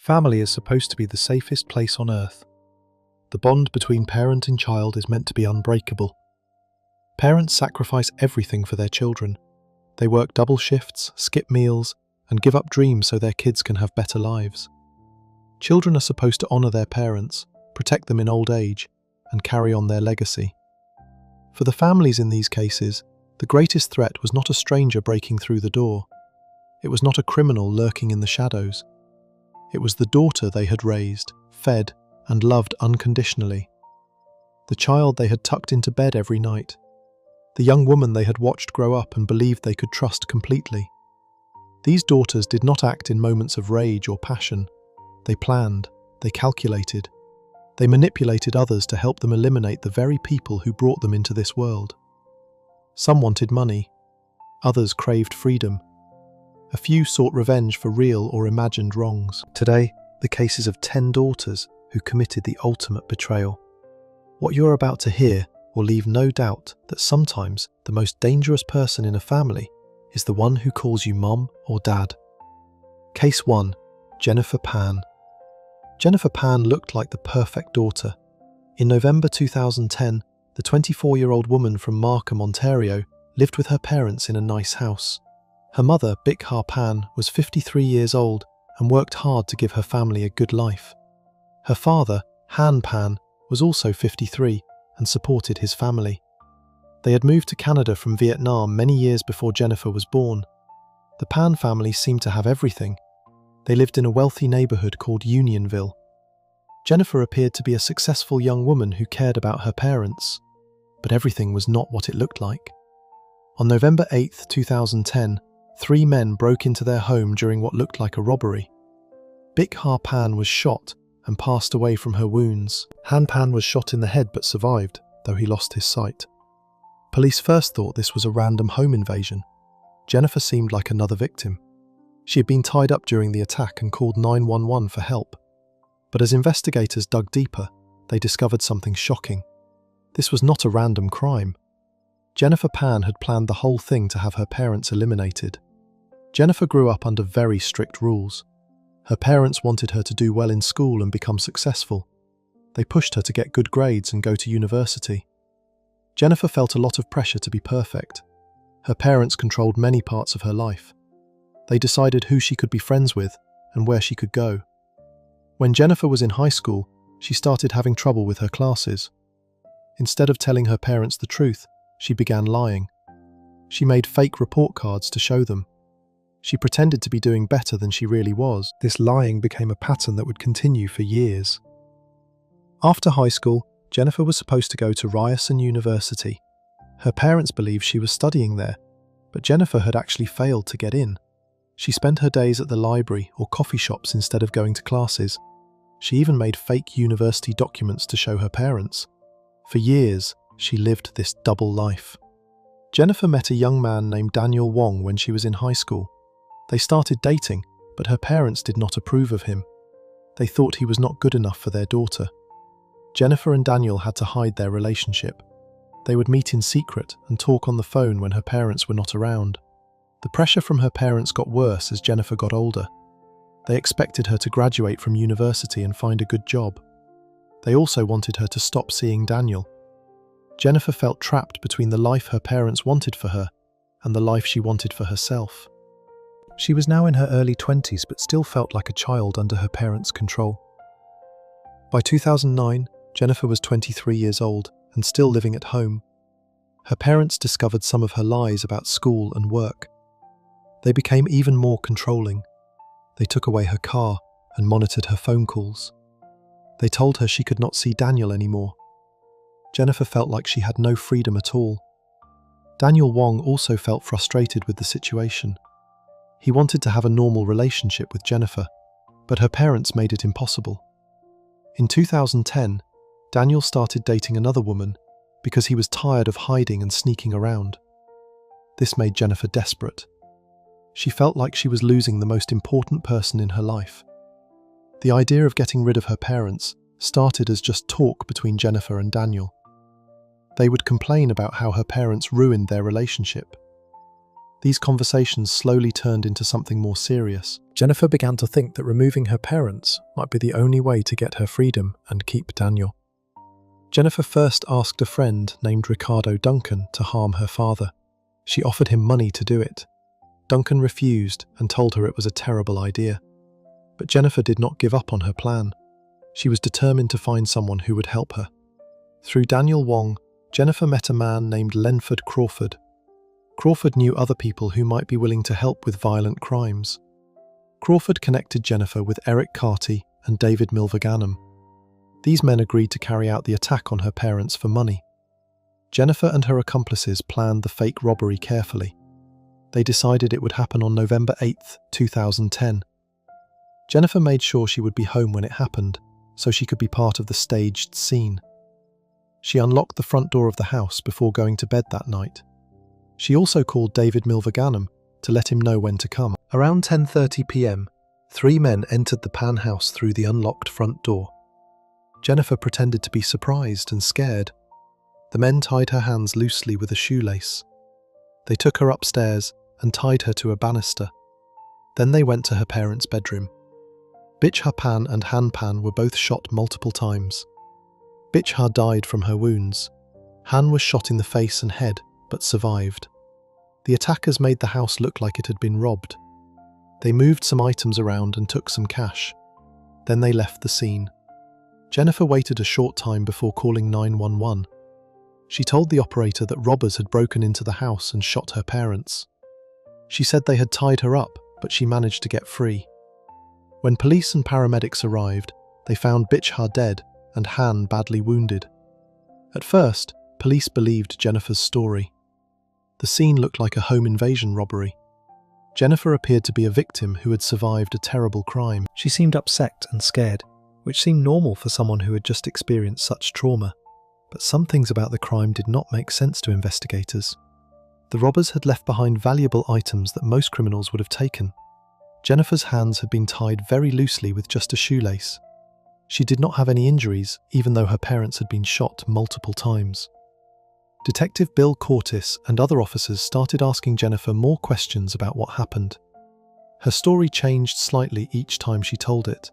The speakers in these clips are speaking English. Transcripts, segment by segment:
Family is supposed to be the safest place on earth. The bond between parent and child is meant to be unbreakable. Parents sacrifice everything for their children. They work double shifts, skip meals, and give up dreams so their kids can have better lives. Children are supposed to honor their parents, protect them in old age, and carry on their legacy. For the families in these cases, the greatest threat was not a stranger breaking through the door. It was not a criminal lurking in the shadows. It was the daughter they had raised, fed, and loved unconditionally. The child they had tucked into bed every night. The young woman they had watched grow up and believed they could trust completely. These daughters did not act in moments of rage or passion. They planned, they calculated. They manipulated others to help them eliminate the very people who brought them into this world. Some wanted money. Others craved freedom. A few sought revenge for real or imagined wrongs. Today, the cases of 10 daughters who committed the ultimate betrayal. What you're about to hear will leave no doubt that sometimes the most dangerous person in a family is the one who calls you mom or dad. Case 1. Jennifer Pan. Jennifer Pan looked like the perfect daughter. In November 2010, the 24-year-old woman from Markham, Ontario, lived with her parents in a nice house. Her mother, Bikha Pan, was 53 years old and worked hard to give her family a good life. Her father, Han Pan, was also 53 and supported his family. They had moved to Canada from Vietnam many years before Jennifer was born. The Pan family seemed to have everything. They lived in a wealthy neighborhood called Unionville. Jennifer appeared to be a successful young woman who cared about her parents, but everything was not what it looked like. On November 8, 2010, 3 men broke into their home during what looked like a robbery. Bikha Pan was shot and passed away from her wounds. Han Pan was shot in the head but survived, though he lost his sight. Police first thought this was a random home invasion. Jennifer seemed like another victim. She had been tied up during the attack and called 911 for help. But as investigators dug deeper, they discovered something shocking. This was not a random crime. Jennifer Pan had planned the whole thing to have her parents eliminated. Jennifer grew up under very strict rules. Her parents wanted her to do well in school and become successful. They pushed her to get good grades and go to university. Jennifer felt a lot of pressure to be perfect. Her parents controlled many parts of her life. They decided who she could be friends with and where she could go. When Jennifer was in high school, she started having trouble with her classes. Instead of telling her parents the truth, she began lying. She made fake report cards to show them. She pretended to be doing better than she really was. This lying became a pattern that would continue for years. After high school, Jennifer was supposed to go to Ryerson University. Her parents believed she was studying there, but Jennifer had actually failed to get in. She spent her days at the library or coffee shops instead of going to classes. She even made fake university documents to show her parents. For years, she lived this double life. Jennifer met a young man named Daniel Wong when she was in high school. They started dating, but her parents did not approve of him. They thought he was not good enough for their daughter. Jennifer and Daniel had to hide their relationship. They would meet in secret and talk on the phone when her parents were not around. The pressure from her parents got worse as Jennifer got older. They expected her to graduate from university and find a good job. They also wanted her to stop seeing Daniel. Jennifer felt trapped between the life her parents wanted for her and the life she wanted for herself. She was now in her early 20s but still felt like a child under her parents' control. By 2009, Jennifer was 23 years old and still living at home. Her parents discovered some of her lies about school and work. They became even more controlling. They took away her car and monitored her phone calls. They told her she could not see Daniel anymore. Jennifer felt like she had no freedom at all. Daniel Wong also felt frustrated with the situation. He wanted to have a normal relationship with Jennifer, but her parents made it impossible. In 2010, Daniel started dating another woman because he was tired of hiding and sneaking around. This made Jennifer desperate. She felt like she was losing the most important person in her life. The idea of getting rid of her parents started as just talk between Jennifer and Daniel. They would complain about how her parents ruined their relationship. These conversations slowly turned into something more serious. Jennifer began to think that removing her parents might be the only way to get her freedom and keep Daniel. Jennifer first asked a friend named Ricardo Duncan to harm her father. She offered him money to do it. Duncan refused and told her it was a terrible idea. But Jennifer did not give up on her plan. She was determined to find someone who would help her. Through Daniel Wong, Jennifer met a man named Lenford Crawford. Crawford knew other people who might be willing to help with violent crimes. Crawford connected Jennifer with Eric Carty and David Milvaganam. These men agreed to carry out the attack on her parents for money. Jennifer and her accomplices planned the fake robbery carefully. They decided it would happen on November 8, 2010. Jennifer made sure she would be home when it happened, so she could be part of the staged scene. She unlocked the front door of the house before going to bed that night. She also called David Milvaganam to let him know when to come. Around 10:30 p.m, 3 men entered the Pan house through the unlocked front door. Jennifer pretended to be surprised and scared. The men tied her hands loosely with a shoelace. They took her upstairs and tied her to a banister. Then they went to her parents' bedroom. Bichha Pan and Han Pan were both shot multiple times. Bichha died from her wounds. Han was shot in the face and head, but survived. The attackers made the house look like it had been robbed. They moved some items around and took some cash. Then they left the scene. Jennifer waited a short time before calling 911. She told the operator that robbers had broken into the house and shot her parents. She said they had tied her up, but she managed to get free. When police and paramedics arrived, they found Bichha dead and Han badly wounded. At first, police believed Jennifer's story. The scene looked like a home invasion robbery. Jennifer appeared to be a victim who had survived a terrible crime. She seemed upset and scared, which seemed normal for someone who had just experienced such trauma. But some things about the crime did not make sense to investigators. The robbers had left behind valuable items that most criminals would have taken. Jennifer's hands had been tied very loosely with just a shoelace. She did not have any injuries, even though her parents had been shot multiple times. Detective Bill Cortis and other officers started asking Jennifer more questions about what happened. Her story changed slightly each time she told it.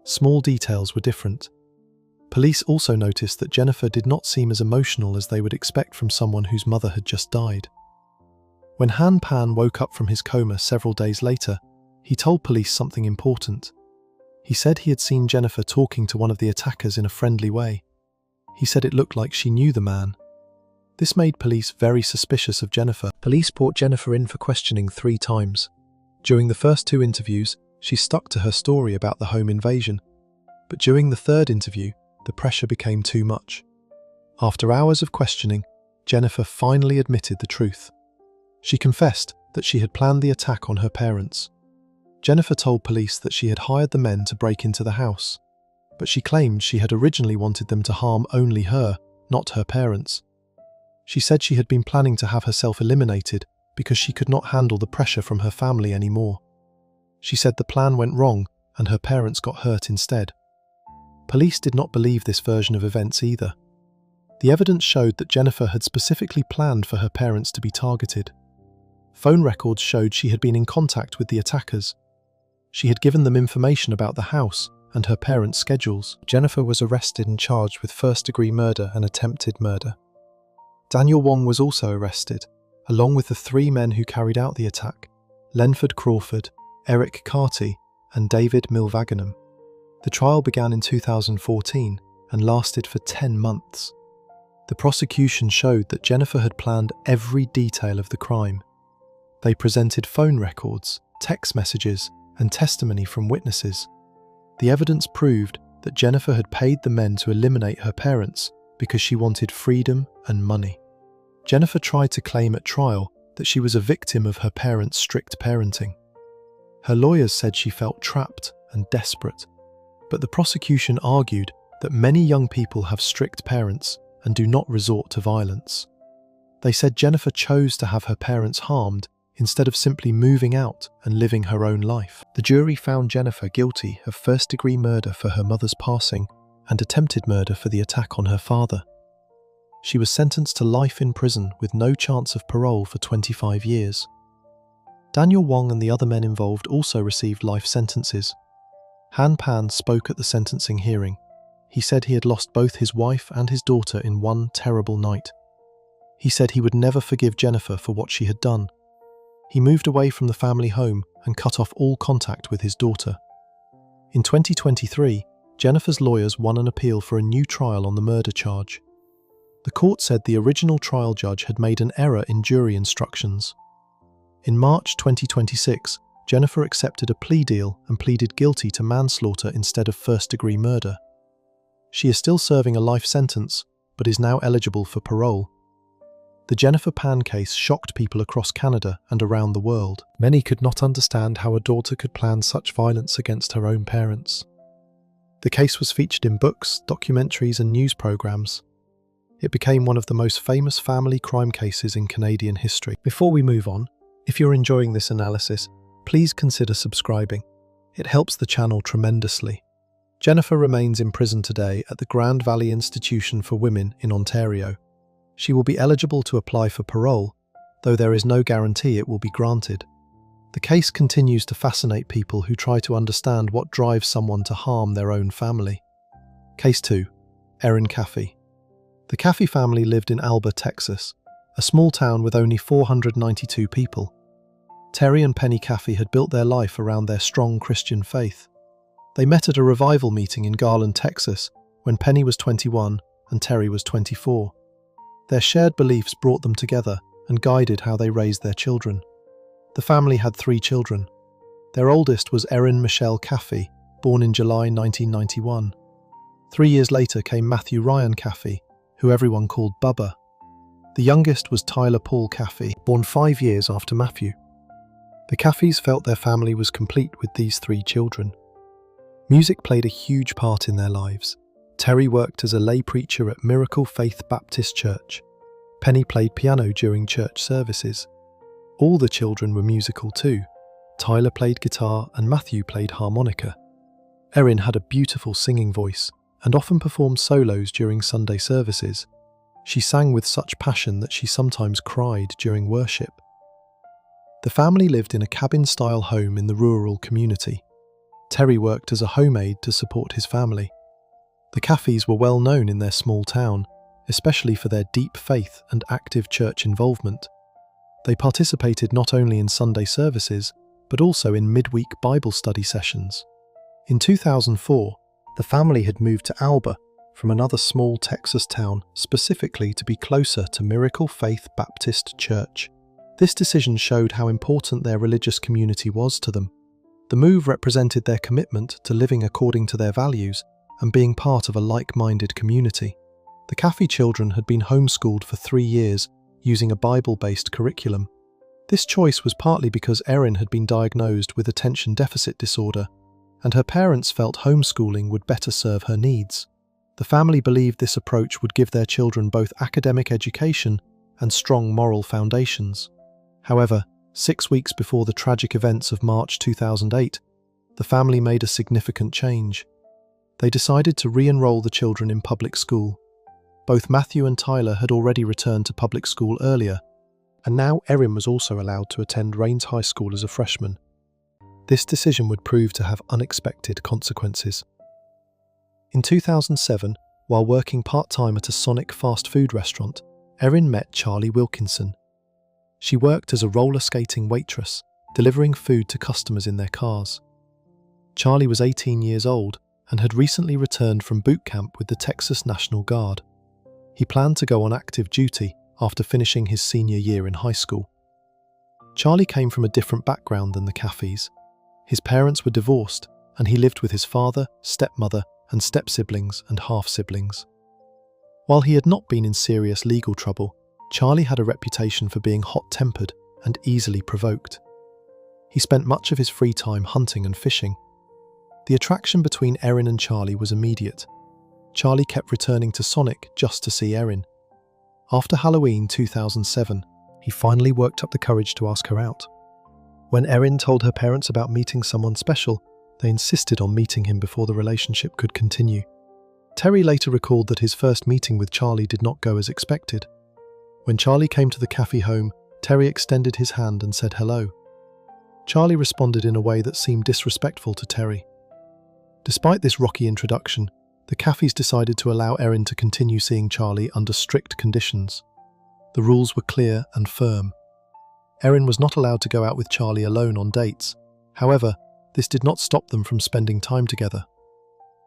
Small details were different. Police also noticed that Jennifer did not seem as emotional as they would expect from someone whose mother had just died. When Han Pan woke up from his coma several days later, he told police something important. He said he had seen Jennifer talking to one of the attackers in a friendly way. He said it looked like she knew the man. This made police very suspicious of Jennifer. Police brought Jennifer in for questioning 3 times. During the first 2 interviews, she stuck to her story about the home invasion. But during the 3rd interview, the pressure became too much. After hours of questioning, Jennifer finally admitted the truth. She confessed that she had planned the attack on her parents. Jennifer told police that she had hired the men to break into the house, but she claimed she had originally wanted them to harm only her, not her parents. She said she had been planning to have herself eliminated because she could not handle the pressure from her family anymore. She said the plan went wrong and her parents got hurt instead. Police did not believe this version of events either. The evidence showed that Jennifer had specifically planned for her parents to be targeted. Phone records showed she had been in contact with the attackers. She had given them information about the house and her parents' schedules. Jennifer was arrested and charged with first-degree murder and attempted murder. Daniel Wong was also arrested, along with the 3 men who carried out the attack, Lenford Crawford, Eric Carty, and David Milvaganam. The trial began in 2014 and lasted for 10 months. The prosecution showed that Jennifer had planned every detail of the crime. They presented phone records, text messages, and testimony from witnesses. The evidence proved that Jennifer had paid the men to eliminate her parents because she wanted freedom and money. Jennifer tried to claim at trial that she was a victim of her parents' strict parenting. Her lawyers said she felt trapped and desperate, but the prosecution argued that many young people have strict parents and do not resort to violence. They said Jennifer chose to have her parents harmed instead of simply moving out and living her own life. The jury found Jennifer guilty of first-degree murder for her mother's passing and attempted murder for the attack on her father. She was sentenced to life in prison with no chance of parole for 25 years. Daniel Wong and the other men involved also received life sentences. Han Pan spoke at the sentencing hearing. He said he had lost both his wife and his daughter in one terrible night. He said he would never forgive Jennifer for what she had done. He moved away from the family home and cut off all contact with his daughter. In 2023, Jennifer's lawyers won an appeal for a new trial on the murder charge. The court said the original trial judge had made an error in jury instructions. In March 2026, Jennifer accepted a plea deal and pleaded guilty to manslaughter instead of first-degree murder. She is still serving a life sentence, but is now eligible for parole. The Jennifer Pan case shocked people across Canada and around the world. Many could not understand how a daughter could plan such violence against her own parents. The case was featured in books, documentaries, and news programs. It became one of the most famous family crime cases in Canadian history. Before we move on, if you're enjoying this analysis, please consider subscribing. It helps the channel tremendously. Jennifer remains in prison today at the Grand Valley Institution for Women in Ontario. She will be eligible to apply for parole, though there is no guarantee it will be granted. The case continues to fascinate people who try to understand what drives someone to harm their own family. Case 2. Erin Caffey. The Caffey family lived in Alba, Texas, a small town with only 492 people. Terry and Penny Caffey had built their life around their strong Christian faith. They met at a revival meeting in Garland, Texas, when Penny was 21 and Terry was 24. Their shared beliefs brought them together and guided how they raised their children. The family had 3 children. Their oldest was Erin Michelle Caffey, born in July 1991. 3 years later came Matthew Ryan Caffey, who everyone called Bubba. The youngest was Tyler Paul Caffey, born 5 years after Matthew. The Caffeys felt their family was complete with these 3 children. Music played a huge part in their lives. Terry worked as a lay preacher at Miracle Faith Baptist Church. Penny played piano during church services. All the children were musical too. Tyler played guitar and Matthew played harmonica. Erin had a beautiful singing voice and often performed solos during Sunday services. She sang with such passion that she sometimes cried during worship. The family lived in a cabin-style home in the rural community. Terry worked as a home aide to support his family. The Caffeys were well known in their small town, especially for their deep faith and active church involvement. They participated not only in Sunday services, but also in midweek Bible study sessions. In 2004, the family had moved to Alba from another small Texas town specifically to be closer to Miracle Faith Baptist Church. This decision showed how important their religious community was to them. The move represented their commitment to living according to their values and being part of a like-minded community. The Caffey children had been homeschooled for 3 years using a Bible-based curriculum. This choice was partly because Erin had been diagnosed with attention deficit disorder, and her parents felt homeschooling would better serve her needs. The family believed this approach would give their children both academic education and strong moral foundations. However, 6 weeks before the tragic events of March 2008, the family made a significant change. They decided to re-enroll the children in public school. Both Matthew and Tyler had already returned to public school earlier, and now Erin was also allowed to attend Rains High School as a freshman. This decision would prove to have unexpected consequences. In 2007, while working part-time at a Sonic fast food restaurant, Erin met Charlie Wilkinson. She worked as a roller skating waitress, delivering food to customers in their cars. Charlie was 18 years old and had recently returned from boot camp with the Texas National Guard. He planned to go on active duty after finishing his senior year in high school. Charlie came from a different background than the Caffeys. His parents were divorced, and he lived with his father, stepmother, and step-siblings and half-siblings. While he had not been in serious legal trouble, Charlie had a reputation for being hot-tempered and easily provoked. He spent much of his free time hunting and fishing. The attraction between Erin and Charlie was immediate. Charlie kept returning to Sonic just to see Erin. After Halloween 2007, he finally worked up the courage to ask her out. When Erin told her parents about meeting someone special, they insisted on meeting him before the relationship could continue. Terry later recalled that his first meeting with Charlie did not go as expected. When Charlie came to the Caffey home, Terry extended his hand and said hello. Charlie responded in a way that seemed disrespectful to Terry. Despite this rocky introduction, the Caffeys decided to allow Erin to continue seeing Charlie under strict conditions. The rules were clear and firm. Erin was not allowed to go out with Charlie alone on dates. However, this did not stop them from spending time together.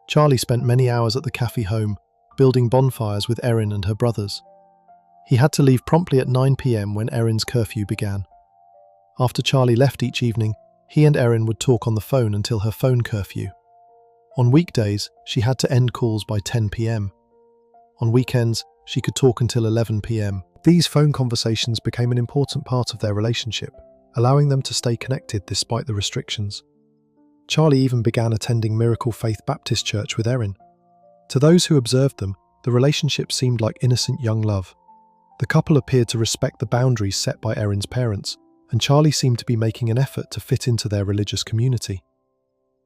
Charlie spent many hours at the Caffey home, building bonfires with Erin and her brothers. He had to leave promptly at 9 p.m. when Erin's curfew began. After Charlie left each evening, he and Erin would talk on the phone until her phone curfew. On weekdays, she had to end calls by 10 p.m. On weekends, she could talk until 11 p.m. These phone conversations became an important part of their relationship, allowing them to stay connected despite the restrictions. Charlie even began attending Miracle Faith Baptist Church with Erin. To those who observed them, the relationship seemed like innocent young love. The couple appeared to respect the boundaries set by Erin's parents, and Charlie seemed to be making an effort to fit into their religious community.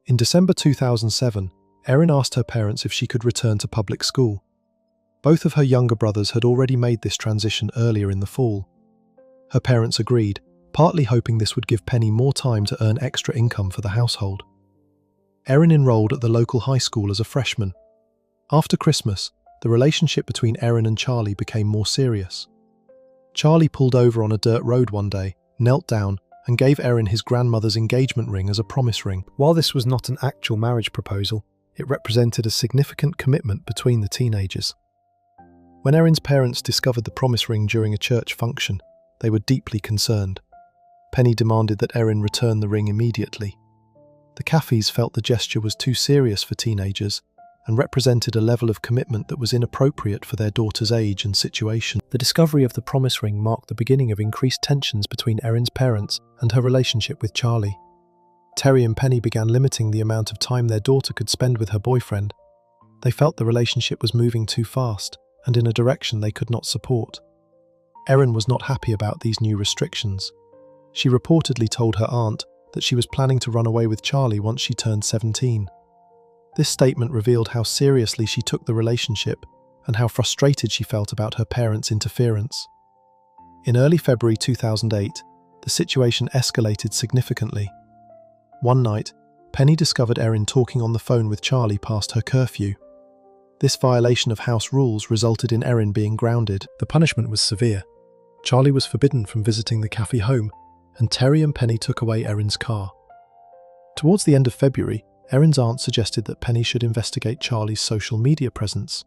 In December 2007, Erin asked her parents if she could return to public school. Both of her younger brothers had already made this transition earlier in the fall. Her parents agreed, partly hoping this would give Penny more time to earn extra income for the household. Erin enrolled at the local high school as a freshman. After Christmas, the relationship between Erin and Charlie became more serious. Charlie pulled over on a dirt road one day, knelt down, and gave Erin his grandmother's engagement ring as a promise ring. While this was not an actual marriage proposal, it represented a significant commitment between the teenagers. When Erin's parents discovered the promise ring during a church function, they were deeply concerned. Penny demanded that Erin return the ring immediately. The Caffeys felt the gesture was too serious for teenagers and represented a level of commitment that was inappropriate for their daughter's age and situation. The discovery of the promise ring marked the beginning of increased tensions between Erin's parents and her relationship with Charlie. Terry and Penny began limiting the amount of time their daughter could spend with her boyfriend. They felt the relationship was moving too fast and in a direction they could not support. Erin was not happy about these new restrictions. She reportedly told her aunt that she was planning to run away with Charlie once she turned 17. This statement revealed how seriously she took the relationship and how frustrated she felt about her parents' interference. In early February 2008, the situation escalated significantly. One night, Penny discovered Erin talking on the phone with Charlie past her curfew. This violation of house rules resulted in Erin being grounded. The punishment was severe. Charlie was forbidden from visiting the Caffey home, and Terry and Penny took away Erin's car. Towards the end of February, Erin's aunt suggested that Penny should investigate Charlie's social media presence.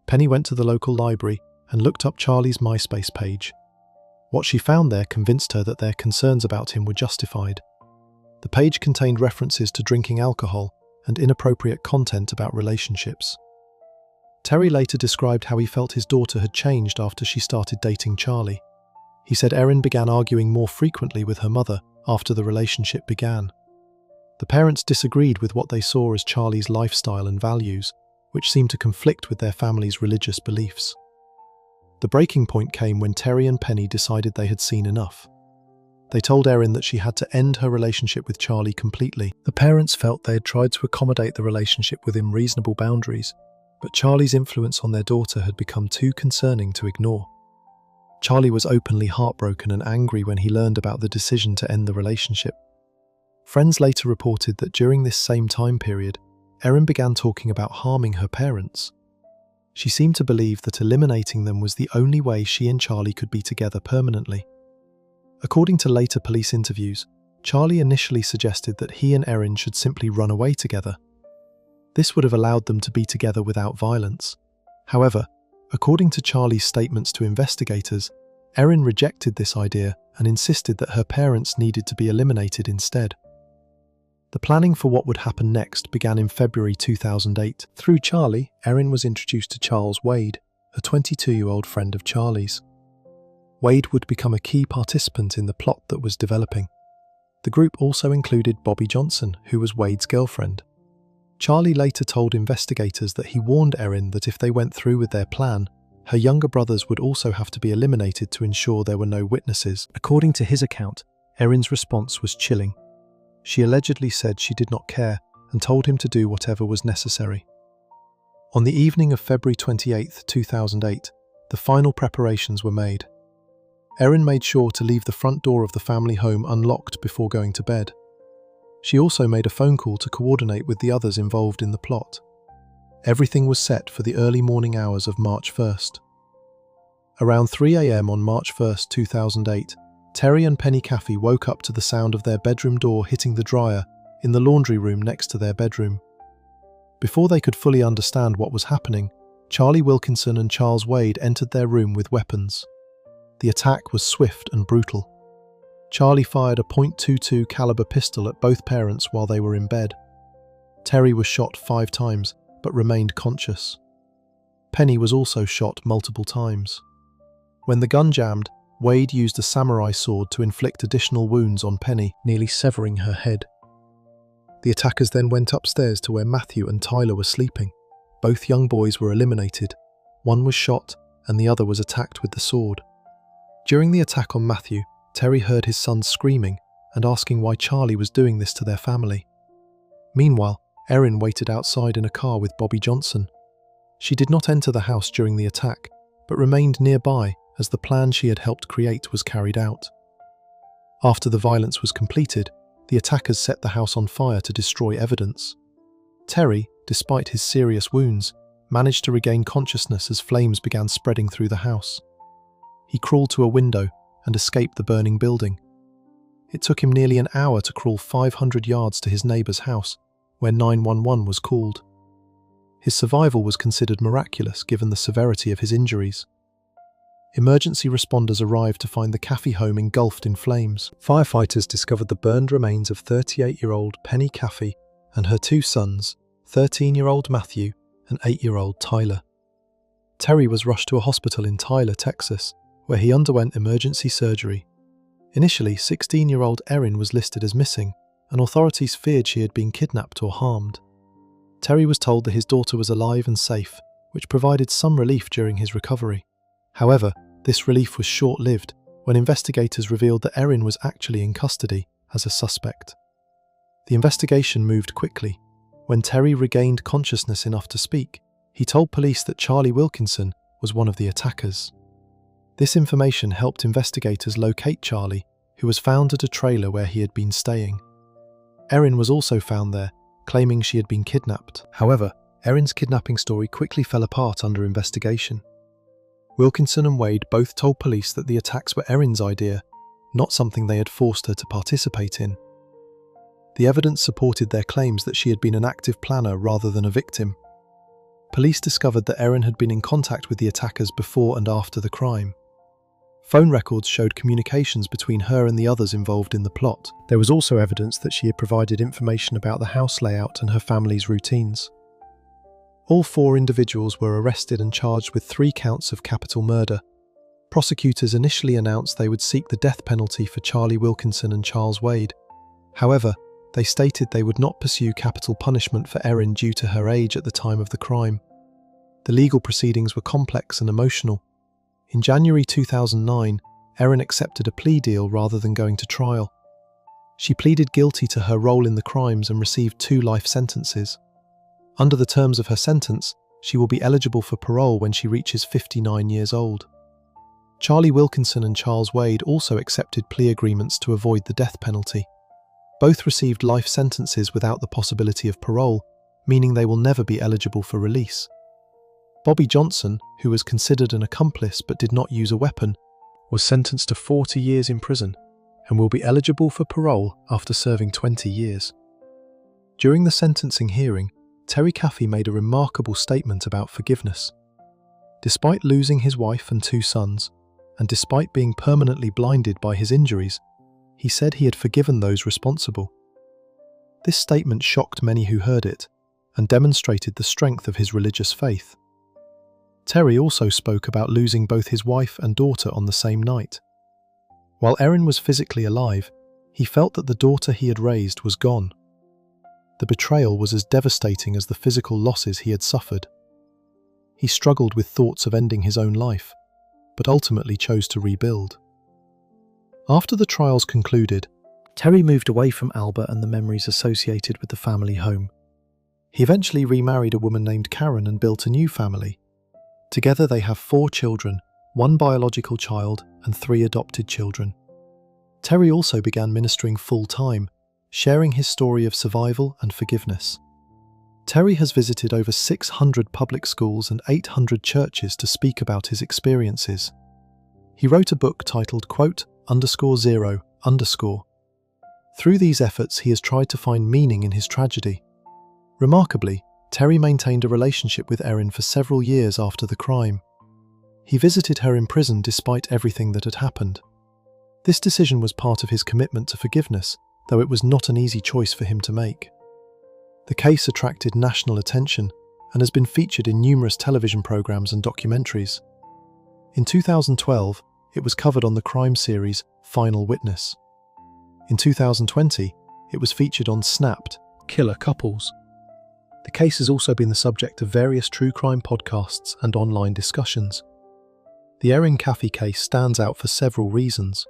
Penny went to the local library and looked up Charlie's MySpace page. What she found there convinced her that their concerns about him were justified. The page contained references to drinking alcohol and inappropriate content about relationships. Terry later described how he felt his daughter had changed after she started dating Charlie. He said Erin began arguing more frequently with her mother after the relationship began. The parents disagreed with what they saw as Charlie's lifestyle and values, which seemed to conflict with their family's religious beliefs. The breaking point came when Terry and Penny decided they had seen enough. They told Erin that she had to end her relationship with Charlie completely. The parents felt they had tried to accommodate the relationship within reasonable boundaries, but Charlie's influence on their daughter had become too concerning to ignore. Charlie was openly heartbroken and angry when he learned about the decision to end the relationship. Friends later reported that during this same time period, Erin began talking about harming her parents. She seemed to believe that eliminating them was the only way she and Charlie could be together permanently. According to later police interviews, Charlie initially suggested that he and Erin should simply run away together. This would have allowed them to be together without violence. However, according to Charlie's statements to investigators, Erin rejected this idea and insisted that her parents needed to be eliminated instead. The planning for what would happen next began in February 2008. Through Charlie, Erin was introduced to Charles Wade, a 22-year-old friend of Charlie's. Wade would become a key participant in the plot that was developing. The group also included Bobby Johnson, who was Wade's girlfriend. Charlie later told investigators that he warned Erin that if they went through with their plan, her younger brothers would also have to be eliminated to ensure there were no witnesses. According to his account, Erin's response was chilling. She allegedly said she did not care and told him to do whatever was necessary. On the evening of February 28, 2008, the final preparations were made. Erin made sure to leave the front door of the family home unlocked before going to bed. She also made a phone call to coordinate with the others involved in the plot. Everything was set for the early morning hours of March 1st. Around 3 a.m. on March 1st, 2008, Terry and Penny Caffey woke up to the sound of their bedroom door hitting the dryer in the laundry room next to their bedroom. Before they could fully understand what was happening, Charlie Wilkinson and Charles Wade entered their room with weapons. The attack was swift and brutal. Charlie fired a .22 caliber pistol at both parents while they were in bed. Terry was shot 5 times, but remained conscious. Penny was also shot multiple times. When the gun jammed, Wade used a samurai sword to inflict additional wounds on Penny, nearly severing her head. The attackers then went upstairs to where Matthew and Tyler were sleeping. Both young boys were eliminated. One was shot, and the other was attacked with the sword. During the attack on Matthew, Terry heard his son screaming and asking why Charlie was doing this to their family. Meanwhile, Erin waited outside in a car with Bobby Johnson. She did not enter the house during the attack, but remained nearby as the plan she had helped create was carried out. After the violence was completed, the attackers set the house on fire to destroy evidence. Terry, despite his serious wounds, managed to regain consciousness as flames began spreading through the house. He crawled to a window and escaped the burning building. It took him nearly an hour to crawl 500 yards to his neighbour's house, where 911 was called. His survival was considered miraculous given the severity of his injuries. Emergency responders arrived to find the Caffey home engulfed in flames. Firefighters discovered the burned remains of 38-year-old Penny Caffey and her 2 sons, 13-year-old Matthew and 8-year-old Tyler. Terry was rushed to a hospital in Tyler, Texas, where he underwent emergency surgery. Initially, 16-year-old Erin was listed as missing, and authorities feared she had been kidnapped or harmed. Terry was told that his daughter was alive and safe, which provided some relief during his recovery. However, this relief was short-lived when investigators revealed that Erin was actually in custody as a suspect. The investigation moved quickly. When Terry regained consciousness enough to speak, he told police that Charlie Wilkinson was one of the attackers. This information helped investigators locate Charlie, who was found at a trailer where he had been staying. Erin was also found there, claiming she had been kidnapped. However, Erin's kidnapping story quickly fell apart under investigation. Wilkinson and Wade both told police that the attacks were Erin's idea, not something they had forced her to participate in. The evidence supported their claims that she had been an active planner rather than a victim. Police discovered that Erin had been in contact with the attackers before and after the crime. Phone records showed communications between her and the others involved in the plot. There was also evidence that she had provided information about the house layout and her family's routines. All 4 individuals were arrested and charged with 3 counts of capital murder. Prosecutors initially announced they would seek the death penalty for Charlie Wilkinson and Charles Wade. However, they stated they would not pursue capital punishment for Erin due to her age at the time of the crime. The legal proceedings were complex and emotional. In January 2009, Erin accepted a plea deal rather than going to trial. She pleaded guilty to her role in the crimes and received 2 life sentences. Under the terms of her sentence, she will be eligible for parole when she reaches 59 years old. Charlie Wilkinson and Charles Wade also accepted plea agreements to avoid the death penalty. Both received life sentences without the possibility of parole, meaning they will never be eligible for release. Bobby Johnson, who was considered an accomplice but did not use a weapon, was sentenced to 40 years in prison and will be eligible for parole after serving 20 years. During the sentencing hearing, Terry Caffey made a remarkable statement about forgiveness. Despite losing his wife and 2 sons, and despite being permanently blinded by his injuries, he said he had forgiven those responsible. This statement shocked many who heard it, and demonstrated the strength of his religious faith. Terry also spoke about losing both his wife and daughter on the same night. While Erin was physically alive, he felt that the daughter he had raised was gone. The betrayal was as devastating as the physical losses he had suffered. He struggled with thoughts of ending his own life, but ultimately chose to rebuild. After the trials concluded, Terry moved away from Alba and the memories associated with the family home. He eventually remarried a woman named Karen and built a new family. Together they have 4 children, one biological child and 3 adopted children. Terry also began ministering full-time, sharing his story of survival and forgiveness. Terry has visited over 600 public schools and 800 churches to speak about his experiences. He wrote a book titled _0_. Through these efforts, he has tried to find meaning in his tragedy. Remarkably, Terry maintained a relationship with Erin for several years after the crime. He visited her in prison despite everything that had happened. This decision was part of his commitment to forgiveness, though it was not an easy choice for him to make. The case attracted national attention and has been featured in numerous television programs and documentaries. In 2012, it was covered on the crime series Final Witness. In 2020, it was featured on Snapped, Killer Couples. The case has also been the subject of various true crime podcasts and online discussions. The Erin Caffey case stands out for several reasons.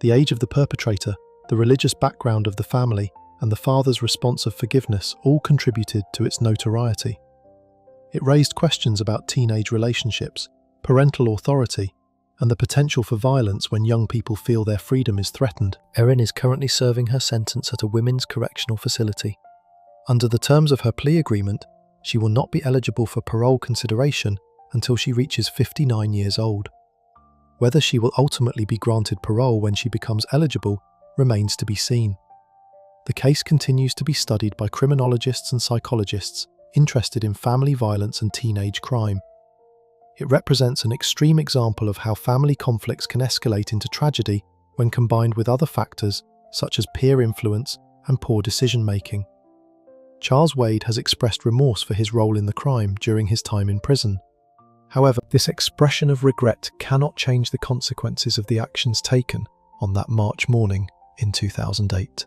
The age of the perpetrator, the religious background of the family, and the father's response of forgiveness all contributed to its notoriety. It raised questions about teenage relationships, parental authority, and the potential for violence when young people feel their freedom is threatened. Erin is currently serving her sentence at a women's correctional facility. Under the terms of her plea agreement, she will not be eligible for parole consideration until she reaches 59 years old. Whether she will ultimately be granted parole when she becomes eligible remains to be seen. The case continues to be studied by criminologists and psychologists interested in family violence and teenage crime. It represents an extreme example of how family conflicts can escalate into tragedy when combined with other factors such as peer influence and poor decision-making. Charles Wade has expressed remorse for his role in the crime during his time in prison. However, this expression of regret cannot change the consequences of the actions taken on that March morning in 2008.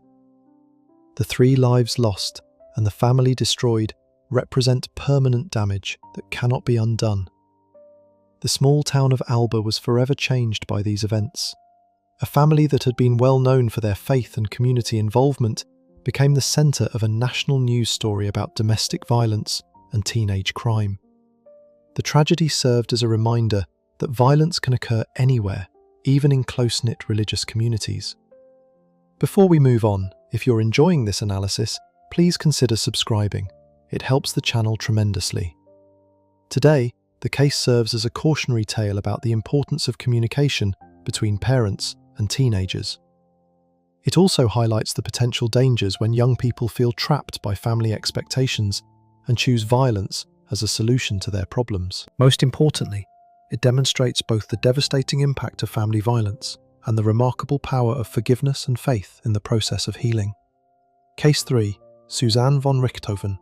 The 3 lives lost and the family destroyed represent permanent damage that cannot be undone. The small town of Alba was forever changed by these events. A family that had been well known for their faith and community involvement became the centre of a national news story about domestic violence and teenage crime. The tragedy served as a reminder that violence can occur anywhere, even in close-knit religious communities. Before we move on, if you're enjoying this analysis, please consider subscribing. It helps the channel tremendously. Today, the case serves as a cautionary tale about the importance of communication between parents and teenagers. It also highlights the potential dangers when young people feel trapped by family expectations and choose violence as a solution to their problems. Most importantly, it demonstrates both the devastating impact of family violence and the remarkable power of forgiveness and faith in the process of healing. Case 3. Suzanne von Richthofen.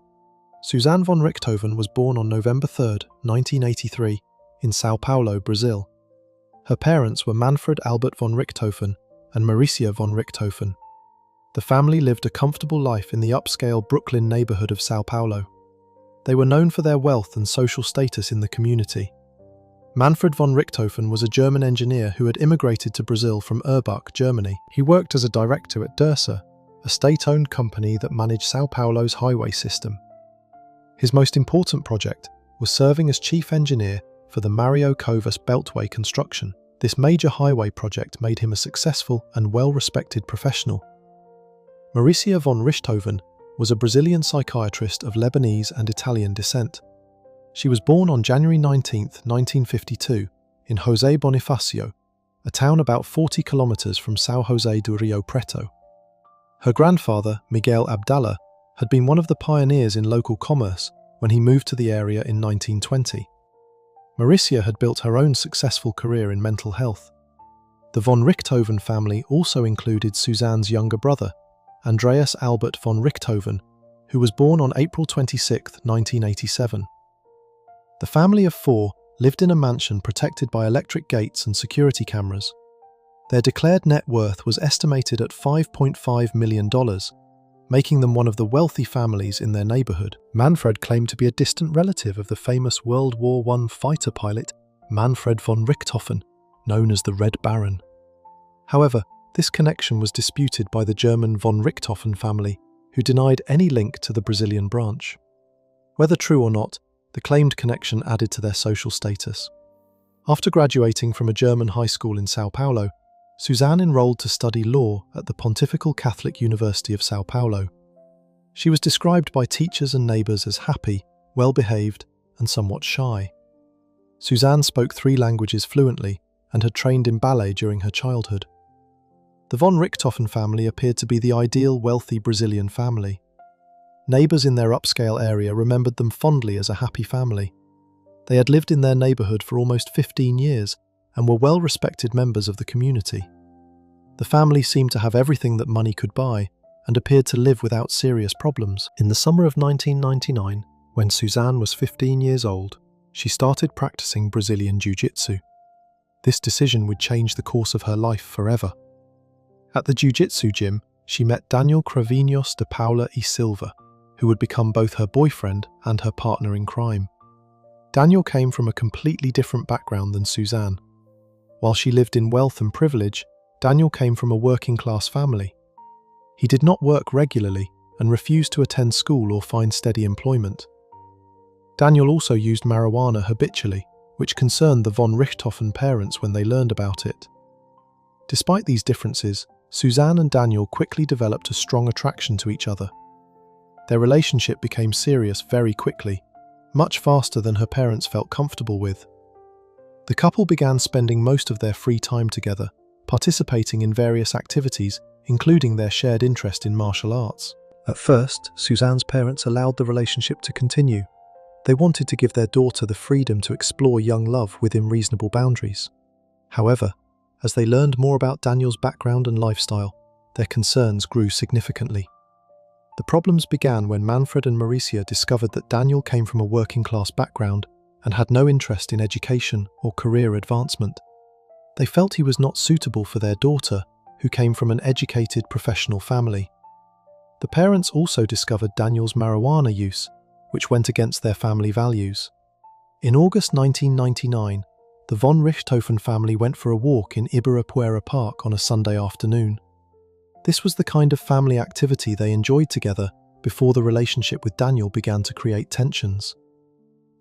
Suzanne von Richthofen was born on November 3, 1983, in São Paulo, Brazil. Her parents were Manfred Albert von Richthofen and Mauricia von Richthofen. The family lived a comfortable life in the upscale Brooklyn neighborhood of São Paulo. They were known for their wealth and social status in the community. Manfred von Richthofen was a German engineer who had immigrated to Brazil from Urbach, Germany. He worked as a director at Dersa, a state-owned company that managed São Paulo's highway system. His most important project was serving as chief engineer for the Mario Covas Beltway construction. This major highway project made him a successful and well-respected professional. Mauricia von Richthofen was a Brazilian psychiatrist of Lebanese and Italian descent. She was born on January 19, 1952, in José Bonifacio, a town about 40 kilometers from São José do Rio Preto. Her grandfather, Miguel Abdallah, had been one of the pioneers in local commerce when he moved to the area in 1920. Mauricia had built her own successful career in mental health. The von Richthofen family also included Suzanne's younger brother, Andreas Albert von Richthofen, who was born on April 26, 1987. The family of 4 lived in a mansion protected by electric gates and security cameras. Their declared net worth was estimated at $5.5 million, making them one of the wealthy families in their neighborhood. Manfred claimed to be a distant relative of the famous World War I fighter pilot Manfred von Richthofen, known as the Red Baron. However, this connection was disputed by the German von Richthofen family, who denied any link to the Brazilian branch. Whether true or not, the claimed connection added to their social status. After graduating from a German high school in São Paulo, Suzanne enrolled to study law at the Pontifical Catholic University of São Paulo. She was described by teachers and neighbours as happy, well-behaved, and somewhat shy. Suzanne spoke 3 languages fluently and had trained in ballet during her childhood. The von Richthofen family appeared to be the ideal wealthy Brazilian family. Neighbours in their upscale area remembered them fondly as a happy family. They had lived in their neighbourhood for almost 15 years and were well-respected members of the community. The family seemed to have everything that money could buy and appeared to live without serious problems. In the summer of 1999, when Suzanne was 15 years old, she started practicing Brazilian Jiu-Jitsu. This decision would change the course of her life forever. At the Jiu-Jitsu gym, she met Daniel Cravinhos de Paula e Silva, who would become both her boyfriend and her partner in crime. Daniel came from a completely different background than Suzanne. While she lived in wealth and privilege, Daniel came from a working-class family. He did not work regularly and refused to attend school or find steady employment. Daniel also used marijuana habitually, which concerned the von Richthofen parents when they learned about it. Despite these differences, Suzanne and Daniel quickly developed a strong attraction to each other. Their relationship became serious very quickly, much faster than her parents felt comfortable with. The couple began spending most of their free time together, participating in various activities, including their shared interest in martial arts. At first, Suzanne's parents allowed the relationship to continue. They wanted to give their daughter the freedom to explore young love within reasonable boundaries. However, as they learned more about Daniel's background and lifestyle, their concerns grew significantly. The problems began when Manfred and Mauricia discovered that Daniel came from a working-class background and had no interest in education or career advancement. They felt he was not suitable for their daughter, who came from an educated professional family. The parents also discovered Daniel's marijuana use, which went against their family values. In August 1999, the von Richthofen family went for a walk in Ibirapuera Park on a Sunday afternoon. This was the kind of family activity they enjoyed together before the relationship with Daniel began to create tensions.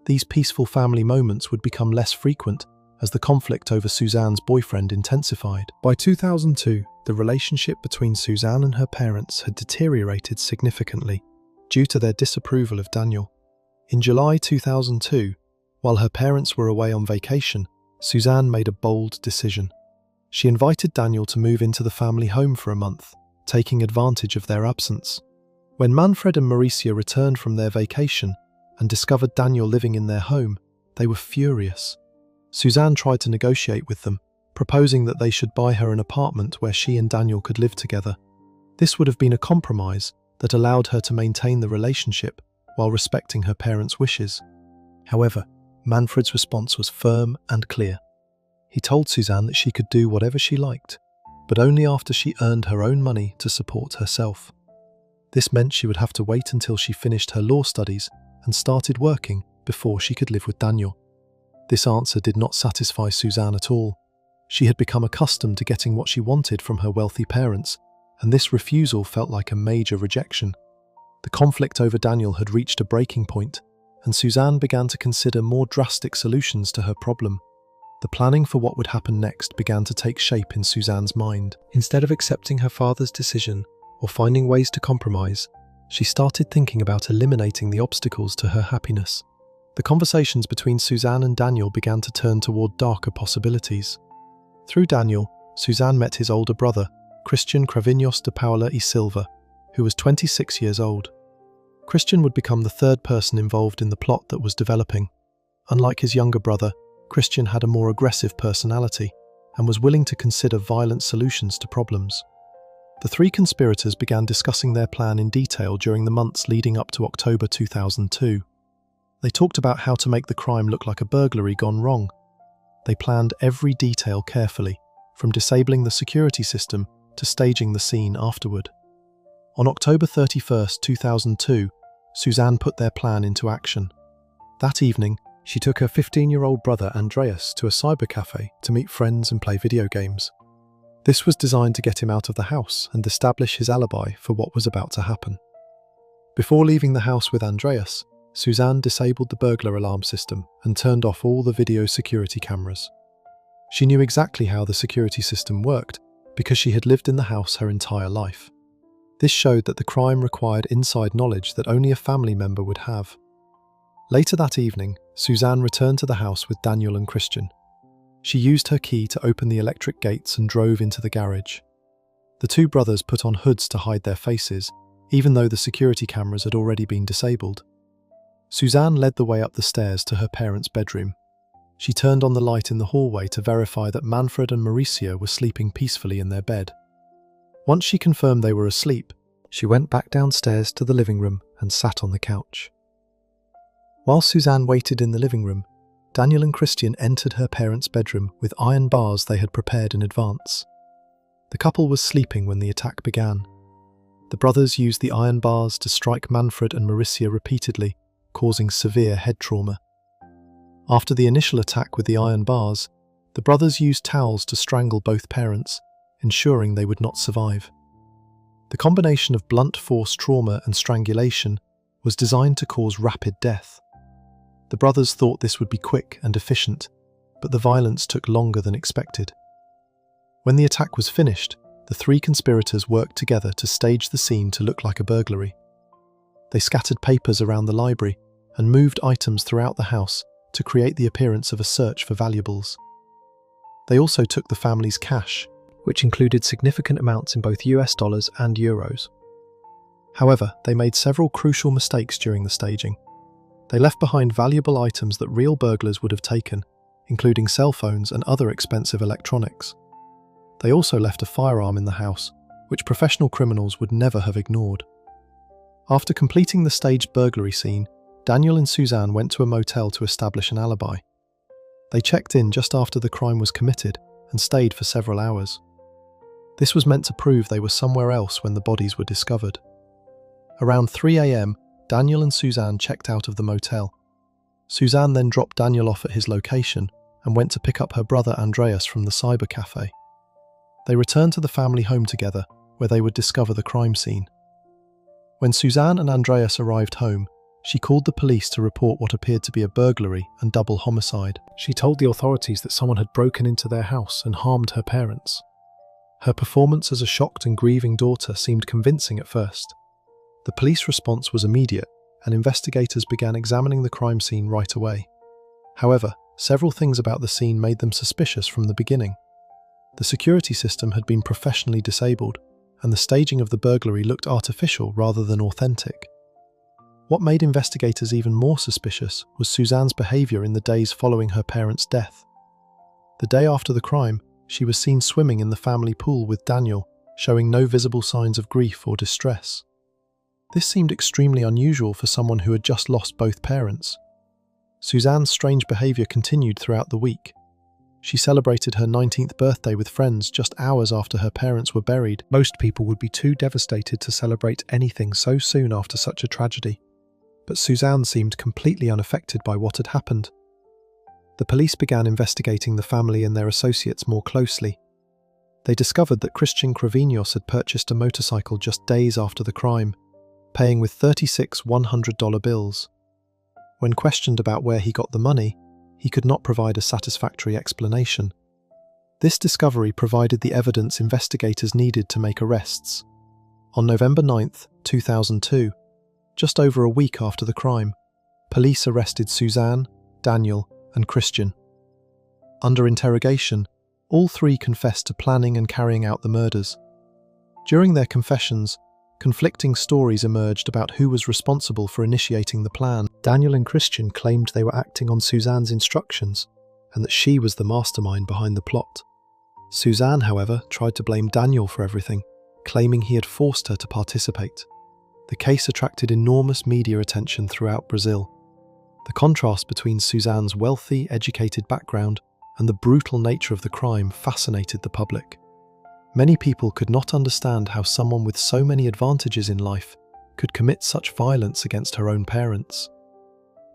These peaceful family moments would become less frequent as the conflict over Suzanne's boyfriend intensified. By 2002, the relationship between Suzanne and her parents had deteriorated significantly due to their disapproval of Daniel. In July 2002, while her parents were away on vacation, Suzanne made a bold decision. She invited Daniel to move into the family home for a month, taking advantage of their absence. When Manfred and Mauricia returned from their vacation and discovered Daniel living in their home, they were furious. Suzanne tried to negotiate with them, proposing that they should buy her an apartment where she and Daniel could live together. This would have been a compromise that allowed her to maintain the relationship while respecting her parents' wishes. However, Manfred's response was firm and clear. He told Suzanne that she could do whatever she liked, but only after she earned her own money to support herself. This meant she would have to wait until she finished her law studies and started working before she could live with Daniel. This answer did not satisfy Suzanne at all. She had become accustomed to getting what she wanted from her wealthy parents, and this refusal felt like a major rejection. The conflict over Daniel had reached a breaking point, and Suzanne began to consider more drastic solutions to her problem. The planning for what would happen next began to take shape in Suzanne's mind. Instead of accepting her father's decision or finding ways to compromise, she started thinking about eliminating the obstacles to her happiness. The conversations between Suzanne and Daniel began to turn toward darker possibilities. Through Daniel, Suzanne met his older brother, Christian Cravinhos de Paula e Silva, who was 26 years old. Christian would become the third person involved in the plot that was developing. Unlike his younger brother, Christian had a more aggressive personality and was willing to consider violent solutions to problems. The 3 conspirators began discussing their plan in detail during the months leading up to October 2002. They talked about how to make the crime look like a burglary gone wrong. They planned every detail carefully, from disabling the security system to staging the scene afterward. On October 31, 2002, Suzanne put their plan into action. That evening, she took her 15-year-old brother Andreas to a cyber cafe to meet friends and play video games. This was designed to get him out of the house and establish his alibi for what was about to happen. Before leaving the house with Andreas, Suzanne disabled the burglar alarm system and turned off all the video security cameras. She knew exactly how the security system worked because she had lived in the house her entire life. This showed that the crime required inside knowledge that only a family member would have. Later that evening, Suzanne returned to the house with Daniel and Christian. She used her key to open the electric gates and drove into the garage. The two brothers put on hoods to hide their faces, even though the security cameras had already been disabled. Suzanne led the way up the stairs to her parents' bedroom. She turned on the light in the hallway to verify that Manfred and Mauricio were sleeping peacefully in their bed. Once she confirmed they were asleep, she went back downstairs to the living room and sat on the couch. While Suzanne waited in the living room, Daniel and Christian entered her parents' bedroom with iron bars they had prepared in advance. The couple was sleeping when the attack began. The brothers used the iron bars to strike Manfred and Mauricio repeatedly, causing severe head trauma. After the initial attack with the iron bars, the brothers used towels to strangle both parents, ensuring they would not survive. The combination of blunt force trauma and strangulation was designed to cause rapid death. The brothers thought this would be quick and efficient, but the violence took longer than expected. When the attack was finished, the three conspirators worked together to stage the scene to look like a burglary. They scattered papers around the library and moved items throughout the house to create the appearance of a search for valuables. They also took the family's cash, which included significant amounts in both US dollars and euros. However, they made several crucial mistakes during the staging. They left behind valuable items that real burglars would have taken, including cell phones and other expensive electronics. They also left a firearm in the house, which professional criminals would never have ignored. After completing the staged burglary scene, Daniel and Suzanne went to a motel to establish an alibi. They checked in just after the crime was committed and stayed for several hours. This was meant to prove they were somewhere else when the bodies were discovered. Around 3 a.m, Daniel and Suzanne checked out of the motel. Suzanne then dropped Daniel off at his location and went to pick up her brother Andreas from the cyber cafe. They returned to the family home together, where they would discover the crime scene. When Suzanne and Andreas arrived home, she called the police to report what appeared to be a burglary and double homicide. She told the authorities that someone had broken into their house and harmed her parents. Her performance as a shocked and grieving daughter seemed convincing at first. The police response was immediate, and investigators began examining the crime scene right away. However, several things about the scene made them suspicious from the beginning. The security system had been professionally disabled, and the staging of the burglary looked artificial rather than authentic. What made investigators even more suspicious was Suzanne's behaviour in the days following her parents' death. The day after the crime, she was seen swimming in the family pool with Daniel, showing no visible signs of grief or distress. This seemed extremely unusual for someone who had just lost both parents. Suzanne's strange behaviour continued throughout the week. She celebrated her 19th birthday with friends just hours after her parents were buried. Most people would be too devastated to celebrate anything so soon after such a tragedy. But Suzanne seemed completely unaffected by what had happened. The police began investigating the family and their associates more closely. They discovered that Christian Kravinos had purchased a motorcycle just days after the crime, paying with 36 $100 bills. When questioned about where he got the money, he could not provide a satisfactory explanation. This discovery provided the evidence investigators needed to make arrests. On November 9, 2002, just over a week after the crime, police arrested Suzanne, Daniel, and Christian. Under interrogation, all three confessed to planning and carrying out the murders. During their confessions, conflicting stories emerged about who was responsible for initiating the plan. Daniel and Christian claimed they were acting on Suzanne's instructions and that she was the mastermind behind the plot. Suzanne, however, tried to blame Daniel for everything, claiming he had forced her to participate. The case attracted enormous media attention throughout Brazil. The contrast between Suzanne's wealthy, educated background and the brutal nature of the crime fascinated the public. Many people could not understand how someone with so many advantages in life could commit such violence against her own parents.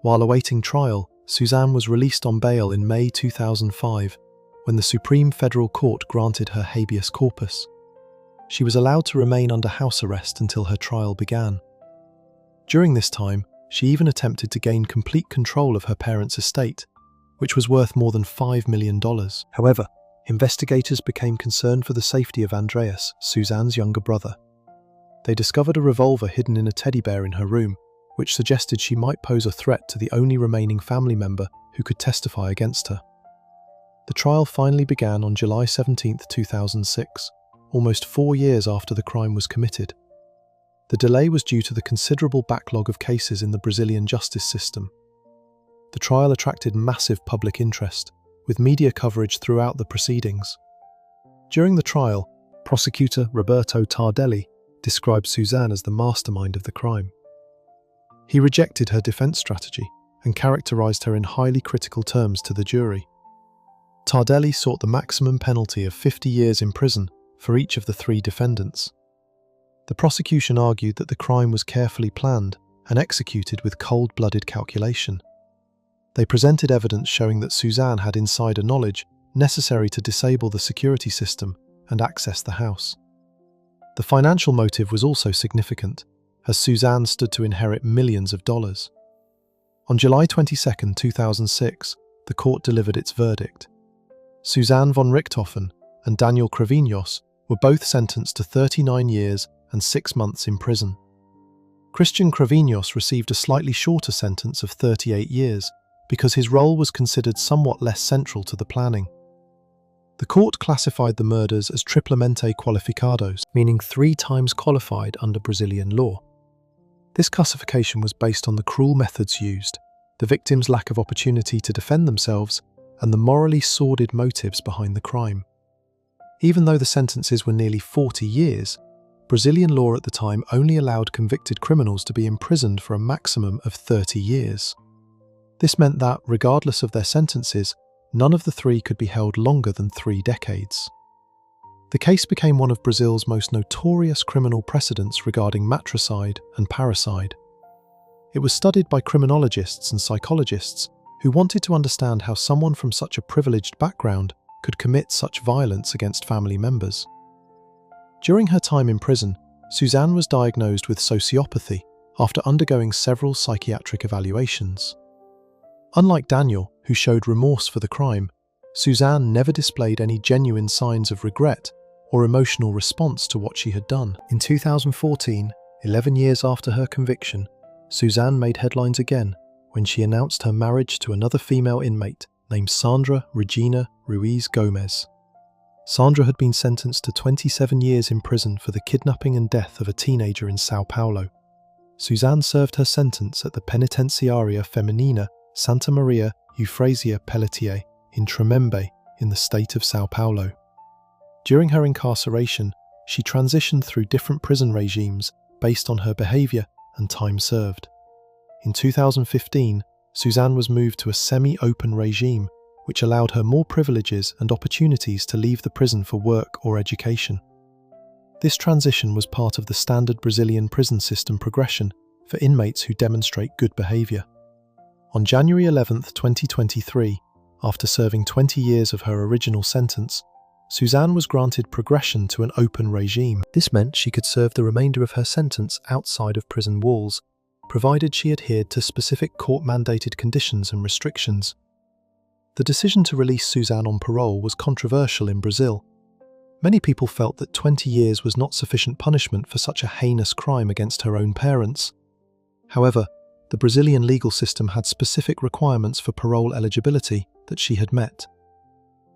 While awaiting trial, Suzanne was released on bail in May 2005, when the Supreme Federal Court granted her habeas corpus. She was allowed to remain under house arrest until her trial began. During this time, she even attempted to gain complete control of her parents' estate, which was worth more than $5 million. However, investigators became concerned for the safety of Andreas, Suzanne's younger brother. They discovered a revolver hidden in a teddy bear in her room, which suggested she might pose a threat to the only remaining family member who could testify against her. The trial finally began on July 17, 2006, almost 4 years after the crime was committed. The delay was due to the considerable backlog of cases in the Brazilian justice system. The trial attracted massive public interest, with media coverage throughout the proceedings. During the trial, prosecutor Roberto Tardelli described Suzanne as the mastermind of the crime. He rejected her defense strategy and characterized her in highly critical terms to the jury. Tardelli sought the maximum penalty of 50 years in prison for each of the 3 defendants. The prosecution argued that the crime was carefully planned and executed with cold-blooded calculation. They presented evidence showing that Suzanne had insider knowledge necessary to disable the security system and access the house. The financial motive was also significant, as Suzanne stood to inherit millions of dollars. On July 22, 2006, the court delivered its verdict. Suzanne von Richthofen and Daniel Kreviņos were both sentenced to 39 years and 6 months in prison. Christian Kreviņos received a slightly shorter sentence of 38 years because his role was considered somewhat less central to the planning. The court classified the murders as triplemente qualificados, meaning 3 times qualified under Brazilian law. This classification was based on the cruel methods used, the victims' lack of opportunity to defend themselves, and the morally sordid motives behind the crime. Even though the sentences were nearly 40 years, Brazilian law at the time only allowed convicted criminals to be imprisoned for a maximum of 30 years. This meant that, regardless of their sentences, none of the 3 could be held longer than 3 decades. The case became one of Brazil's most notorious criminal precedents regarding matricide and parricide. It was studied by criminologists and psychologists who wanted to understand how someone from such a privileged background could commit such violence against family members. During her time in prison, Suzanne was diagnosed with sociopathy after undergoing several psychiatric evaluations. Unlike Daniel, who showed remorse for the crime, Suzanne never displayed any genuine signs of regret or emotional response to what she had done. In 2014, 11 years after her conviction, Suzanne made headlines again when she announced her marriage to another female inmate named Sandra Regina Ruiz Gomez. Sandra had been sentenced to 27 years in prison for the kidnapping and death of a teenager in São Paulo. Suzanne served her sentence at the Penitenciaria Feminina Santa Maria Eufrasia Pelletier in Tremembe in the state of São Paulo. During her incarceration, she transitioned through different prison regimes based on her behaviour and time served. In 2015, Suzanne was moved to a semi-open regime, which allowed her more privileges and opportunities to leave the prison for work or education. This transition was part of the standard Brazilian prison system progression for inmates who demonstrate good behaviour. On January 11, 2023, after serving 20 years of her original sentence, Suzanne was granted progression to an open regime. This meant she could serve the remainder of her sentence outside of prison walls, provided she adhered to specific court-mandated conditions and restrictions. The decision to release Suzanne on parole was controversial in Brazil. Many people felt that 20 years was not sufficient punishment for such a heinous crime against her own parents. However, the Brazilian legal system had specific requirements for parole eligibility that she had met.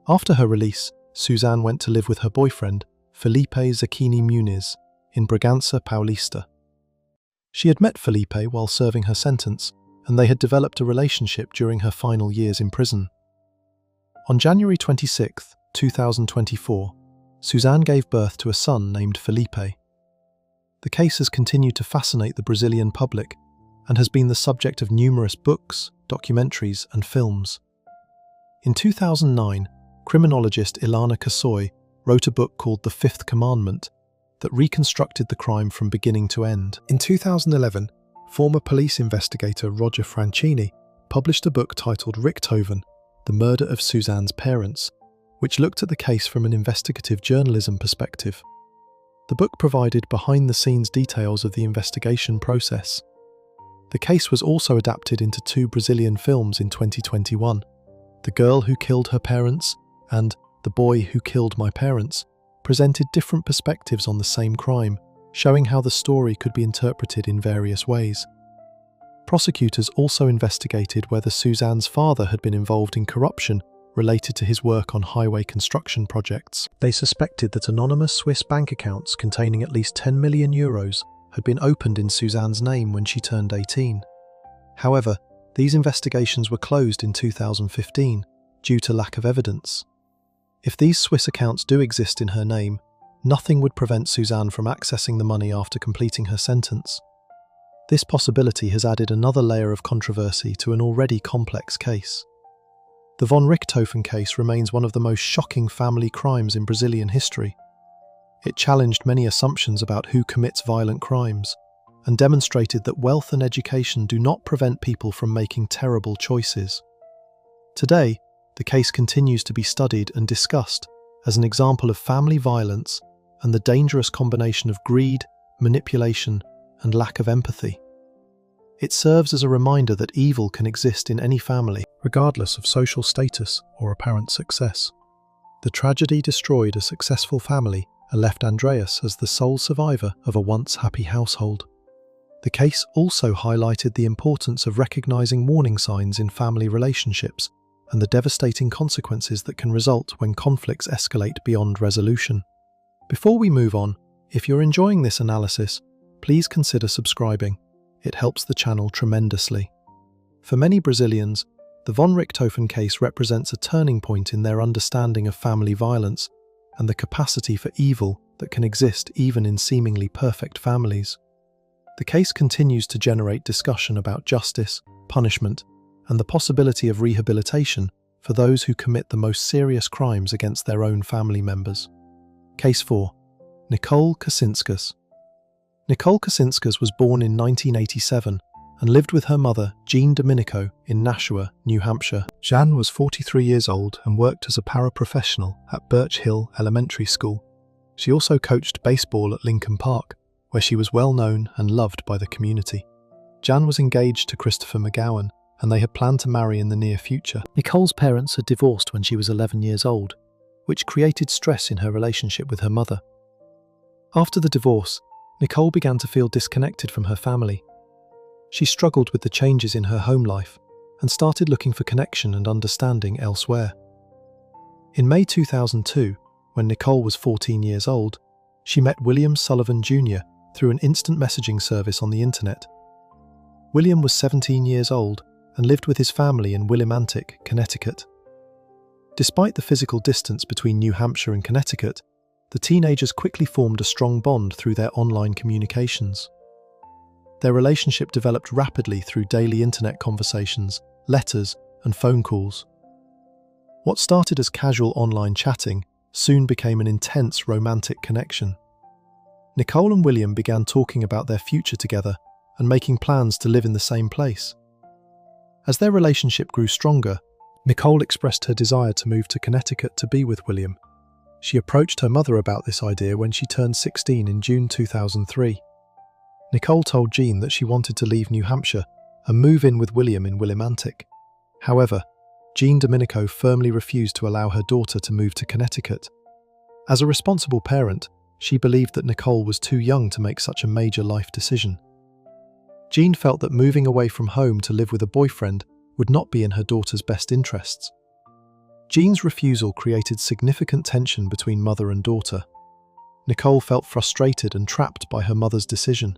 After her release, Suzanne went to live with her boyfriend, Felipe Zacchini Muniz, in Bragança Paulista. She had met Felipe while serving her sentence, and they had developed a relationship during her final years in prison. On January 26, 2024, Suzanne gave birth to a son named Felipe. The case has continued to fascinate the Brazilian public and has been the subject of numerous books, documentaries, and films. In 2009, criminologist Ilana Kasoy wrote a book called The Fifth Commandment that reconstructed the crime from beginning to end. In 2011, former police investigator Roger Franchini published a book titled Richthofen, The Murder of Suzanne's Parents, which looked at the case from an investigative journalism perspective. The book provided behind-the-scenes details of the investigation process. The case was also adapted into 2 Brazilian films in 2021. The Girl Who Killed Her Parents and The Boy Who Killed My Parents presented different perspectives on the same crime, showing how the story could be interpreted in various ways. Prosecutors also investigated whether Suzanne's father had been involved in corruption related to his work on highway construction projects. They suspected that anonymous Swiss bank accounts containing at least 10 million euros had been opened in Suzanne's name when she turned 18. However, these investigations were closed in 2015 due to lack of evidence. If these Swiss accounts do exist in her name, nothing would prevent Suzanne from accessing the money after completing her sentence. This possibility has added another layer of controversy to an already complex case. The von Richthofen case remains one of the most shocking family crimes in Brazilian history. It challenged many assumptions about who commits violent crimes and demonstrated that wealth and education do not prevent people from making terrible choices. Today, the case continues to be studied and discussed as an example of family violence and the dangerous combination of greed, manipulation, and lack of empathy. It serves as a reminder that evil can exist in any family, regardless of social status or apparent success. The tragedy destroyed a successful family and left Andreas as the sole survivor of a once happy household. The case also highlighted the importance of recognizing warning signs in family relationships and the devastating consequences that can result when conflicts escalate beyond resolution. Before we move on, if you're enjoying this analysis, please consider subscribing. It helps the channel tremendously. For many Brazilians, the von Richthofen case represents a turning point in their understanding of family violence and the capacity for evil that can exist even in seemingly perfect families. The case continues to generate discussion about justice, punishment, and the possibility of rehabilitation for those who commit the most serious crimes against their own family members. Case 4. Nicole Kasinskas. Nicole Kasinskas was born in 1987 and lived with her mother, Jean Domenico, in Nashua, New Hampshire. Jeanne was 43 years old and worked as a paraprofessional at Birch Hill Elementary School. She also coached baseball at Lincoln Park, where she was well known and loved by the community. Jeanne was engaged to Christopher McGowan, and they had planned to marry in the near future. Nicole's parents had divorced when she was 11 years old, which created stress in her relationship with her mother. After the divorce, Nicole began to feel disconnected from her family. She struggled with the changes in her home life and started looking for connection and understanding elsewhere. In May 2002, when Nicole was 14 years old, she met William Sullivan Jr. through an instant messaging service on the internet. William was 17 years old and lived with his family in Willimantic, Connecticut. Despite the physical distance between New Hampshire and Connecticut, the teenagers quickly formed a strong bond through their online communications. Their relationship developed rapidly through daily internet conversations, letters, and phone calls. What started as casual online chatting soon became an intense romantic connection. Nicole and William began talking about their future together and making plans to live in the same place. As their relationship grew stronger, Nicole expressed her desire to move to Connecticut to be with William. She approached her mother about this idea when she turned 16 in June 2003. Nicole told Jean that she wanted to leave New Hampshire and move in with William in Willimantic. However, Jean Domenico firmly refused to allow her daughter to move to Connecticut. As a responsible parent, she believed that Nicole was too young to make such a major life decision. Jean felt that moving away from home to live with a boyfriend would not be in her daughter's best interests. Jean's refusal created significant tension between mother and daughter. Nicole felt frustrated and trapped by her mother's decision.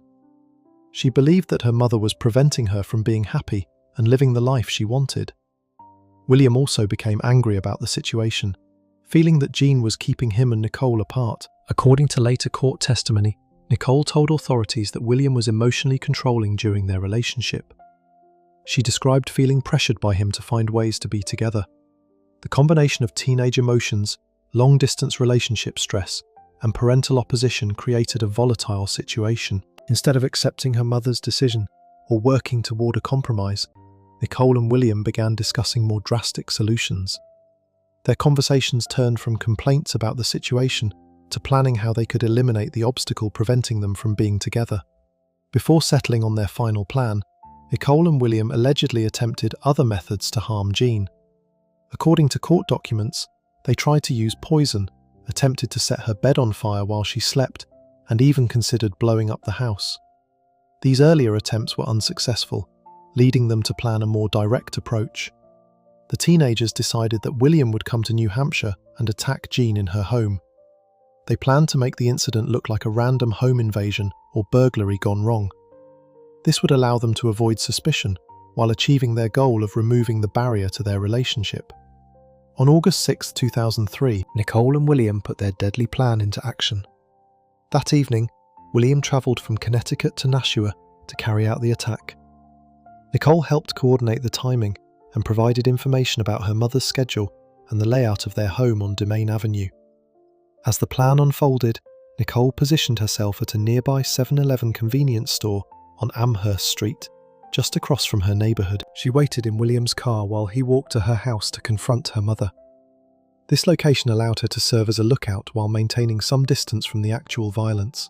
She believed that her mother was preventing her from being happy and living the life she wanted. William also became angry about the situation, feeling that Jean was keeping him and Nicole apart. According to later court testimony, Nicole told authorities that William was emotionally controlling during their relationship. She described feeling pressured by him to find ways to be together. The combination of teenage emotions, long-distance relationship stress, and parental opposition created a volatile situation. Instead of accepting her mother's decision or working toward a compromise, Nicole and William began discussing more drastic solutions. Their conversations turned from complaints about the situation to planning how they could eliminate the obstacle preventing them from being together. Before settling on their final plan, Nicole and William allegedly attempted other methods to harm Jean. According to court documents, they tried to use poison, attempted to set her bed on fire while she slept, and even considered blowing up the house. These earlier attempts were unsuccessful, leading them to plan a more direct approach. The teenagers decided that William would come to New Hampshire and attack Jean in her home. They planned to make the incident look like a random home invasion or burglary gone wrong. This would allow them to avoid suspicion while achieving their goal of removing the barrier to their relationship. On August 6, 2003, Nicole and William put their deadly plan into action. That evening, William travelled from Connecticut to Nashua to carry out the attack. Nicole helped coordinate the timing and provided information about her mother's schedule and the layout of their home on Domain Avenue. As the plan unfolded, Nicole positioned herself at a nearby 7-Eleven convenience store on Amherst Street, just across from her neighbourhood. She waited in William's car while he walked to her house to confront her mother. This location allowed her to serve as a lookout while maintaining some distance from the actual violence.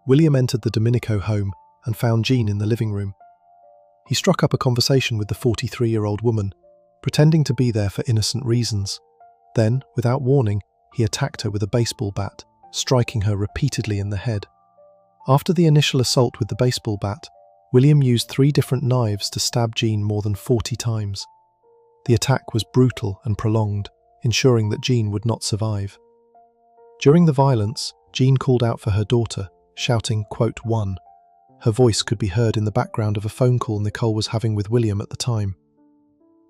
William entered the Domenico home and found Jean in the living room. He struck up a conversation with the 43-year-old woman, pretending to be there for innocent reasons. Then, without warning, he attacked her with a baseball bat, striking her repeatedly in the head. After the initial assault with the baseball bat, William used 3 different knives to stab Jean more than 40 times. The attack was brutal and prolonged, ensuring that Jean would not survive. During the violence, Jean called out for her daughter, shouting, quote, "One." Her voice could be heard in the background of a phone call Nicole was having with William at the time.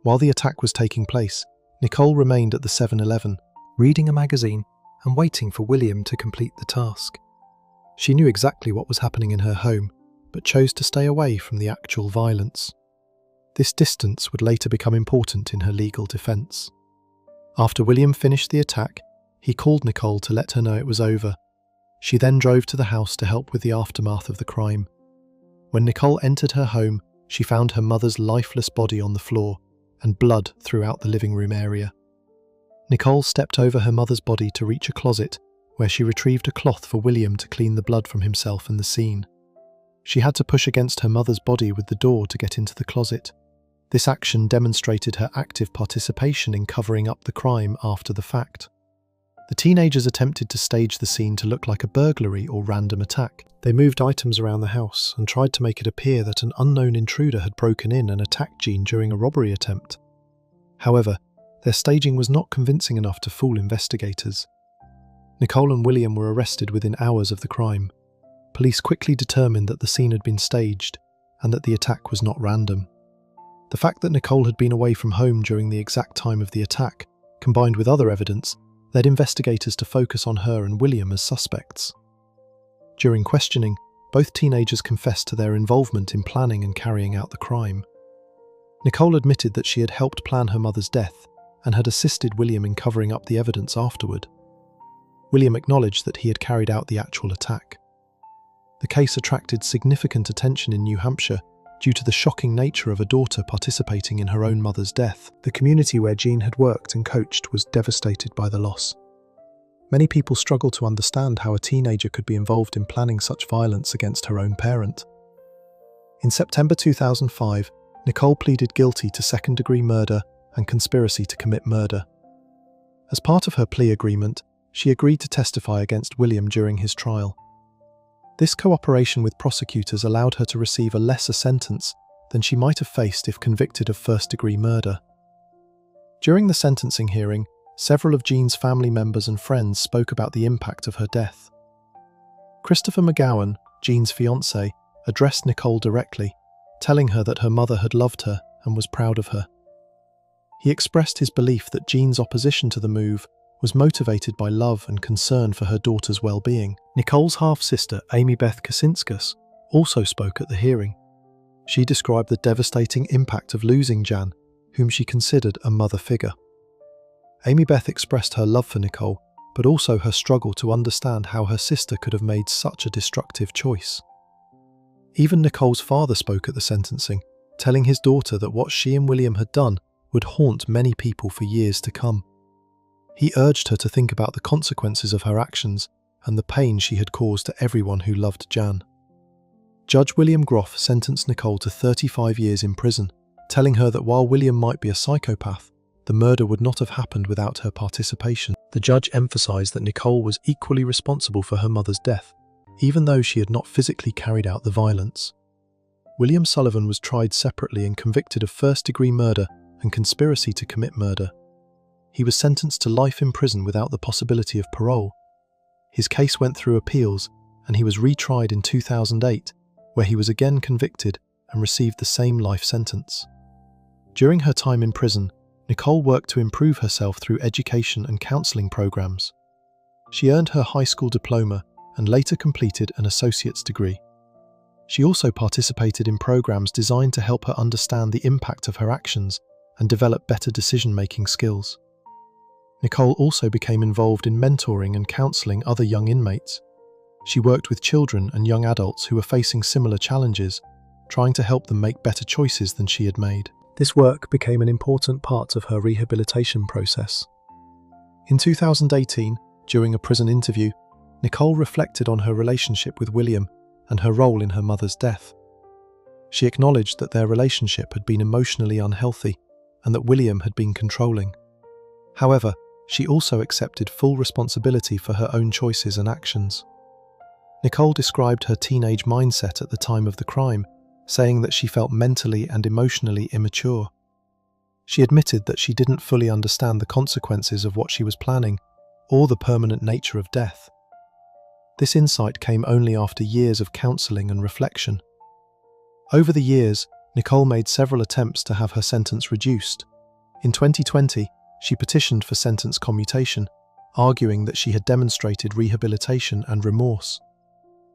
While the attack was taking place, Nicole remained at the 7-Eleven, reading a magazine and waiting for William to complete the task. She knew exactly what was happening in her home, but chose to stay away from the actual violence. This distance would later become important in her legal defense. After William finished the attack, he called Nicole to let her know it was over. She then drove to the house to help with the aftermath of the crime. When Nicole entered her home, she found her mother's lifeless body on the floor and blood throughout the living room area. Nicole stepped over her mother's body to reach a closet, where she retrieved a cloth for William to clean the blood from himself and the scene. She had to push against her mother's body with the door to get into the closet. This action demonstrated her active participation in covering up the crime after the fact. The teenagers attempted to stage the scene to look like a burglary or random attack. They moved items around the house and tried to make it appear that an unknown intruder had broken in and attacked Jean during a robbery attempt. However, their staging was not convincing enough to fool investigators. Nicole and William were arrested within hours of the crime. Police quickly determined that the scene had been staged and that the attack was not random. The fact that Nicole had been away from home during the exact time of the attack, combined with other evidence, led investigators to focus on her and William as suspects. During questioning, both teenagers confessed to their involvement in planning and carrying out the crime. Nicole admitted that she had helped plan her mother's death and had assisted William in covering up the evidence afterward. William acknowledged that he had carried out the actual attack. The case attracted significant attention in New Hampshire due to the shocking nature of a daughter participating in her own mother's death. The community where Jean had worked and coached was devastated by the loss. Many people struggle to understand how a teenager could be involved in planning such violence against her own parent. In September 2005, Nicole pleaded guilty to second-degree murder and conspiracy to commit murder. As part of her plea agreement, she agreed to testify against William during his trial. This cooperation with prosecutors allowed her to receive a lesser sentence than she might have faced if convicted of first-degree murder. During the sentencing hearing, several of Jean's family members and friends spoke about the impact of her death. Christopher McGowan, Jean's fiancé, addressed Nicole directly, telling her that her mother had loved her and was proud of her. He expressed his belief that Jean's opposition to the move was motivated by love and concern for her daughter's well-being. Nicole's half-sister, Amy Beth Kasinskas, also spoke at the hearing. She described the devastating impact of losing Jan, whom she considered a mother figure. Amy Beth expressed her love for Nicole, but also her struggle to understand how her sister could have made such a destructive choice. Even Nicole's father spoke at the sentencing, telling his daughter that what she and William had done would haunt many people for years to come. He urged her to think about the consequences of her actions and the pain she had caused to everyone who loved Jan. Judge William Groff sentenced Nicole to 35 years in prison, telling her that while William might be a psychopath, the murder would not have happened without her participation. The judge emphasized that Nicole was equally responsible for her mother's death, even though she had not physically carried out the violence. William Sullivan was tried separately and convicted of first-degree murder and conspiracy to commit murder. He was sentenced to life in prison without the possibility of parole. His case went through appeals, and he was retried in 2008, where he was again convicted and received the same life sentence. During her time in prison, Nicole worked to improve herself through education and counseling programs. She earned her high school diploma and later completed an associate's degree. She also participated in programs designed to help her understand the impact of her actions and develop better decision-making skills. Nicole also became involved in mentoring and counseling other young inmates. She worked with children and young adults who were facing similar challenges, trying to help them make better choices than she had made. This work became an important part of her rehabilitation process. In 2018, during a prison interview, Nicole reflected on her relationship with William and her role in her mother's death. She acknowledged that their relationship had been emotionally unhealthy and that William had been controlling. However, she also accepted full responsibility for her own choices and actions. Nicole described her teenage mindset at the time of the crime, saying that she felt mentally and emotionally immature. She admitted that she didn't fully understand the consequences of what she was planning or the permanent nature of death. This insight came only after years of counseling and reflection. Over the years, Nicole made several attempts to have her sentence reduced. In 2020, she petitioned for sentence commutation, arguing that she had demonstrated rehabilitation and remorse.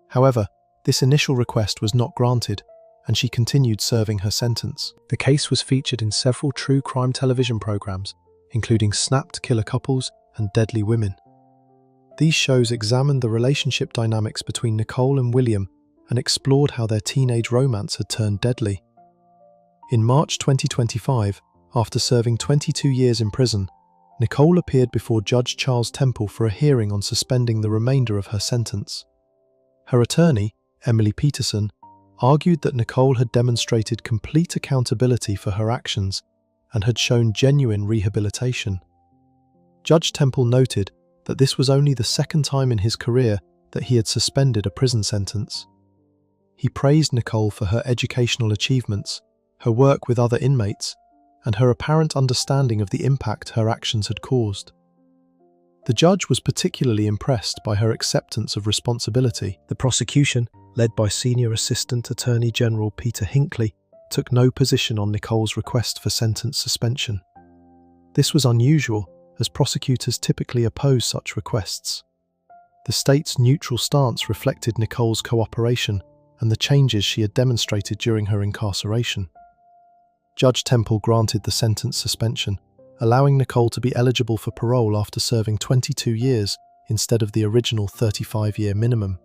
However, this initial request was not granted, and she continued serving her sentence. The case was featured in several true crime television programs, including Snapped Killer Couples and Deadly Women. These shows examined the relationship dynamics between Nicole and William and explored how their teenage romance had turned deadly. In March 2025, after serving 22 years in prison, Nicole appeared before Judge Charles Temple for a hearing on suspending the remainder of her sentence. Her attorney, Emily Peterson, argued that Nicole had demonstrated complete accountability for her actions and had shown genuine rehabilitation. Judge Temple noted that this was only the second time in his career that he had suspended a prison sentence. He praised Nicole for her educational achievements, her work with other inmates, and her apparent understanding of the impact her actions had caused. The judge was particularly impressed by her acceptance of responsibility. The prosecution, led by Senior Assistant Attorney General Peter Hinckley, took no position on Nicole's request for sentence suspension. This was unusual, as prosecutors typically oppose such requests. The state's neutral stance reflected Nicole's cooperation and the changes she had demonstrated during her incarceration. Judge Temple granted the sentence suspension, allowing Nicole to be eligible for parole after serving 22 years instead of the original 35-year minimum.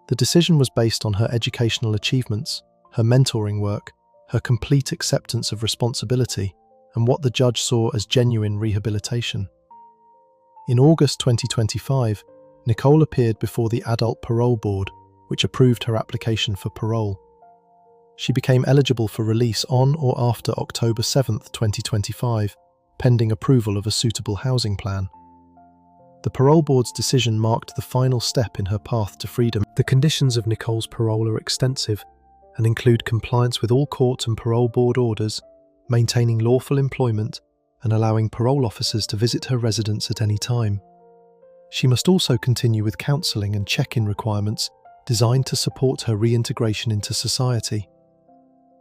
The decision was based on her educational achievements, her mentoring work, her complete acceptance of responsibility, and what the judge saw as genuine rehabilitation. In August 2025, Nicole appeared before the Adult Parole Board, which approved her application for parole. She became eligible for release on or after October 7, 2025, pending approval of a suitable housing plan. The parole board's decision marked the final step in her path to freedom. The conditions of Nicole's parole are extensive and include compliance with all court and parole board orders, maintaining lawful employment, and allowing parole officers to visit her residence at any time. She must also continue with counselling and check-in requirements designed to support her reintegration into society.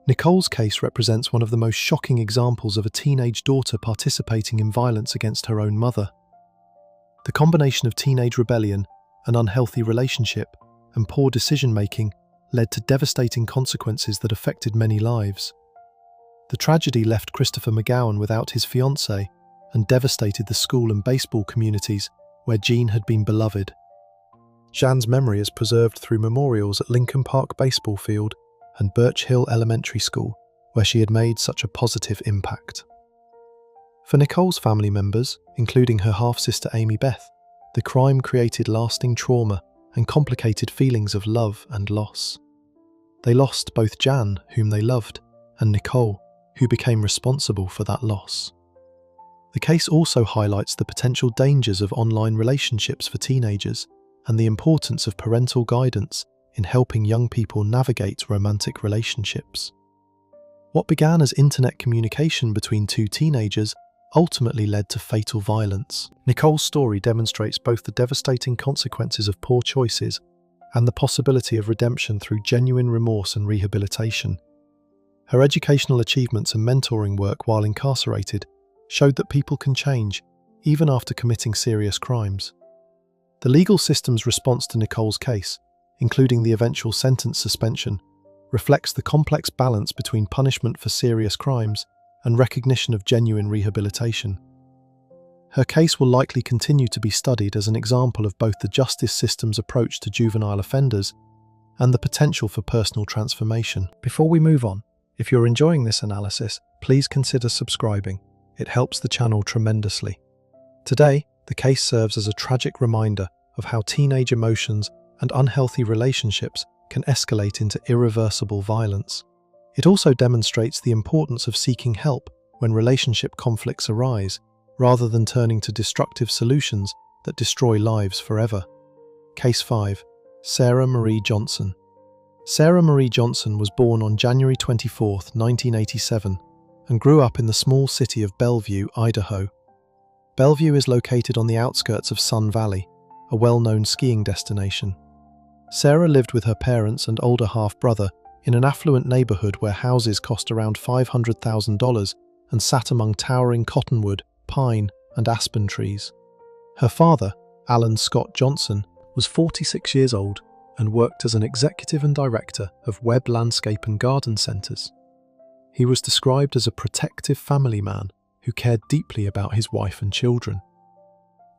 Nicole's case represents one of the most shocking examples of a teenage daughter participating in violence against her own mother. The combination of teenage rebellion, an unhealthy relationship, and poor decision-making led to devastating consequences that affected many lives. The tragedy left Christopher McGowan without his fiancée and devastated the school and baseball communities where Jean had been beloved. Jean's memory is preserved through memorials at Lincoln Park Baseball Field and Birch Hill Elementary School, where she had made such a positive impact. For Nicole's family members, including her half-sister Amy Beth, the crime created lasting trauma and complicated feelings of love and loss. They lost both Jan, whom they loved, and Nicole, who became responsible for that loss. The case also highlights the potential dangers of online relationships for teenagers and the importance of parental guidance in helping young people navigate romantic relationships. What began as internet communication between two teenagers ultimately led to fatal violence. Nicole's story demonstrates both the devastating consequences of poor choices and the possibility of redemption through genuine remorse and rehabilitation. Her educational achievements and mentoring work while incarcerated showed that people can change, even after committing serious crimes. The legal system's response to Nicole's case, including the eventual sentence suspension, reflects the complex balance between punishment for serious crimes and recognition of genuine rehabilitation. Her case will likely continue to be studied as an example of both the justice system's approach to juvenile offenders and the potential for personal transformation. Before we move on, if you're enjoying this analysis, please consider subscribing. It helps the channel tremendously. Today, the case serves as a tragic reminder of how teenage emotions and unhealthy relationships can escalate into irreversible violence. It also demonstrates the importance of seeking help when relationship conflicts arise, rather than turning to destructive solutions that destroy lives forever. Case 5. Sarah Marie Johnson. Sarah Marie Johnson was born on January 24, 1987, and grew up in the small city of Bellevue, Idaho. Bellevue is located on the outskirts of Sun Valley, a well-known skiing destination. Sarah lived with her parents and older half-brother in an affluent neighborhood where houses cost around $500,000 and sat among towering cottonwood, pine, and aspen trees. Her father, Alan Scott Johnson, was 46 years old and worked as an executive and director of Webb Landscape and Garden Centers. He was described as a protective family man who cared deeply about his wife and children.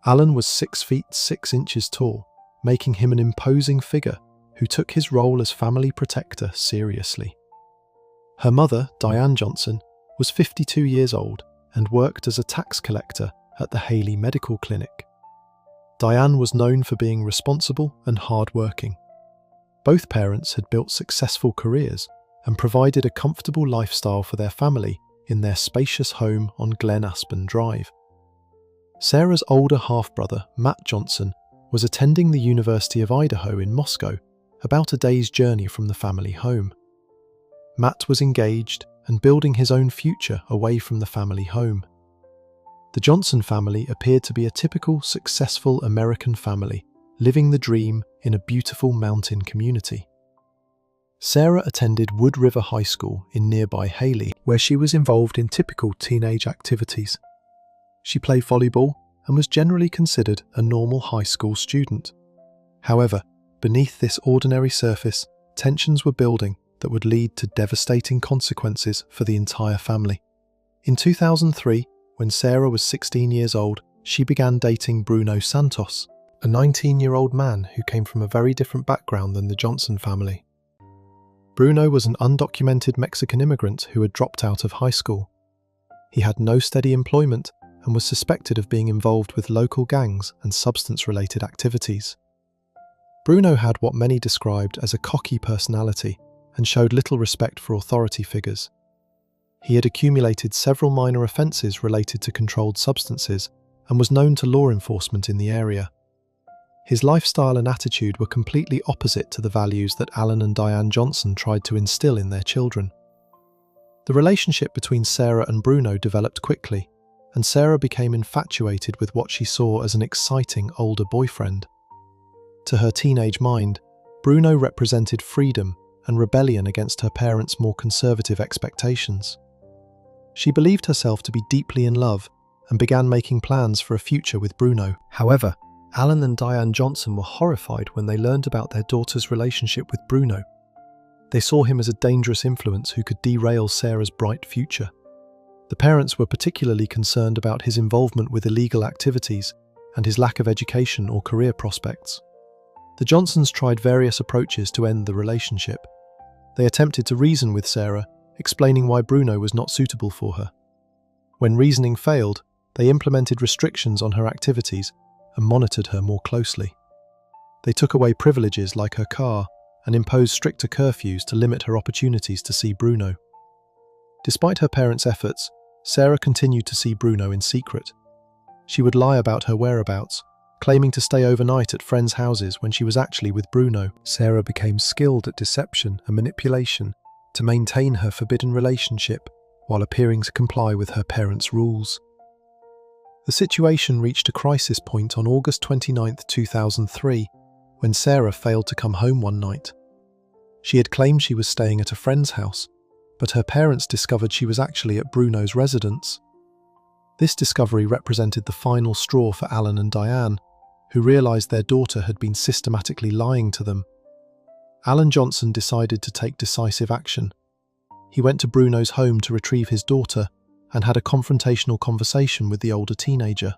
Alan was 6 feet 6 inches tall, making him an imposing figure who took his role as family protector seriously. Her mother, Diane Johnson, was 52 years old and worked as a tax collector at the Haley Medical Clinic. Diane was known for being responsible and hard-working. Both parents had built successful careers and provided a comfortable lifestyle for their family in their spacious home on Glen Aspen Drive. Sarah's older half-brother, Matt Johnson, was attending the University of Idaho in Moscow, about a day's journey from the family home. Matt was engaged and building his own future away from the family home. The Johnson family appeared to be a typical, successful American family, living the dream in a beautiful mountain community. Sarah attended Wood River High School in nearby Haley, where she was involved in typical teenage activities. She played volleyball and was generally considered a normal high school student. However, beneath this ordinary surface, tensions were building that would lead to devastating consequences for the entire family. In 2003, when Sarah was 16 years old, she began dating Bruno Santos, a 19-year-old man who came from a very different background than the Johnson family. Bruno was an undocumented Mexican immigrant who had dropped out of high school. He had no steady employment and was suspected of being involved with local gangs and substance-related activities. Bruno had what many described as a cocky personality and showed little respect for authority figures. He had accumulated several minor offences related to controlled substances and was known to law enforcement in the area. His lifestyle and attitude were completely opposite to the values that Alan and Diane Johnson tried to instill in their children. The relationship between Sarah and Bruno developed quickly, and Sarah became infatuated with what she saw as an exciting older boyfriend. To her teenage mind, Bruno represented freedom and rebellion against her parents' more conservative expectations. She believed herself to be deeply in love and began making plans for a future with Bruno. However, Alan and Diane Johnson were horrified when they learned about their daughter's relationship with Bruno. They saw him as a dangerous influence who could derail Sarah's bright future. The parents were particularly concerned about his involvement with illegal activities and his lack of education or career prospects. The Johnsons tried various approaches to end the relationship. They attempted to reason with Sarah, explaining why Bruno was not suitable for her. When reasoning failed, they implemented restrictions on her activities and monitored her more closely. They took away privileges like her car and imposed stricter curfews to limit her opportunities to see Bruno. Despite her parents' efforts, Sarah continued to see Bruno in secret. She would lie about her whereabouts, claiming to stay overnight at friends' houses when she was actually with Bruno. Sarah became skilled at deception and manipulation to maintain her forbidden relationship while appearing to comply with her parents' rules. The situation reached a crisis point on August 29, 2003, when Sarah failed to come home one night. She had claimed she was staying at a friend's house, but her parents discovered she was actually at Bruno's residence. This discovery represented the final straw for Alan and Diane, who realised their daughter had been systematically lying to them. Alan Johnson decided to take decisive action. He went to Bruno's home to retrieve his daughter and had a confrontational conversation with the older teenager.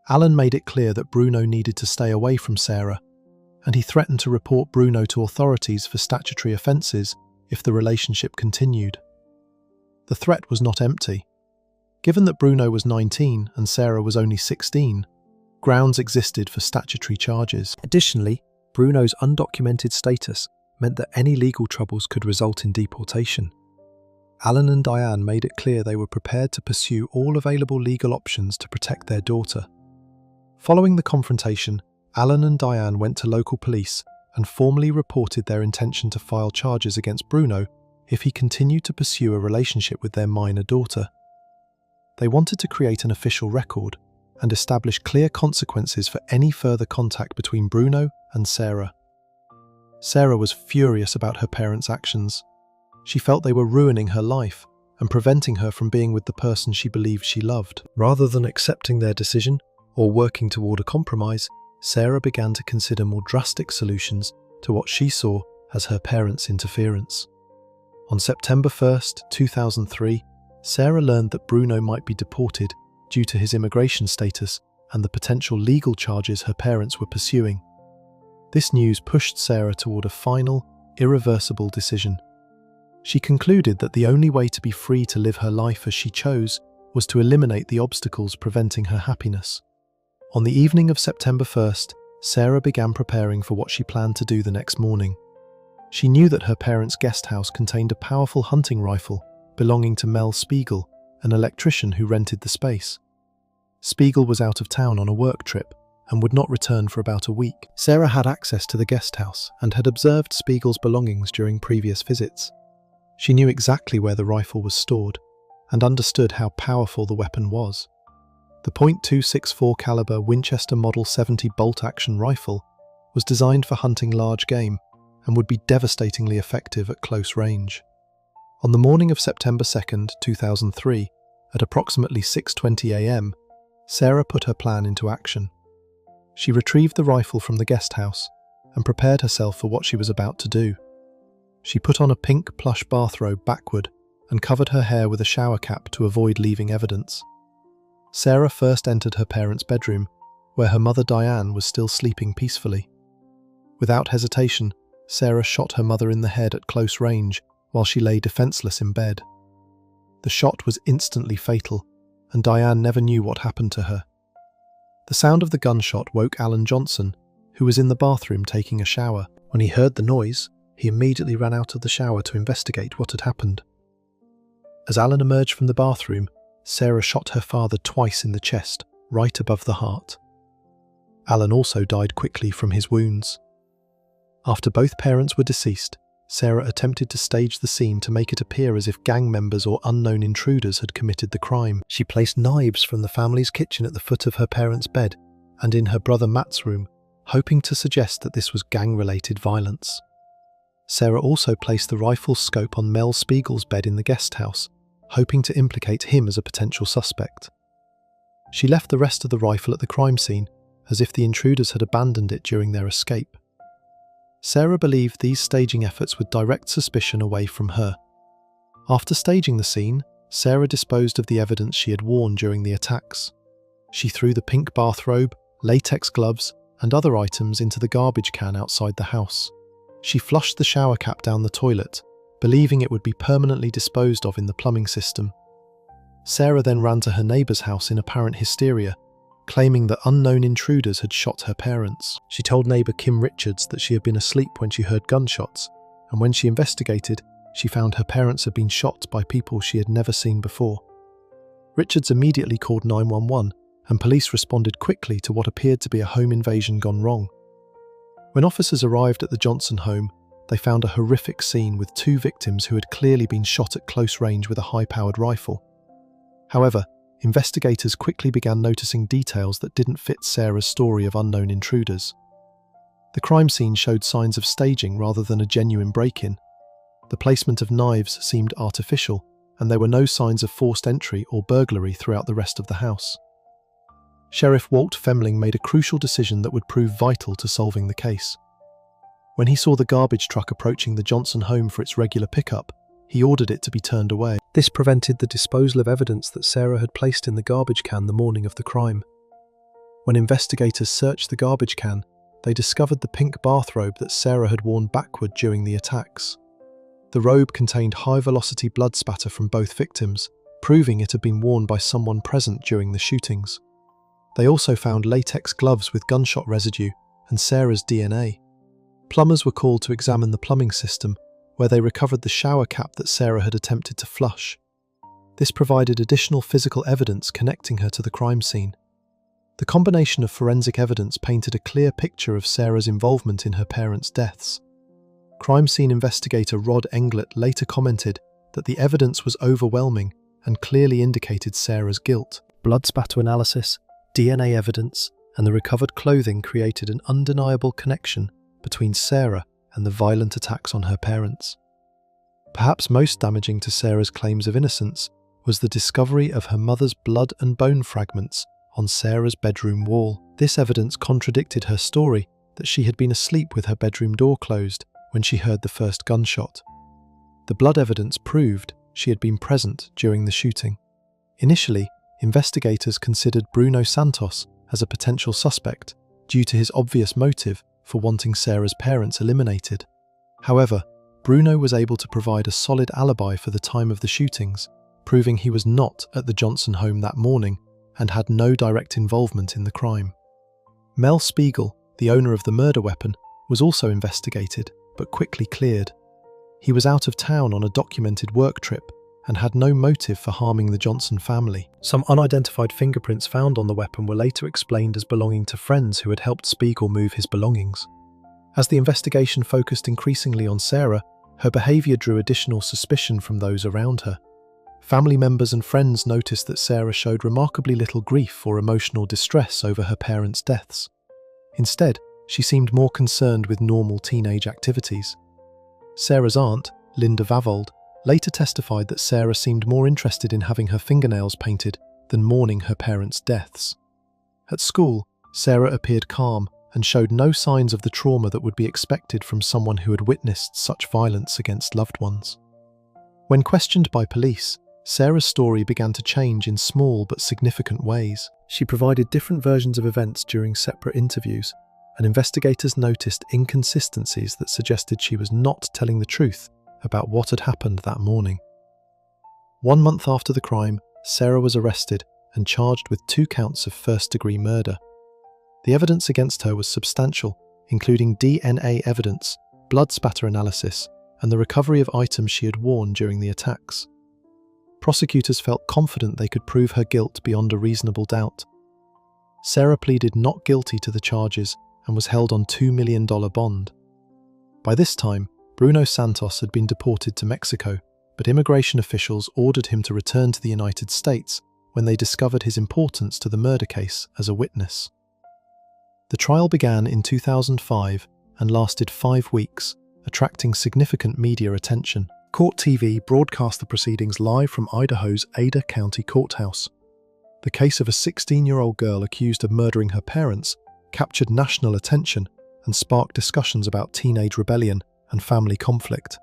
Alan made it clear that Bruno needed to stay away from Sarah, and he threatened to report Bruno to authorities for statutory offences if the relationship continued. The threat was not empty. Given that Bruno was 19 and Sarah was only 16, grounds existed for statutory charges. Additionally, Bruno's undocumented status meant that any legal troubles could result in deportation. Alan and Diane made it clear they were prepared to pursue all available legal options to protect their daughter. Following the confrontation, Alan and Diane went to local police and formally reported their intention to file charges against Bruno if he continued to pursue a relationship with their minor daughter. They wanted to create an official record and establish clear consequences for any further contact between Bruno and Sarah. Sarah was furious about her parents' actions. She felt they were ruining her life and preventing her from being with the person she believed she loved. Rather than accepting their decision or working toward a compromise, Sarah began to consider more drastic solutions to what she saw as her parents' interference. On September 1st, 2003, Sarah learned that Bruno might be deported due to his immigration status and the potential legal charges her parents were pursuing. This news pushed Sarah toward a final, irreversible decision. She concluded that the only way to be free to live her life as she chose was to eliminate the obstacles preventing her happiness. On the evening of September 1st, Sarah began preparing for what she planned to do the next morning. She knew that her parents' guest house contained a powerful hunting rifle belonging to Mel Spiegel, an electrician who rented the space. Spiegel was out of town on a work trip and would not return for about a week. Sarah had access to the guest house and had observed Spiegel's belongings during previous visits. She knew exactly where the rifle was stored and understood how powerful the weapon was. The .264 caliber Winchester Model 70 bolt-action rifle was designed for hunting large game and would be devastatingly effective at close range. On the morning of September 2nd, 2003, at approximately 6:20 a.m., Sarah put her plan into action. She retrieved the rifle from the guest house and prepared herself for what she was about to do. She put on a pink plush bathrobe backward and covered her hair with a shower cap to avoid leaving evidence. Sarah first entered her parents' bedroom, where her mother Diane was still sleeping peacefully. Without hesitation, Sarah shot her mother in the head at close range while she lay defenseless in bed. The shot was instantly fatal, and Diane never knew what happened to her. The sound of the gunshot woke Alan Johnson, who was in the bathroom taking a shower. When he heard the noise, he immediately ran out of the shower to investigate what had happened. As Alan emerged from the bathroom, Sarah shot her father twice in the chest, right above the heart. Alan also died quickly from his wounds. After both parents were deceased, Sarah attempted to stage the scene to make it appear as if gang members or unknown intruders had committed the crime. She placed knives from the family's kitchen at the foot of her parents' bed and in her brother Matt's room, hoping to suggest that this was gang-related violence. Sarah also placed the rifle scope on Mel Spiegel's bed in the guest house, hoping to implicate him as a potential suspect. She left the rest of the rifle at the crime scene, as if the intruders had abandoned it during their escape. Sarah believed these staging efforts would direct suspicion away from her. After staging the scene, Sarah disposed of the evidence she had worn during the attacks. She threw the pink bathrobe, latex gloves, and other items into the garbage can outside the house. She flushed the shower cap down the toilet, believing it would be permanently disposed of in the plumbing system. Sarah then ran to her neighbour's house in apparent hysteria, claiming that unknown intruders had shot her parents. She told neighbour Kim Richards that she had been asleep when she heard gunshots, and when she investigated, she found her parents had been shot by people she had never seen before. Richards immediately called 911, and police responded quickly to what appeared to be a home invasion gone wrong. When officers arrived at the Johnson home, they found a horrific scene with 2 victims who had clearly been shot at close range with a high-powered rifle. However, investigators quickly began noticing details that didn't fit Sarah's story of unknown intruders. The crime scene showed signs of staging rather than a genuine break-in. The placement of knives seemed artificial, and there were no signs of forced entry or burglary throughout the rest of the house. Sheriff Walt Femling made a crucial decision that would prove vital to solving the case. When he saw the garbage truck approaching the Johnson home for its regular pickup, he ordered it to be turned away. This prevented the disposal of evidence that Sarah had placed in the garbage can the morning of the crime. When investigators searched the garbage can, they discovered the pink bathrobe that Sarah had worn backward during the attacks. The robe contained high-velocity blood spatter from both victims, proving it had been worn by someone present during the shootings. They also found latex gloves with gunshot residue and Sarah's DNA. Plumbers were called to examine the plumbing system, where they recovered the shower cap that Sarah had attempted to flush. This provided additional physical evidence connecting her to the crime scene. The combination of forensic evidence painted a clear picture of Sarah's involvement in her parents' deaths. Crime scene investigator Rod Englert later commented that the evidence was overwhelming and clearly indicated Sarah's guilt. Blood spatter analysis, DNA evidence, and the recovered clothing created an undeniable connection between Sarah and the violent attacks on her parents. Perhaps most damaging to Sarah's claims of innocence was the discovery of her mother's blood and bone fragments on Sarah's bedroom wall. This evidence contradicted her story that she had been asleep with her bedroom door closed when she heard the first gunshot. The blood evidence proved she had been present during the shooting. Initially, investigators considered Bruno Santos as a potential suspect due to his obvious motive for wanting Sarah's parents eliminated. However, Bruno was able to provide a solid alibi for the time of the shootings, proving he was not at the Johnson home that morning and had no direct involvement in the crime. Mel Spiegel, the owner of the murder weapon, was also investigated, but quickly cleared. He was out of town on a documented work trip and had no motive for harming the Johnson family. Some unidentified fingerprints found on the weapon were later explained as belonging to friends who had helped Spiegel move his belongings. As the investigation focused increasingly on Sarah, her behaviour drew additional suspicion from those around her. Family members and friends noticed that Sarah showed remarkably little grief or emotional distress over her parents' deaths. Instead, she seemed more concerned with normal teenage activities. Sarah's aunt, Linda Vavold, later testified that Sarah seemed more interested in having her fingernails painted than mourning her parents' deaths. At school, Sarah appeared calm and showed no signs of the trauma that would be expected from someone who had witnessed such violence against loved ones. When questioned by police, Sarah's story began to change in small but significant ways. She provided different versions of events during separate interviews, and investigators noticed inconsistencies that suggested she was not telling the truth about what had happened that morning. 1 month after the crime, Sarah was arrested and charged with 2 counts of first-degree murder. The evidence against her was substantial, including DNA evidence, blood spatter analysis, and the recovery of items she had worn during the attacks. Prosecutors felt confident they could prove her guilt beyond a reasonable doubt. Sarah pleaded not guilty to the charges and was held on $2 million bond. By this time, Bruno Santos had been deported to Mexico, but immigration officials ordered him to return to the United States when they discovered his importance to the murder case as a witness. The trial began in 2005 and lasted 5 weeks, attracting significant media attention. Court TV broadcast the proceedings live from Idaho's Ada County Courthouse. The case of a 16-year-old girl accused of murdering her parents captured national attention and sparked discussions about teenage rebellion and family conflict.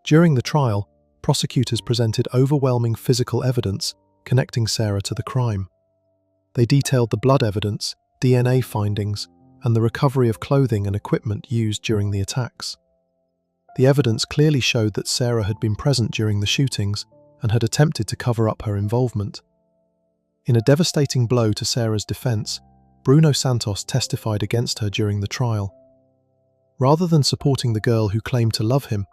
During the trial, prosecutors presented overwhelming physical evidence connecting Sarah to the crime. They detailed the blood evidence, DNA findings, and the recovery of clothing and equipment used during the attacks. The evidence clearly showed that Sarah had been present during the shootings and had attempted to cover up her involvement. In a devastating blow to Sarah's defense, Bruno Santos testified against her during the trial. Rather than supporting the girl who claimed to love him,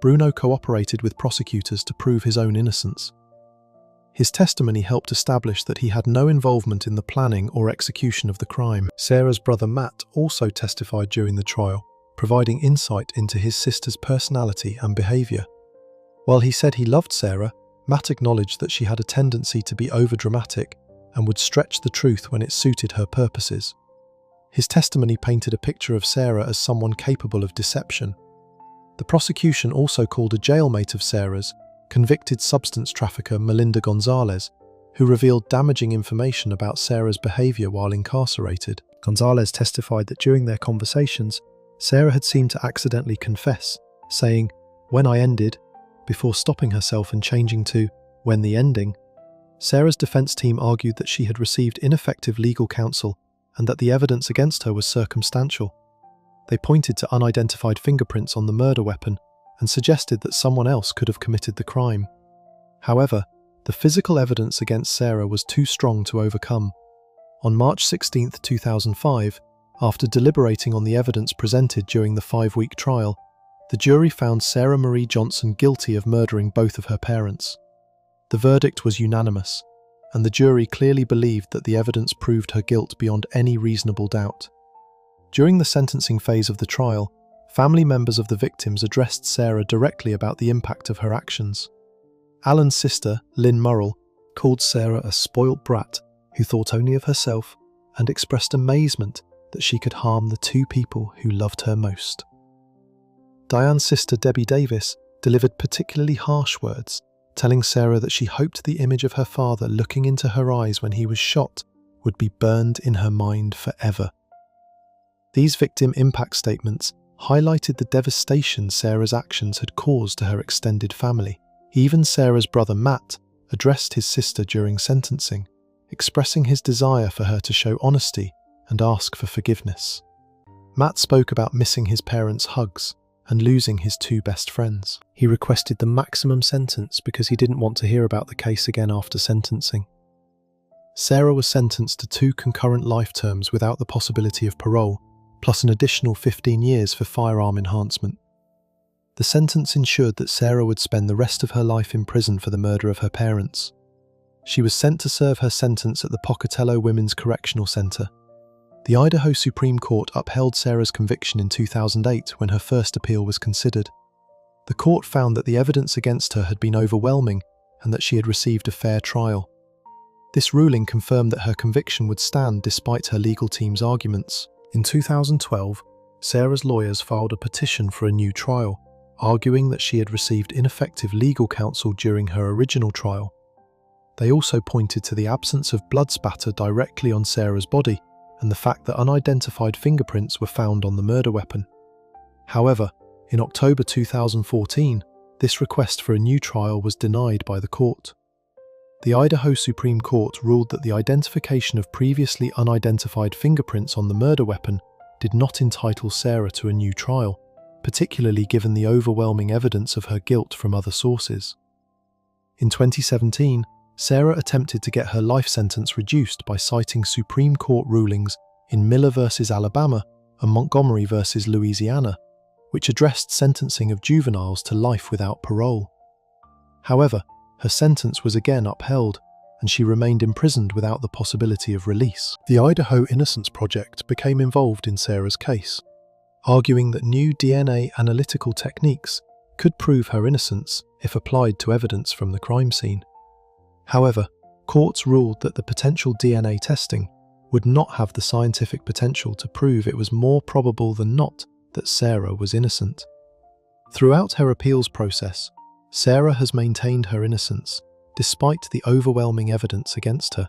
Bruno cooperated with prosecutors to prove his own innocence. His testimony helped establish that he had no involvement in the planning or execution of the crime. Sarah's brother Matt also testified during the trial, providing insight into his sister's personality and behaviour. While he said he loved Sarah, Matt acknowledged that she had a tendency to be overdramatic and would stretch the truth when it suited her purposes. His testimony painted a picture of Sarah as someone capable of deception. The prosecution also called a jailmate of Sarah's, convicted substance trafficker Melinda Gonzalez, who revealed damaging information about Sarah's behaviour while incarcerated. Gonzalez testified that during their conversations, Sarah had seemed to accidentally confess, saying, "When I ended," before stopping herself and changing to, "when the ending." Sarah's defence team argued that she had received ineffective legal counsel and that the evidence against her was circumstantial. They pointed to unidentified fingerprints on the murder weapon and suggested that someone else could have committed the crime. However, the physical evidence against Sarah was too strong to overcome. On March 16, 2005, after deliberating on the evidence presented during the 5-week trial, the jury found Sarah Marie Johnson guilty of murdering both of her parents. The verdict was unanimous, and the jury clearly believed that the evidence proved her guilt beyond any reasonable doubt. During the sentencing phase of the trial, family members of the victims addressed Sarah directly about the impact of her actions. Alan's sister, Lynn Murrell, called Sarah a spoilt brat who thought only of herself and expressed amazement that she could harm the two people who loved her most. Diane's sister, Debbie Davis, delivered particularly harsh words, telling Sarah that she hoped the image of her father looking into her eyes when he was shot would be burned in her mind forever. These victim impact statements highlighted the devastation Sarah's actions had caused to her extended family. Even Sarah's brother Matt addressed his sister during sentencing, expressing his desire for her to show honesty and ask for forgiveness. Matt spoke about missing his parents' hugs and losing his two best friends. He requested the maximum sentence because he didn't want to hear about the case again after sentencing. Sarah was sentenced to 2 concurrent life terms without the possibility of parole, plus an additional 15 years for firearm enhancement. The sentence ensured that Sarah would spend the rest of her life in prison for the murder of her parents. She was sent to serve her sentence at the Pocatello Women's Correctional Center. The Idaho Supreme Court upheld Sarah's conviction in 2008 when her first appeal was considered. The court found that the evidence against her had been overwhelming and that she had received a fair trial. This ruling confirmed that her conviction would stand despite her legal team's arguments. In 2012, Sarah's lawyers filed a petition for a new trial, arguing that she had received ineffective legal counsel during her original trial. They also pointed to the absence of blood spatter directly on Sarah's body and the fact that unidentified fingerprints were found on the murder weapon. However, in October 2014, this request for a new trial was denied by the court. The Idaho Supreme Court ruled that the identification of previously unidentified fingerprints on the murder weapon did not entitle Sarah to a new trial, particularly given the overwhelming evidence of her guilt from other sources. In 2017, Sarah attempted to get her life sentence reduced by citing Supreme Court rulings in Miller v. Alabama and Montgomery v. Louisiana, which addressed sentencing of juveniles to life without parole. However, her sentence was again upheld, and she remained imprisoned without the possibility of release. The Idaho Innocence Project became involved in Sarah's case, arguing that new DNA analytical techniques could prove her innocence if applied to evidence from the crime scene. However, courts ruled that the potential DNA testing would not have the scientific potential to prove it was more probable than not that Sarah was innocent. Throughout her appeals process, Sarah has maintained her innocence, despite the overwhelming evidence against her.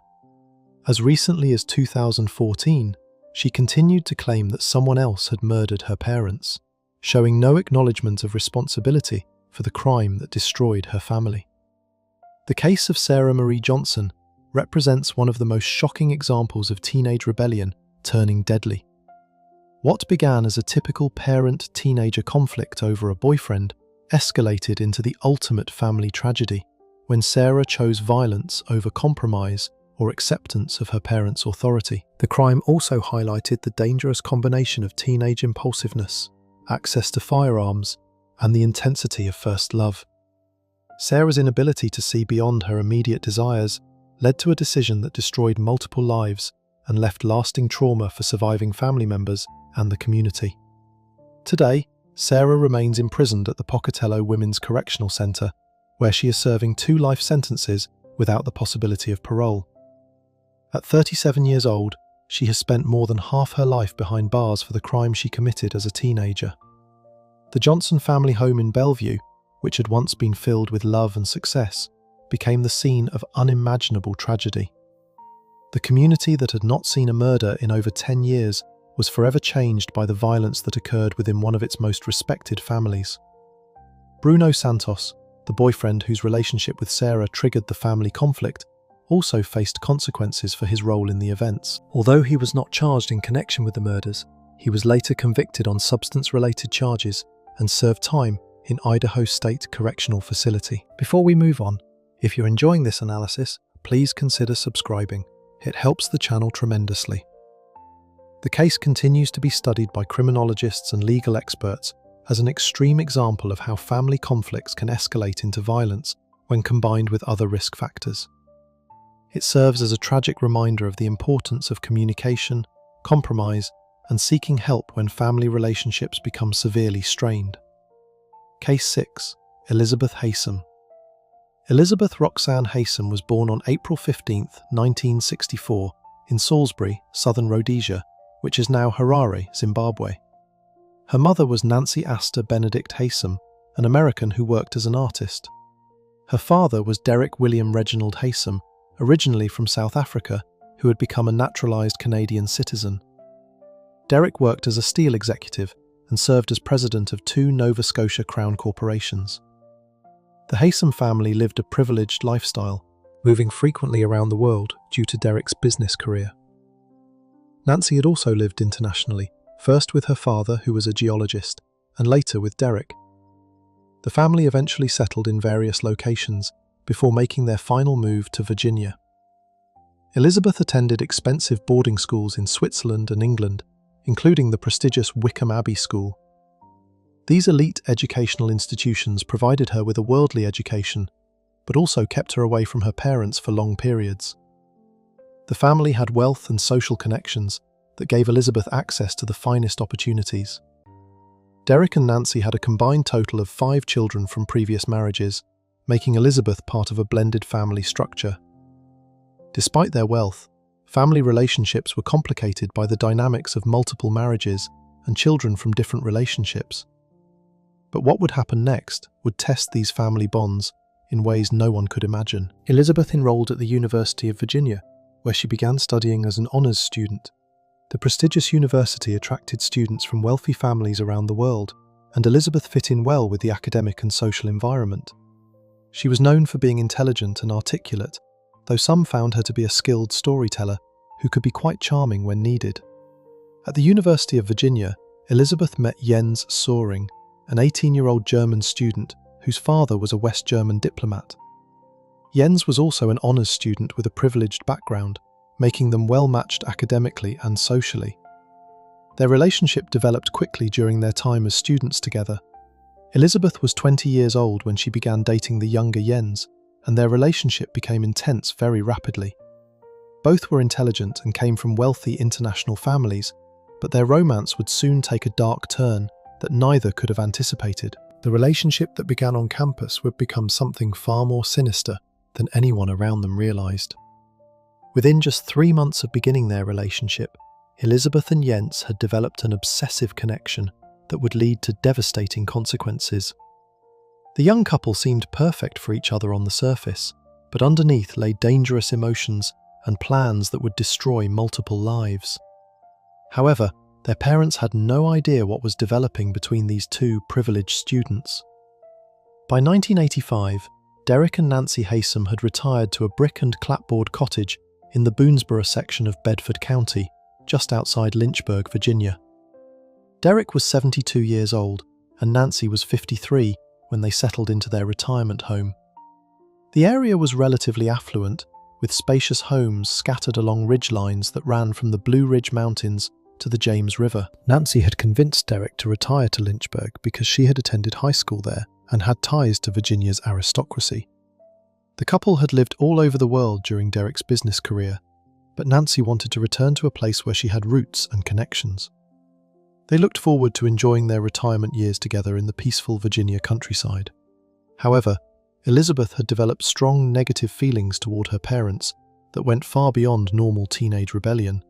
As recently as 2014, she continued to claim that someone else had murdered her parents, showing no acknowledgement of responsibility for the crime that destroyed her family. The case of Sarah Marie Johnson represents one of the most shocking examples of teenage rebellion turning deadly. What began as a typical parent-teenager conflict over a boyfriend escalated into the ultimate family tragedy when Sarah chose violence over compromise or acceptance of her parents' authority. The crime also highlighted the dangerous combination of teenage impulsiveness, access to firearms, and the intensity of first love. Sarah's inability to see beyond her immediate desires led to a decision that destroyed multiple lives and left lasting trauma for surviving family members and the community. Today, Sarah remains imprisoned at the Pocatello Women's Correctional Center, where she is serving 2 life sentences without the possibility of parole. At 37 years old, she has spent more than half her life behind bars for the crime she committed as a teenager. The Johnson family home in Bellevue, which had once been filled with love and success, became the scene of unimaginable tragedy. The community that had not seen a murder in over 10 years was forever changed by the violence that occurred within one of its most respected families. Bruno Santos, the boyfriend whose relationship with Sarah triggered the family conflict, also faced consequences for his role in the events. Although he was not charged in connection with the murders, he was later convicted on substance-related charges and served time in Idaho State Correctional Facility. Before we move on, if you're enjoying this analysis, please consider subscribing. It helps the channel tremendously. The case continues to be studied by criminologists and legal experts as an extreme example of how family conflicts can escalate into violence when combined with other risk factors. It serves as a tragic reminder of the importance of communication, compromise, and seeking help when family relationships become severely strained. Case 6. Elizabeth Haysom. Elizabeth Roxanne Haysom was born on April 15, 1964, in Salisbury, southern Rhodesia, which is now Harare, Zimbabwe. Her mother was Nancy Astor Benedict Haysom, an American who worked as an artist. Her father was Derek William Reginald Haysom, originally from South Africa, who had become a naturalized Canadian citizen. Derek worked as a steel executive and served as president of 2 Nova Scotia Crown corporations. The Haysom family lived a privileged lifestyle, moving frequently around the world due to Derek's business career. Nancy had also lived internationally, first with her father, who was a geologist, and later with Derek. The family eventually settled in various locations before making their final move to Virginia. Elizabeth attended expensive boarding schools in Switzerland and England, including the prestigious Wickham Abbey School. These elite educational institutions provided her with a worldly education, but also kept her away from her parents for long periods. The family had wealth and social connections that gave Elizabeth access to the finest opportunities. Derek and Nancy had a combined total of 5 children from previous marriages, making Elizabeth part of a blended family structure. Despite their wealth, family relationships were complicated by the dynamics of multiple marriages and children from different relationships. But what would happen next would test these family bonds in ways no one could imagine. Elizabeth enrolled at the University of Virginia, where she began studying as an honors student. The prestigious university attracted students from wealthy families around the world, and Elizabeth fit in well with the academic and social environment. She was known for being intelligent and articulate, though some found her to be a skilled storyteller who could be quite charming when needed. At the University of Virginia, Elizabeth met Jens Soering, an 18-year-old German student whose father was a West German diplomat. Jens was also an honors student with a privileged background, making them well-matched academically and socially. Their relationship developed quickly during their time as students together. Elizabeth was 20 years old when she began dating the younger Jens, and their relationship became intense very rapidly. Both were intelligent and came from wealthy international families, but their romance would soon take a dark turn that neither could have anticipated. The relationship that began on campus would become something far more sinister than anyone around them realized. Within just 3 months of beginning their relationship, Elizabeth and Jens had developed an obsessive connection that would lead to devastating consequences. The young couple seemed perfect for each other on the surface, but underneath lay dangerous emotions and plans that would destroy multiple lives. However, their parents had no idea what was developing between these 2 privileged students. By 1985, Derek and Nancy Haysom had retired to a brick and clapboard cottage in the Boonesboro section of Bedford County, just outside Lynchburg, Virginia. Derek was 72 years old, and Nancy was 53 when they settled into their retirement home. The area was relatively affluent, with spacious homes scattered along ridgelines that ran from the Blue Ridge Mountains to the James River. Nancy had convinced Derek to retire to Lynchburg because she had attended high school there and had ties to Virginia's aristocracy. The couple had lived all over the world during Derek's business career, but Nancy wanted to return to a place where she had roots and connections. They looked forward to enjoying their retirement years together in the peaceful Virginia countryside. However, Elizabeth had developed strong negative feelings toward her parents that went far beyond normal teenage rebellion.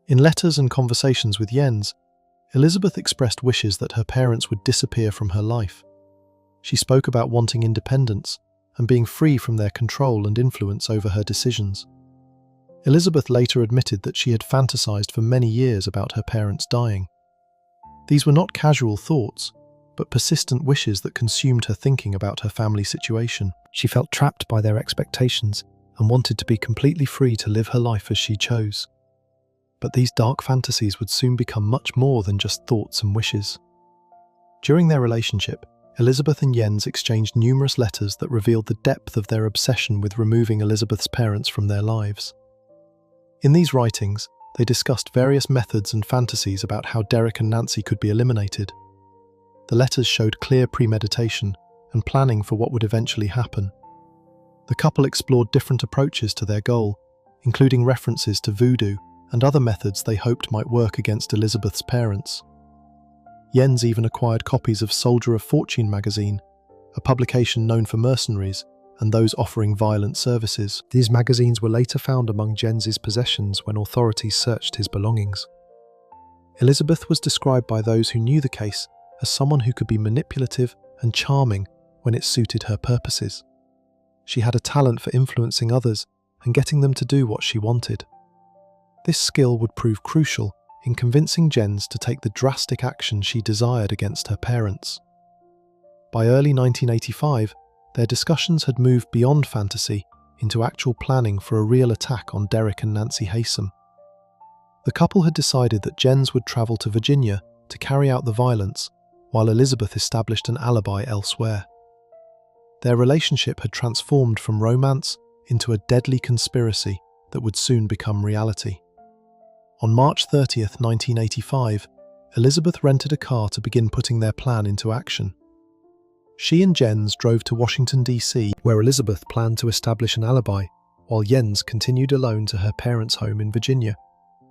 In letters and conversations with Jens, Elizabeth expressed wishes that her parents would disappear from her life. She spoke about wanting independence and being free from their control and influence over her decisions. Elizabeth later admitted that she had fantasized for many years about her parents dying. These were not casual thoughts, but persistent wishes that consumed her thinking about her family situation. She felt trapped by their expectations and wanted to be completely free to live her life as she chose. But these dark fantasies would soon become much more than just thoughts and wishes. During their relationship, Elizabeth and Jens exchanged numerous letters that revealed the depth of their obsession with removing Elizabeth's parents from their lives. In these writings, they discussed various methods and fantasies about how Derek and Nancy could be eliminated. The letters showed clear premeditation and planning for what would eventually happen. The couple explored different approaches to their goal, including references to voodoo and other methods they hoped might work against Elizabeth's parents. Jens even acquired copies of Soldier of Fortune magazine, a publication known for mercenaries and those offering violent services. These magazines were later found among Jens's possessions when authorities searched his belongings. Elizabeth was described by those who knew the case as someone who could be manipulative and charming when it suited her purposes. She had a talent for influencing others and getting them to do what she wanted. This skill would prove crucial in convincing Jens to take the drastic action she desired against her parents. By early 1985, their discussions had moved beyond fantasy into actual planning for a real attack on Derek and Nancy Haysom. The couple had decided that Jens would travel to Virginia to carry out the violence, while Elizabeth established an alibi elsewhere. Their relationship had transformed from romance into a deadly conspiracy that would soon become reality. On March 30th, 1985, Elizabeth rented a car to begin putting their plan into action. She and Jens drove to Washington, D.C., where Elizabeth planned to establish an alibi, while Jens continued alone to her parents' home in Virginia.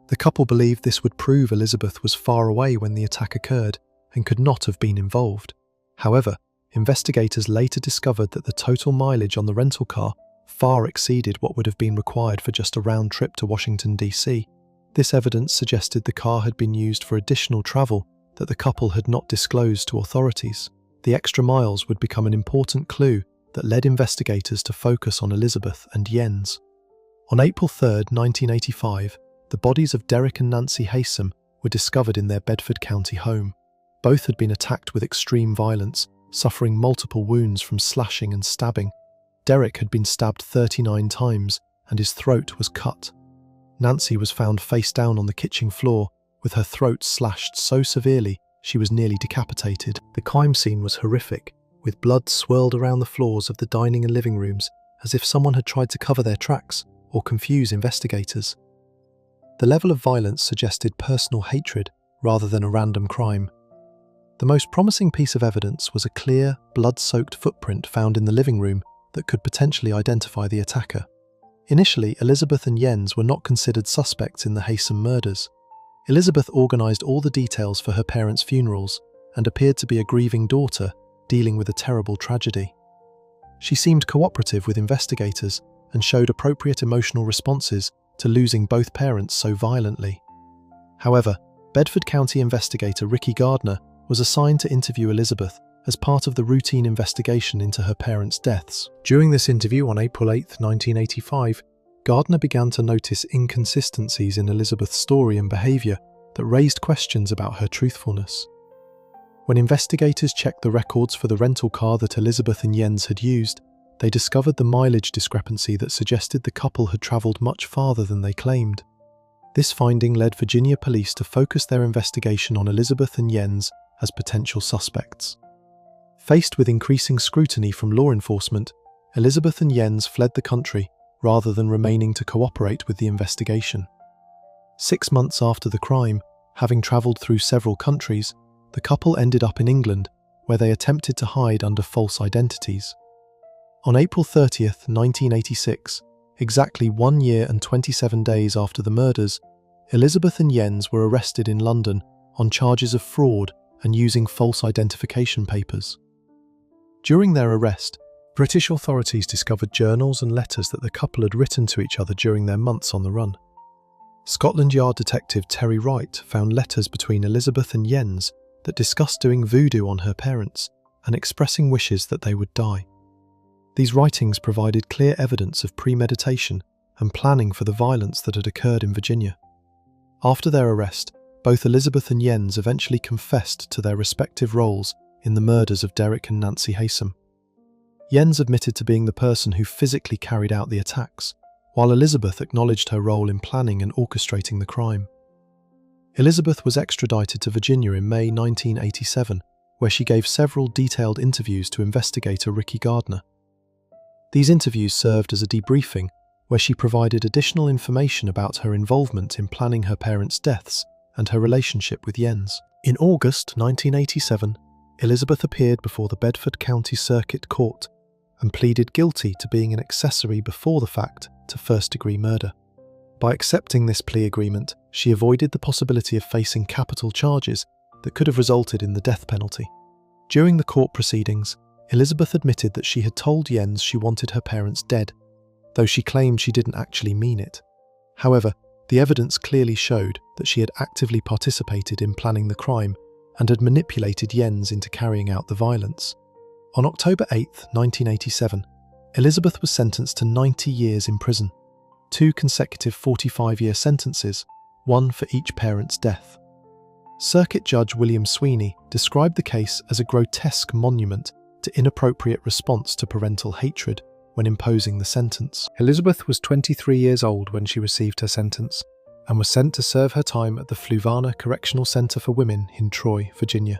The couple believed this would prove Elizabeth was far away when the attack occurred and could not have been involved. However, investigators later discovered that the total mileage on the rental car far exceeded what would have been required for just a round trip to Washington, D.C. This evidence suggested the car had been used for additional travel that the couple had not disclosed to authorities. The extra miles would become an important clue that led investigators to focus on Elizabeth and Jens. On April 3, 1985, the bodies of Derek and Nancy Haysom were discovered in their Bedford County home. Both had been attacked with extreme violence, suffering multiple wounds from slashing and stabbing. Derek had been stabbed 39 times and his throat was cut. Nancy was found face down on the kitchen floor with her throat slashed so severely she was nearly decapitated. The crime scene was horrific, with blood swirled around the floors of the dining and living rooms as if someone had tried to cover their tracks or confuse investigators. The level of violence suggested personal hatred rather than a random crime. The most promising piece of evidence was a clear, blood-soaked footprint found in the living room that could potentially identify the attacker. Initially, Elizabeth and Jens were not considered suspects in the Haysom murders. Elizabeth organised all the details for her parents' funerals and appeared to be a grieving daughter dealing with a terrible tragedy. She seemed cooperative with investigators and showed appropriate emotional responses to losing both parents so violently. However, Bedford County investigator Ricky Gardner was assigned to interview Elizabeth as part of the routine investigation into her parents' deaths. During this interview on April 8, 1985, Gardner began to notice inconsistencies in Elizabeth's story and behaviour that raised questions about her truthfulness. When investigators checked the records for the rental car that Elizabeth and Jens had used, they discovered the mileage discrepancy that suggested the couple had travelled much farther than they claimed. This finding led Virginia police to focus their investigation on Elizabeth and Jens as potential suspects. Faced with increasing scrutiny from law enforcement, Elizabeth and Jens fled the country rather than remaining to cooperate with the investigation. 6 months after the crime, having travelled through several countries, the couple ended up in England, where they attempted to hide under false identities. On April 30th, 1986, exactly 1 year and 27 days after the murders, Elizabeth and Jens were arrested in London on charges of fraud and using false identification papers. During their arrest, British authorities discovered journals and letters that the couple had written to each other during their months on the run. Scotland Yard detective Terry Wright found letters between Elizabeth and Jens that discussed doing voodoo on her parents and expressing wishes that they would die. These writings provided clear evidence of premeditation and planning for the violence that had occurred in Virginia. After their arrest, both Elizabeth and Jens eventually confessed to their respective roles in the murders of Derek and Nancy Haysom. Jens admitted to being the person who physically carried out the attacks, while Elizabeth acknowledged her role in planning and orchestrating the crime. Elizabeth was extradited to Virginia in May 1987, where she gave several detailed interviews to investigator Ricky Gardner. These interviews served as a debriefing, where she provided additional information about her involvement in planning her parents' deaths and her relationship with Jens. In August 1987, Elizabeth appeared before the Bedford County Circuit Court and pleaded guilty to being an accessory before the fact to first-degree murder. By accepting this plea agreement, she avoided the possibility of facing capital charges that could have resulted in the death penalty. During the court proceedings, Elizabeth admitted that she had told Jens she wanted her parents dead, though she claimed she didn't actually mean it. However, the evidence clearly showed that she had actively participated in planning the crime and had manipulated Jens into carrying out the violence. On October 8, 1987, Elizabeth was sentenced to 90 years in prison, 2 consecutive 45-year sentences, one for each parent's death. Circuit Judge William Sweeney described the case as a grotesque monument to inappropriate response to parental hatred when imposing the sentence. Elizabeth was 23 years old when she received her sentence and was sent to serve her time at the Fluvanna Correctional Center for Women in Troy, Virginia.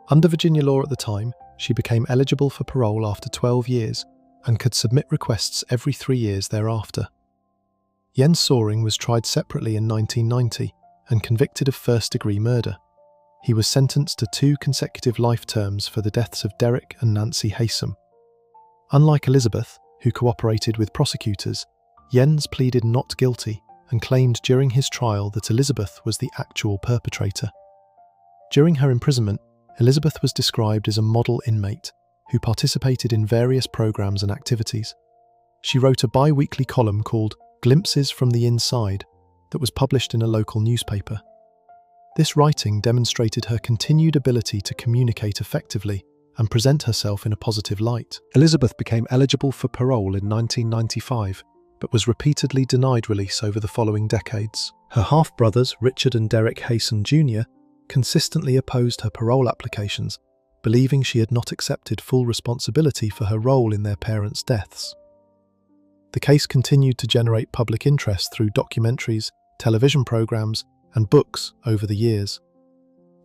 Under Virginia law at the time, she became eligible for parole after 12 years and could submit requests every 3 years thereafter. Jens Soring was tried separately in 1990 and convicted of first-degree murder. He was sentenced to 2 consecutive life terms for the deaths of Derek and Nancy Haysom. Unlike Elizabeth, who cooperated with prosecutors, Jens pleaded not guilty and claimed during his trial that Elizabeth was the actual perpetrator. During her imprisonment, Elizabeth was described as a model inmate who participated in various programs and activities. She wrote a bi-weekly column called Glimpses from the Inside that was published in a local newspaper. This writing demonstrated her continued ability to communicate effectively and present herself in a positive light. Elizabeth became eligible for parole in 1995, but was repeatedly denied release over the following decades. Her half-brothers, Richard and Derek Haysom Jr., consistently opposed her parole applications, believing she had not accepted full responsibility for her role in their parents' deaths. The case continued to generate public interest through documentaries, television programs, and books over the years.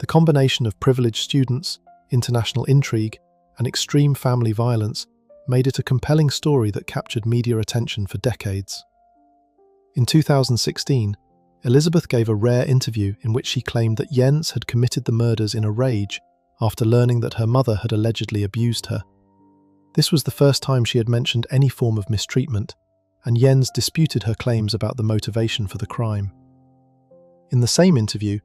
The combination of privileged students, international intrigue, and extreme family violence made it a compelling story that captured media attention for decades. In 2016, Elizabeth gave a rare interview in which she claimed that Jens had committed the murders in a rage after learning that her mother had allegedly abused her. This was the first time she had mentioned any form of mistreatment, and Jens disputed her claims about the motivation for the crime. In the same interview,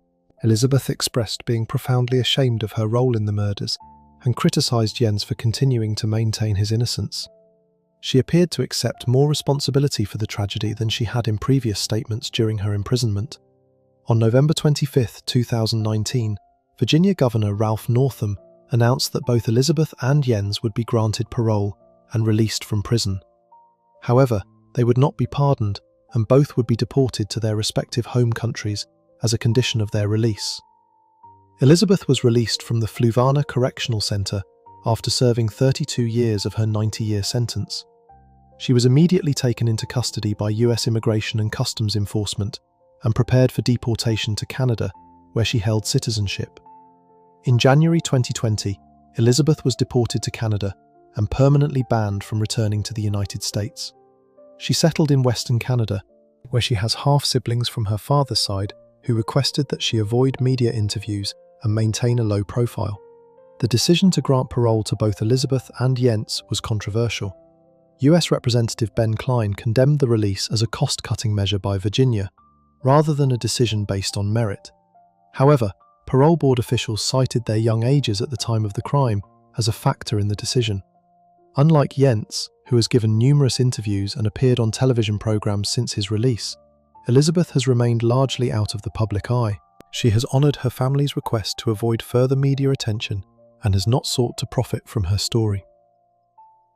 Elizabeth expressed being profoundly ashamed of her role in the murders and criticised Jens for continuing to maintain his innocence. She appeared to accept more responsibility for the tragedy than she had in previous statements during her imprisonment. On November 25, 2019, Virginia Governor Ralph Northam announced that both Elizabeth and Jens would be granted parole and released from prison. However, they would not be pardoned, and both would be deported to their respective home countries as a condition of their release. Elizabeth was released from the Fluvanna Correctional Center after serving 32 years of her 90-year sentence. She was immediately taken into custody by US Immigration and Customs Enforcement and prepared for deportation to Canada, where she held citizenship. In January 2020, Elizabeth was deported to Canada and permanently banned from returning to the United States. She settled in Western Canada, where she has half-siblings from her father's side who requested that she avoid media interviews and maintain a low profile. The decision to grant parole to both Elizabeth and Jens was controversial. US Representative Ben Klein condemned the release as a cost-cutting measure by Virginia, rather than a decision based on merit. However, parole board officials cited their young ages at the time of the crime as a factor in the decision. Unlike Jens, who has given numerous interviews and appeared on television programs since his release, Elizabeth has remained largely out of the public eye. She has honoured her family's request to avoid further media attention and has not sought to profit from her story.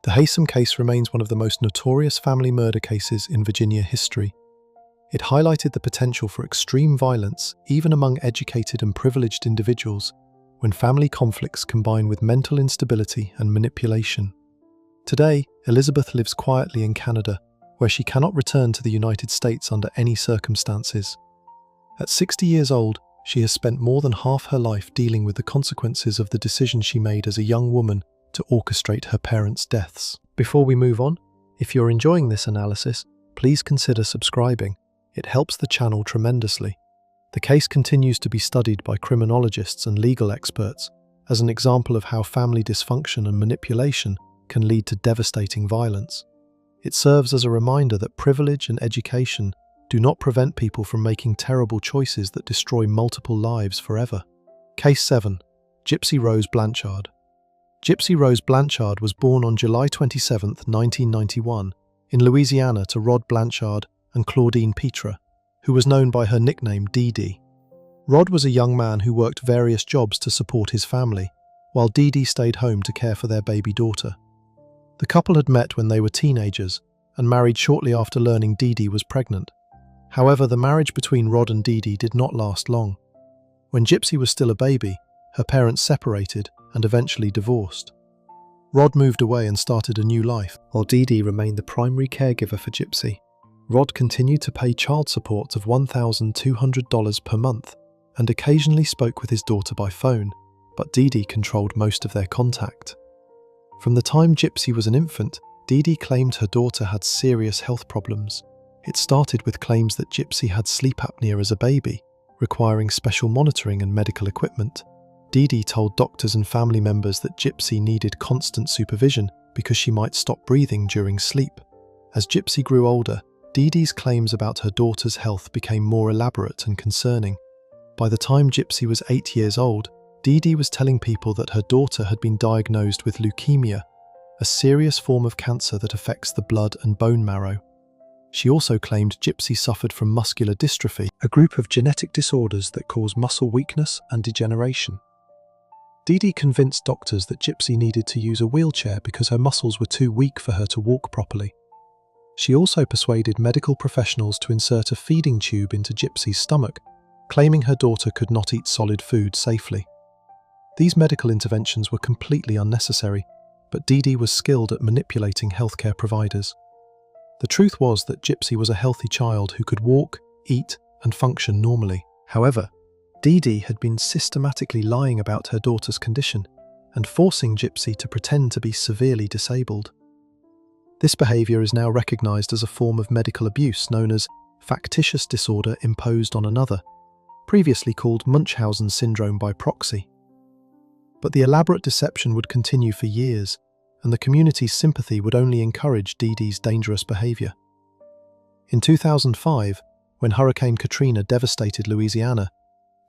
The Haysom case remains one of the most notorious family murder cases in Virginia history. It highlighted the potential for extreme violence, even among educated and privileged individuals, when family conflicts combine with mental instability and manipulation. Today, Elizabeth lives quietly in Canada, where she cannot return to the United States under any circumstances. At 60 years old, she has spent more than half her life dealing with the consequences of the decision she made as a young woman to orchestrate her parents' deaths. Before we move on, if you're enjoying this analysis, please consider subscribing. It helps the channel tremendously. The case continues to be studied by criminologists and legal experts as an example of how family dysfunction and manipulation can lead to devastating violence. It serves as a reminder that privilege and education do not prevent people from making terrible choices that destroy multiple lives forever. Case 7. Gypsy Rose Blanchard. Gypsy Rose Blanchard was born on July 27, 1991, in Louisiana to Rod Blanchard and Claudine Petra, who was known by her nickname Dee Dee. Rod was a young man who worked various jobs to support his family, while Dee Dee stayed home to care for their baby daughter. The couple had met when they were teenagers and married shortly after learning Dee Dee was pregnant. However, the marriage between Rod and Dee Dee did not last long. When Gypsy was still a baby, her parents separated and eventually divorced. Rod moved away and started a new life, while Dee Dee remained the primary caregiver for Gypsy. Rod continued to pay child support of $1,200 per month and occasionally spoke with his daughter by phone, but Dee Dee controlled most of their contact. From the time Gypsy was an infant, Dee Dee claimed her daughter had serious health problems. It started with claims that Gypsy had sleep apnea as a baby, requiring special monitoring and medical equipment. Dee Dee told doctors and family members that Gypsy needed constant supervision because she might stop breathing during sleep. As Gypsy grew older, Dee Dee's claims about her daughter's health became more elaborate and concerning. By the time Gypsy was 8 years old, Dee Dee was telling people that her daughter had been diagnosed with leukemia, a serious form of cancer that affects the blood and bone marrow. She also claimed Gypsy suffered from muscular dystrophy, a group of genetic disorders that cause muscle weakness and degeneration. Dee Dee convinced doctors that Gypsy needed to use a wheelchair because her muscles were too weak for her to walk properly. She also persuaded medical professionals to insert a feeding tube into Gypsy's stomach, claiming her daughter could not eat solid food safely. These medical interventions were completely unnecessary, but Dee Dee was skilled at manipulating healthcare providers. The truth was that Gypsy was a healthy child who could walk, eat, and function normally. However, Dee Dee had been systematically lying about her daughter's condition and forcing Gypsy to pretend to be severely disabled. This behaviour is now recognised as a form of medical abuse known as factitious disorder imposed on another, previously called Munchausen syndrome by proxy. But the elaborate deception would continue for years, and the community's sympathy would only encourage Dee Dee's dangerous behaviour. In 2005, when Hurricane Katrina devastated Louisiana,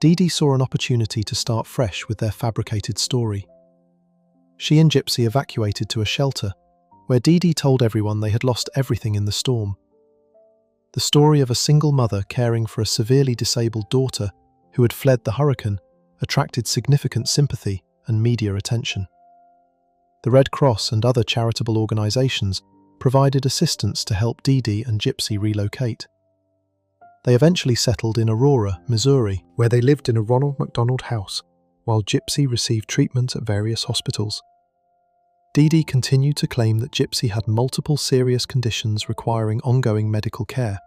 Dee Dee saw an opportunity to start fresh with their fabricated story. She and Gypsy evacuated to a shelter, where Dee Dee told everyone they had lost everything in the storm. The story of a single mother caring for a severely disabled daughter who had fled the hurricane attracted significant sympathy and media attention. The Red Cross and other charitable organisations provided assistance to help Dee Dee and Gypsy relocate. They eventually settled in Aurora, Missouri, where they lived in a Ronald McDonald house, while Gypsy received treatment at various hospitals. Dee Dee continued to claim that Gypsy had multiple serious conditions requiring ongoing medical care.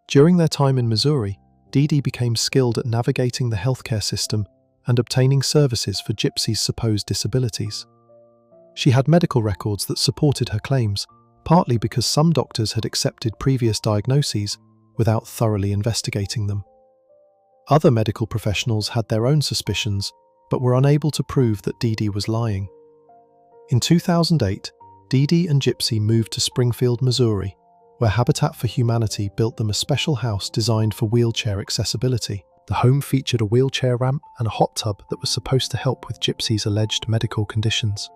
During their time in Missouri, Dee Dee became skilled at navigating the healthcare system and obtaining services for Gypsy's supposed disabilities. She had medical records that supported her claims, partly because some doctors had accepted previous diagnoses without thoroughly investigating them. Other medical professionals had their own suspicions, but were unable to prove that Dee Dee was lying. In 2008, Dee Dee and Gypsy moved to Springfield, Missouri, where Habitat for Humanity built them a special house designed for wheelchair accessibility. The home featured a wheelchair ramp and a hot tub that was supposed to help with Gypsy's alleged medical conditions.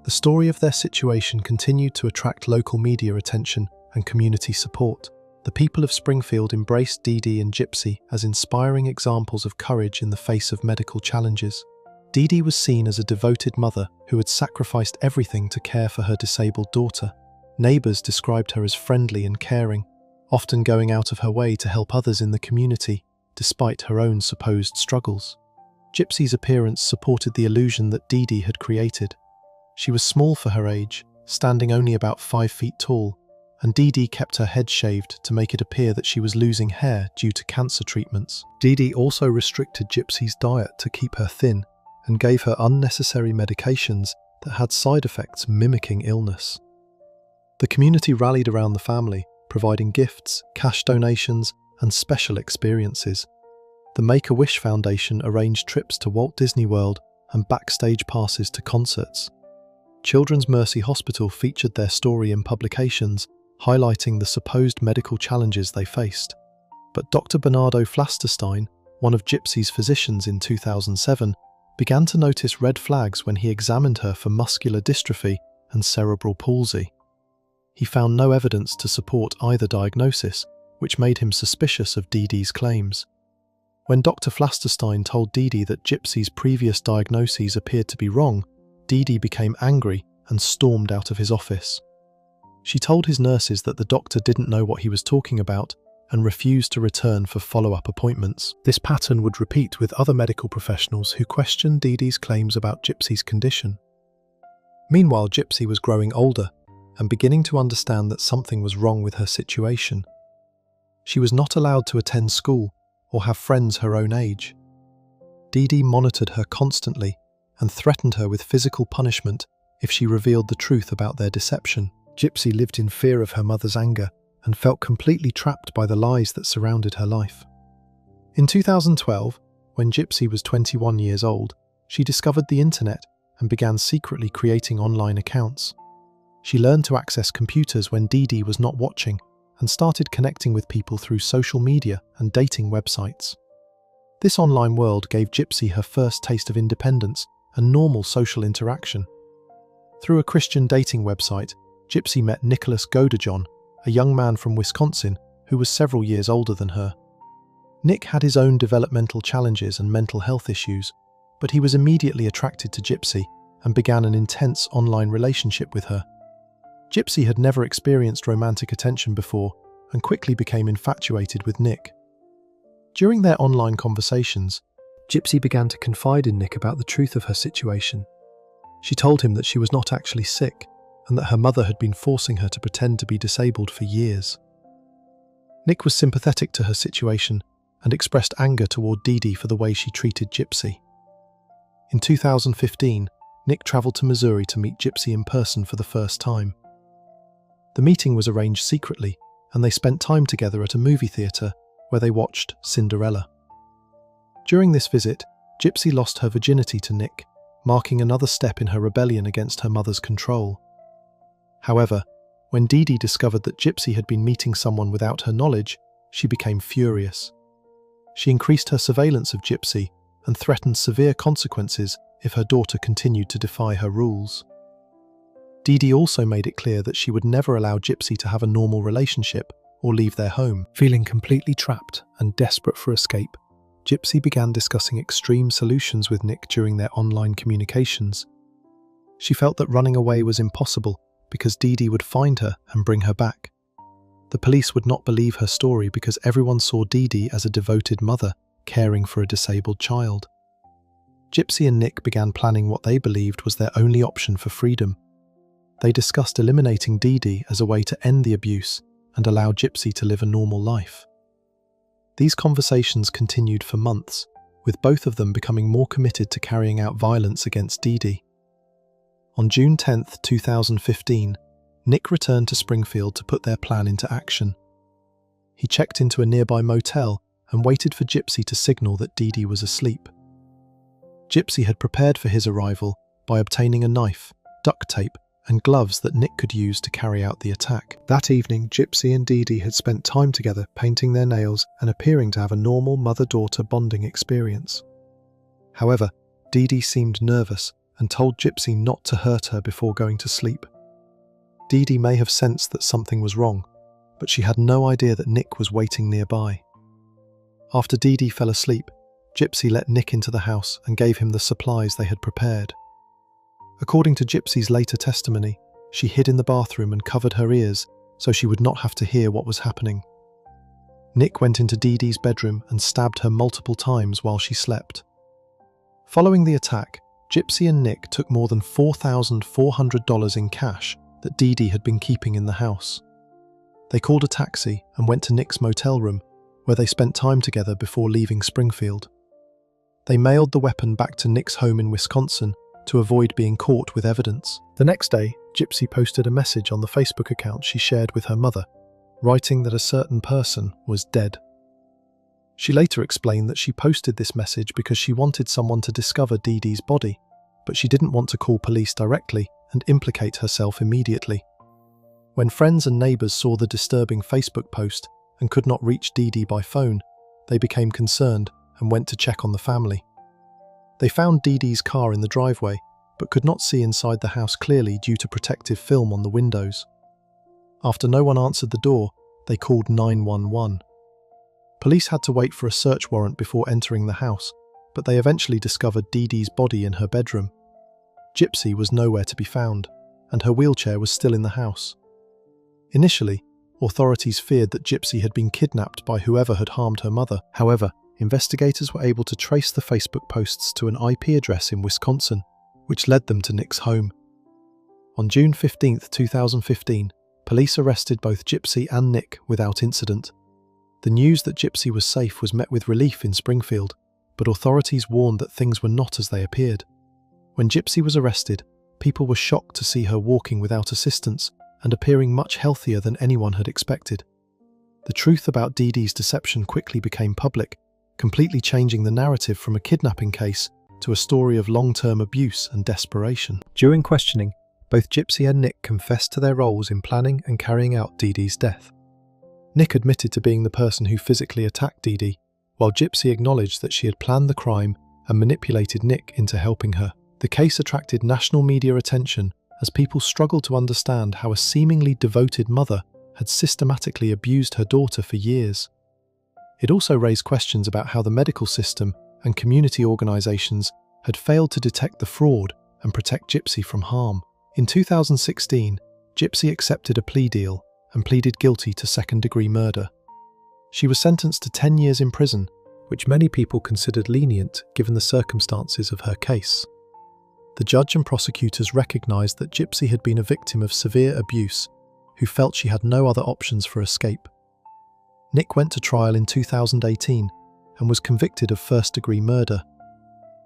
The story of their situation continued to attract local media attention and community support. The people of Springfield embraced Dee Dee and Gypsy as inspiring examples of courage in the face of medical challenges. Dee Dee was seen as a devoted mother who had sacrificed everything to care for her disabled daughter. Neighbors described her as friendly and caring, often going out of her way to help others in the community, despite her own supposed struggles. Gypsy's appearance supported the illusion that Dee Dee had created. She was small for her age, standing only about 5 feet tall, and Dee Dee kept her head shaved to make it appear that she was losing hair due to cancer treatments. Dee Dee also restricted Gypsy's diet to keep her thin and gave her unnecessary medications that had side effects mimicking illness. The community rallied around the family, providing gifts, cash donations, and special experiences. The Make-A-Wish Foundation arranged trips to Walt Disney World and backstage passes to concerts. Children's Mercy Hospital featured their story in publications, highlighting the supposed medical challenges they faced. But Dr. Bernardo Flasterstein, one of Gypsy's physicians in 2007, began to notice red flags when he examined her for muscular dystrophy and cerebral palsy. He found no evidence to support either diagnosis, which made him suspicious of Dee Dee's claims. When Dr. Flasterstein told Dee Dee that Gypsy's previous diagnoses appeared to be wrong, Dee Dee became angry and stormed out of his office. She told his nurses that the doctor didn't know what he was talking about and refused to return for follow-up appointments. This pattern would repeat with other medical professionals who questioned Dee Dee's claims about Gypsy's condition. Meanwhile, Gypsy was growing older and beginning to understand that something was wrong with her situation. She was not allowed to attend school or have friends her own age. Dee Dee monitored her constantly and threatened her with physical punishment if she revealed the truth about their deception. Gypsy lived in fear of her mother's anger and felt completely trapped by the lies that surrounded her life. In 2012, when Gypsy was 21 years old, she discovered the internet and began secretly creating online accounts. She learned to access computers when Dee Dee was not watching and started connecting with people through social media and dating websites. This online world gave Gypsy her first taste of independence and normal social interaction. Through a Christian dating website, Gypsy met Nicholas Godejohn, a young man from Wisconsin who was several years older than her. Nick had his own developmental challenges and mental health issues, but he was immediately attracted to Gypsy and began an intense online relationship with her. Gypsy had never experienced romantic attention before and quickly became infatuated with Nick. During their online conversations, Gypsy began to confide in Nick about the truth of her situation. She told him that she was not actually sick and that her mother had been forcing her to pretend to be disabled for years. Nick was sympathetic to her situation and expressed anger toward Dee Dee for the way she treated Gypsy. In 2015, Nick travelled to Missouri to meet Gypsy in person for the first time. The meeting was arranged secretly, and they spent time together at a movie theatre where they watched Cinderella. During this visit, Gypsy lost her virginity to Nick, marking another step in her rebellion against her mother's control. However, when Dee Dee discovered that Gypsy had been meeting someone without her knowledge, she became furious. She increased her surveillance of Gypsy and threatened severe consequences if her daughter continued to defy her rules. Dee Dee also made it clear that she would never allow Gypsy to have a normal relationship or leave their home. Feeling completely trapped and desperate for escape, Gypsy began discussing extreme solutions with Nick during their online communications. She felt that running away was impossible because Dee Dee would find her and bring her back. The police would not believe her story because everyone saw Dee Dee as a devoted mother caring for a disabled child. Gypsy and Nick began planning what they believed was their only option for freedom. They discussed eliminating Dee Dee as a way to end the abuse and allow Gypsy to live a normal life. These conversations continued for months, with both of them becoming more committed to carrying out violence against Dee Dee. On June 10, 2015, Nick returned to Springfield to put their plan into action. He checked into a nearby motel and waited for Gypsy to signal that Dee Dee was asleep. Gypsy had prepared for his arrival by obtaining a knife, duct tape, and gloves that Nick could use to carry out the attack. That evening, Gypsy and Dee Dee had spent time together painting their nails and appearing to have a normal mother-daughter bonding experience. However, Dee Dee seemed nervous and told Gypsy not to hurt her before going to sleep. Dee Dee may have sensed that something was wrong, but she had no idea that Nick was waiting nearby. After Dee Dee fell asleep, Gypsy let Nick into the house and gave him the supplies they had prepared. According to Gypsy's later testimony, she hid in the bathroom and covered her ears so she would not have to hear what was happening. Nick went into Dee Dee's bedroom and stabbed her multiple times while she slept. Following the attack, Gypsy and Nick took more than $4,400 in cash that Dee Dee had been keeping in the house. They called a taxi and went to Nick's motel room, where they spent time together before leaving Springfield. They mailed the weapon back to Nick's home in Wisconsin to avoid being caught with evidence. The next day, Gypsy posted a message on the Facebook account she shared with her mother, writing that a certain person was dead. She later explained that she posted this message because she wanted someone to discover Dee Dee's body, but she didn't want to call police directly and implicate herself immediately. When friends and neighbours saw the disturbing Facebook post and could not reach Dee Dee by phone, they became concerned and went to check on the family. They found Dee Dee's car in the driveway, but could not see inside the house clearly due to protective film on the windows. After no one answered the door, they called 911. Police had to wait for a search warrant before entering the house, but they eventually discovered Dee Dee's body in her bedroom. Gypsy was nowhere to be found, and her wheelchair was still in the house. Initially, authorities feared that Gypsy had been kidnapped by whoever had harmed her mother. However, investigators were able to trace the Facebook posts to an IP address in Wisconsin, which led them to Nick's home. On June 15, 2015, police arrested both Gypsy and Nick without incident. The news that Gypsy was safe was met with relief in Springfield, but authorities warned that things were not as they appeared. When Gypsy was arrested, people were shocked to see her walking without assistance and appearing much healthier than anyone had expected. The truth about Dee Dee's deception quickly became public, completely changing the narrative from a kidnapping case to a story of long-term abuse and desperation. During questioning, both Gypsy and Nick confessed to their roles in planning and carrying out Dee Dee's death. Nick admitted to being the person who physically attacked Dee Dee, while Gypsy acknowledged that she had planned the crime and manipulated Nick into helping her. The case attracted national media attention as people struggled to understand how a seemingly devoted mother had systematically abused her daughter for years. It also raised questions about how the medical system and community organisations had failed to detect the fraud and protect Gypsy from harm. In 2016, Gypsy accepted a plea deal and pleaded guilty to second-degree murder. She was sentenced to 10 years in prison, which many people considered lenient given the circumstances of her case. The judge and prosecutors recognised that Gypsy had been a victim of severe abuse, who felt she had no other options for escape. Nick went to trial in 2018 and was convicted of first-degree murder.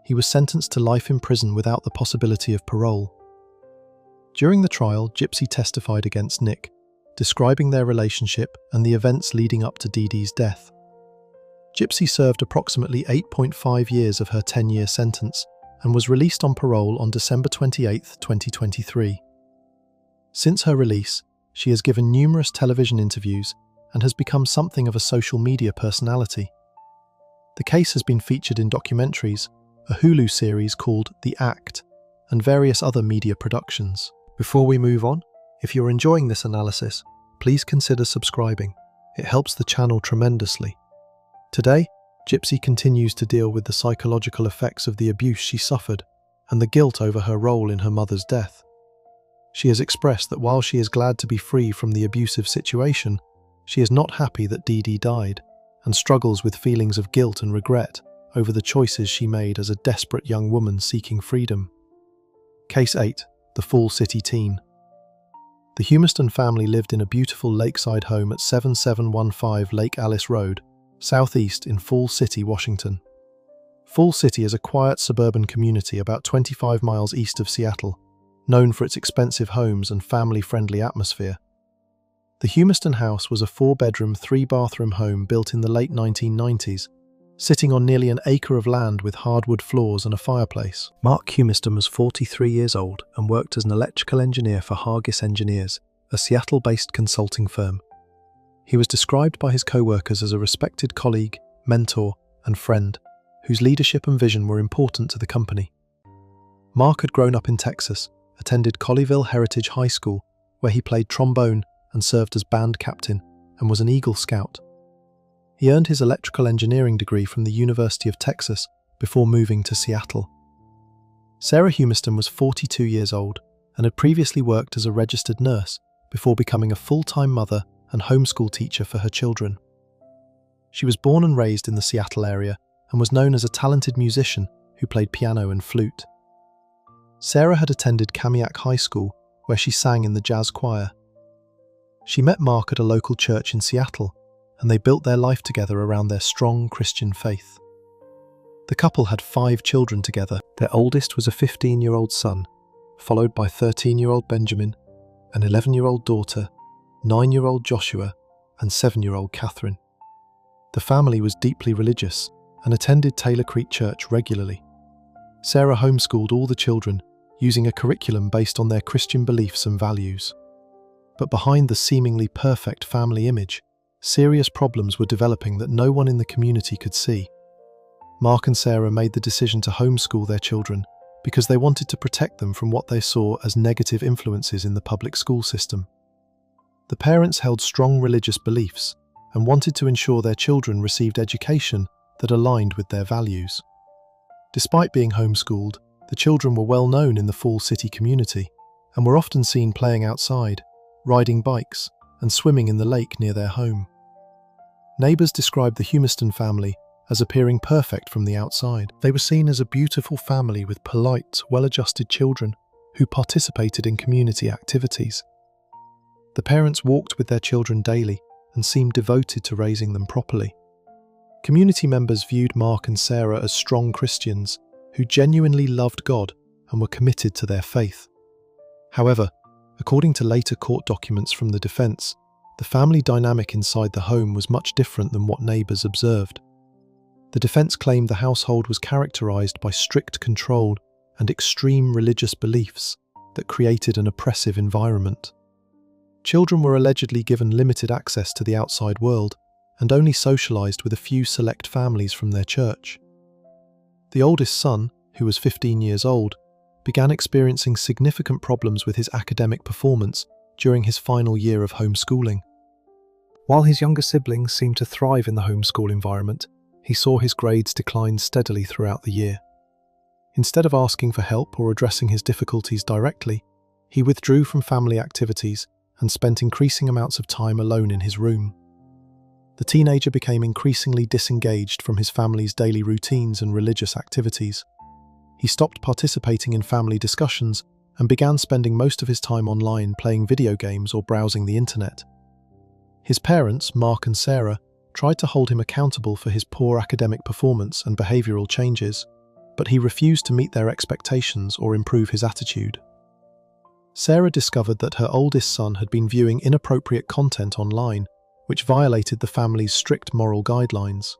He was sentenced to life in prison without the possibility of parole. During the trial, Gypsy testified against Nick, describing their relationship and the events leading up to Dee Dee's death. Gypsy served approximately 8.5 years of her 10-year sentence and was released on parole on December 28, 2023. Since her release, she has given numerous television interviews and has become something of a social media personality. The case has been featured in documentaries, a Hulu series called The Act, and various other media productions. Before we move on, if you're enjoying this analysis, please consider subscribing. It helps the channel tremendously. Today, Gypsy continues to deal with the psychological effects of the abuse she suffered and the guilt over her role in her mother's death. She has expressed that while she is glad to be free from the abusive situation, she is not happy that Dee Dee died and struggles with feelings of guilt and regret over the choices she made as a desperate young woman seeking freedom. Case 8. The Fall City Teen. The Humiston family lived in a beautiful lakeside home at 7715 Lake Alice Road, southeast in Fall City, Washington. Fall City is a quiet suburban community about 25 miles east of Seattle, known for its expensive homes and family-friendly atmosphere. The Humiston house was a 4-bedroom, 3-bathroom home built in the late 1990s sitting on nearly an acre of land with hardwood floors and a fireplace. Mark Humiston was 43 years old and worked as an electrical engineer for Hargis Engineers, a Seattle-based consulting firm. He was described by his co-workers as a respected colleague, mentor, and friend, whose leadership and vision were important to the company. Mark had grown up in Texas, attended Colleyville Heritage High School, where he played trombone and served as band captain, and was an Eagle Scout. He earned his electrical engineering degree from the University of Texas before moving to Seattle. Sarah Humiston was 42 years old and had previously worked as a registered nurse before becoming a full-time mother and homeschool teacher for her children. She was born and raised in the Seattle area and was known as a talented musician who played piano and flute. Sarah had attended Kamiak High School, where she sang in the jazz choir. She met Mark at a local church in Seattle, and they built their life together around their strong Christian faith. The couple had 5 children together. Their oldest was a 15-year-old son, followed by 13-year-old Benjamin, an 11-year-old daughter, 9-year-old Joshua, and 7-year-old Catherine. The family was deeply religious and attended Taylor Creek Church regularly. Sarah homeschooled all the children, using a curriculum based on their Christian beliefs and values. But behind the seemingly perfect family image, serious problems were developing that no one in the community could see. Mark and Sarah made the decision to homeschool their children because they wanted to protect them from what they saw as negative influences in the public school system. The parents held strong religious beliefs and wanted to ensure their children received education that aligned with their values. Despite being homeschooled, the children were well known in the Falls City community and were often seen playing outside, riding bikes, and swimming in the lake near their home. Neighbours described the Humiston family as appearing perfect from the outside. They were seen as a beautiful family with polite, well-adjusted children who participated in community activities. The parents walked with their children daily and seemed devoted to raising them properly. Community members viewed Mark and Sarah as strong Christians who genuinely loved God and were committed to their faith. However, according to later court documents from the defense, the family dynamic inside the home was much different than what neighbors observed. The defense claimed the household was characterized by strict control and extreme religious beliefs that created an oppressive environment. Children were allegedly given limited access to the outside world and only socialized with a few select families from their church. The oldest son, who was 15 years old, began experiencing significant problems with his academic performance during his final year of homeschooling. While his younger siblings seemed to thrive in the homeschool environment, he saw his grades decline steadily throughout the year. Instead of asking for help or addressing his difficulties directly, he withdrew from family activities and spent increasing amounts of time alone in his room. The teenager became increasingly disengaged from his family's daily routines and religious activities. He stopped participating in family discussions and began spending most of his time online playing video games or browsing the internet. His parents, Mark and Sarah, tried to hold him accountable for his poor academic performance and behavioral changes, but he refused to meet their expectations or improve his attitude. Sarah discovered that her oldest son had been viewing inappropriate content online, which violated the family's strict moral guidelines.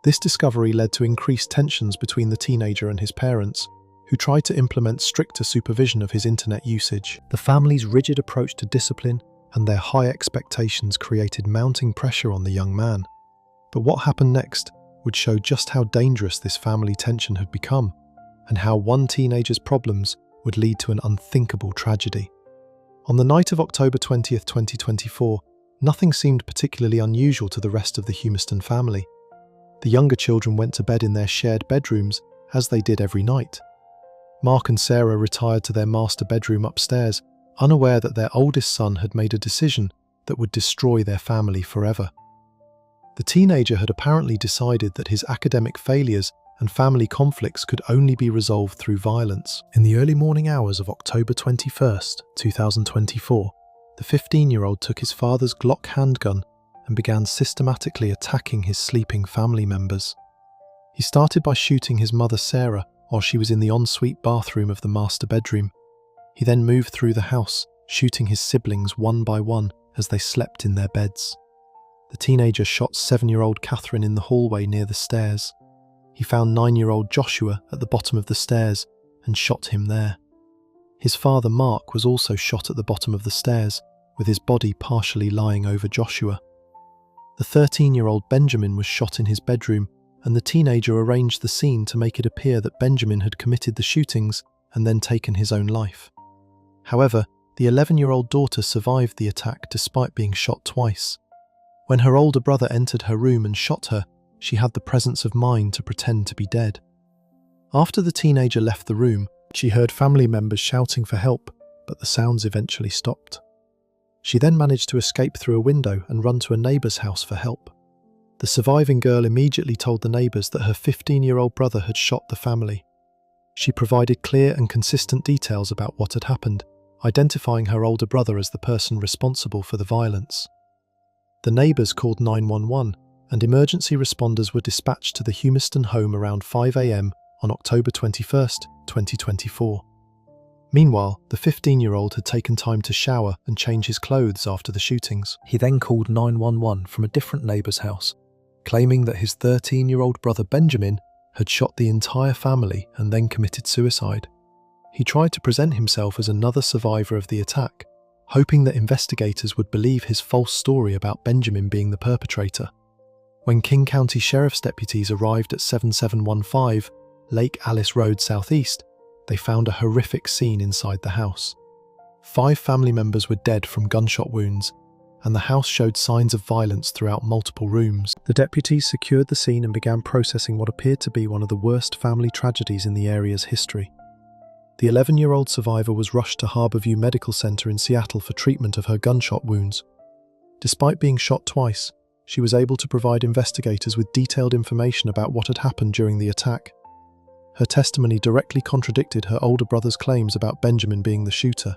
This discovery led to increased tensions between the teenager and his parents, who tried to implement stricter supervision of his internet usage. The family's rigid approach to discipline and their high expectations created mounting pressure on the young man. But what happened next would show just how dangerous this family tension had become, and how one teenager's problems would lead to an unthinkable tragedy. On the night of October 20th, 2024, nothing seemed particularly unusual to the rest of the Humiston family. The younger children went to bed in their shared bedrooms, as they did every night. Mark and Sarah retired to their master bedroom upstairs, unaware that their oldest son had made a decision that would destroy their family forever. The teenager had apparently decided that his academic failures and family conflicts could only be resolved through violence. In the early morning hours of October 21st, 2024, the 15-year-old took his father's Glock handgun and began systematically attacking his sleeping family members. He started by shooting his mother Sarah while she was in the ensuite bathroom of the master bedroom. He then moved through the house, shooting his siblings one by one as they slept in their beds. the teenager shot 7-year-old Catherine in the hallway near the stairs. He found 9-year-old Joshua at the bottom of the stairs and shot him there. His father, Mark, was also shot at the bottom of the stairs, with his body partially lying over Joshua. The 13-year-old Benjamin was shot in his bedroom, and the teenager arranged the scene to make it appear that Benjamin had committed the shootings and then taken his own life. However, the 11-year-old daughter survived the attack despite being shot twice. When her older brother entered her room and shot her, she had the presence of mind to pretend to be dead. After the teenager left the room, she heard family members shouting for help, but the sounds eventually stopped. She then managed to escape through a window and run to a neighbour's house for help. The surviving girl immediately told the neighbours that her 15-year-old brother had shot the family. She provided clear and consistent details about what had happened, identifying her older brother as the person responsible for the violence. The neighbours called 911, and emergency responders were dispatched to the Humiston home around 5 a.m. on October 21, 2024. Meanwhile, the 15-year-old had taken time to shower and change his clothes after the shootings. He then called 911 from a different neighbour's house, claiming that his 13-year-old brother Benjamin had shot the entire family and then committed suicide. He tried to present himself as another survivor of the attack, hoping that investigators would believe his false story about Benjamin being the perpetrator. When King County Sheriff's deputies arrived at 7715 Lake Alice Road Southeast, they found a horrific scene inside the house. 5 family members were dead from gunshot wounds, and the house showed signs of violence throughout multiple rooms. The deputies secured the scene and began processing what appeared to be one of the worst family tragedies in the area's history. The 11-year-old survivor was rushed to Harborview Medical Center in Seattle for treatment of her gunshot wounds. Despite being shot twice, she was able to provide investigators with detailed information about what had happened during the attack. Her testimony directly contradicted her older brother's claims about Benjamin being the shooter.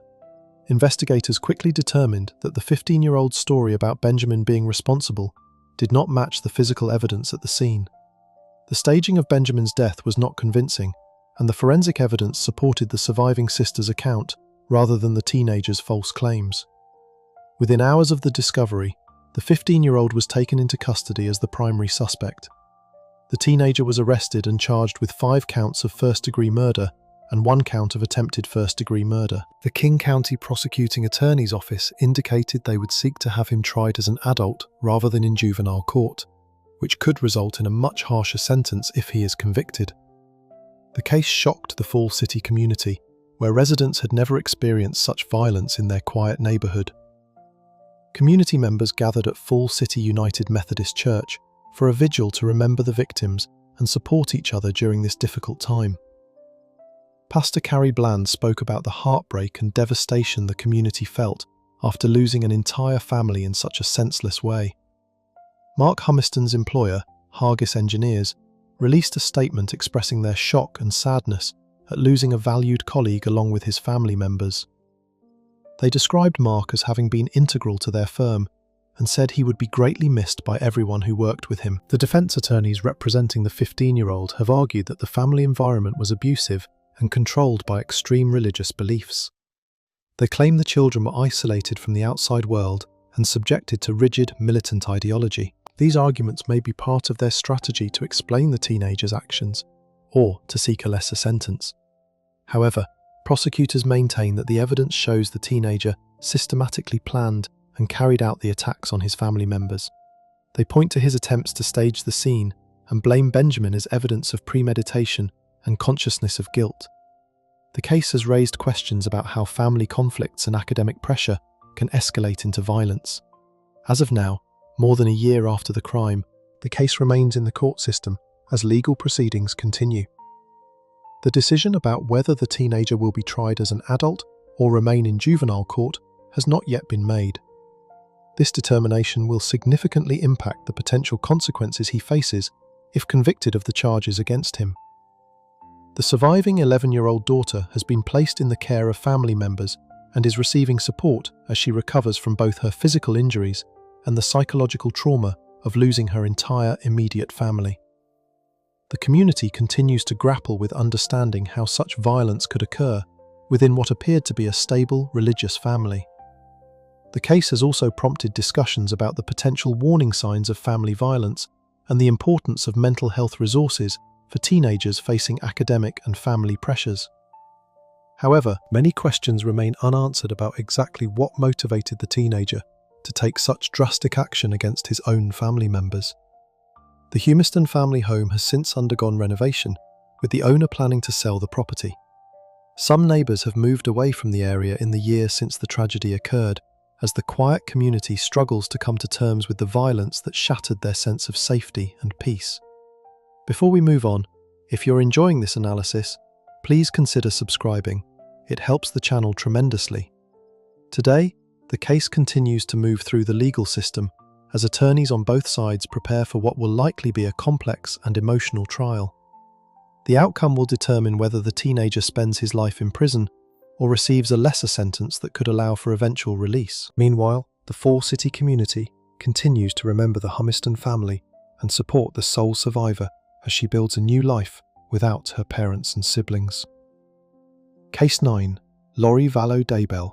Investigators quickly determined that the 15-year-old's story about Benjamin being responsible did not match the physical evidence at the scene. The staging of Benjamin's death was not convincing, and the forensic evidence supported the surviving sister's account rather than the teenager's false claims. Within hours of the discovery, the 15-year-old was taken into custody as the primary suspect. The teenager was arrested and charged with 5 counts of first-degree murder and 1 count of attempted first-degree murder. The King County Prosecuting Attorney's Office indicated they would seek to have him tried as an adult rather than in juvenile court, which could result in a much harsher sentence if he is convicted. The case shocked the Fall City community, where residents had never experienced such violence in their quiet neighbourhood. Community members gathered at Fall City United Methodist Church for a vigil to remember the victims and support each other during this difficult time. Pastor Carrie Bland spoke about the heartbreak and devastation the community felt after losing an entire family in such a senseless way. Mark Humiston's employer, Hargis Engineers, released a statement expressing their shock and sadness at losing a valued colleague along with his family members. They described Mark as having been integral to their firm and said he would be greatly missed by everyone who worked with him. The defense attorneys representing the 15-year-old have argued that the family environment was abusive and controlled by extreme religious beliefs. They claim the children were isolated from the outside world and subjected to rigid, militant ideology. These arguments may be part of their strategy to explain the teenager's actions, or to seek a lesser sentence. However, prosecutors maintain that the evidence shows the teenager systematically planned and carried out the attacks on his family members. They point to his attempts to stage the scene and blame Benjamin as evidence of premeditation and consciousness of guilt. The case has raised questions about how family conflicts and academic pressure can escalate into violence. As of now, more than a year after the crime, the case remains in the court system as legal proceedings continue. The decision about whether the teenager will be tried as an adult or remain in juvenile court has not yet been made. This determination will significantly impact the potential consequences he faces if convicted of the charges against him. The surviving 11-year-old daughter has been placed in the care of family members and is receiving support as she recovers from both her physical injuries and the psychological trauma of losing her entire immediate family. The community continues to grapple with understanding how such violence could occur within what appeared to be a stable religious family. The case has also prompted discussions about the potential warning signs of family violence and the importance of mental health resources for teenagers facing academic and family pressures. However, many questions remain unanswered about exactly what motivated the teenager to take such drastic action against his own family members. The Humiston family home has since undergone renovation, with the owner planning to sell the property. Some neighbours have moved away from the area in the year since the tragedy occurred, as the quiet community struggles to come to terms with the violence that shattered their sense of safety and peace. Before we move on, if you're enjoying this analysis, please consider subscribing. It helps the channel tremendously. Today, the case continues to move through the legal system as attorneys on both sides prepare for what will likely be a complex and emotional trial. The outcome will determine whether the teenager spends his life in prison or receives a lesser sentence that could allow for eventual release. Meanwhile, the four-city community continues to remember the Humiston family and support the sole survivor as she builds a new life without her parents and siblings. Case 9. Laurie Vallow Daybell.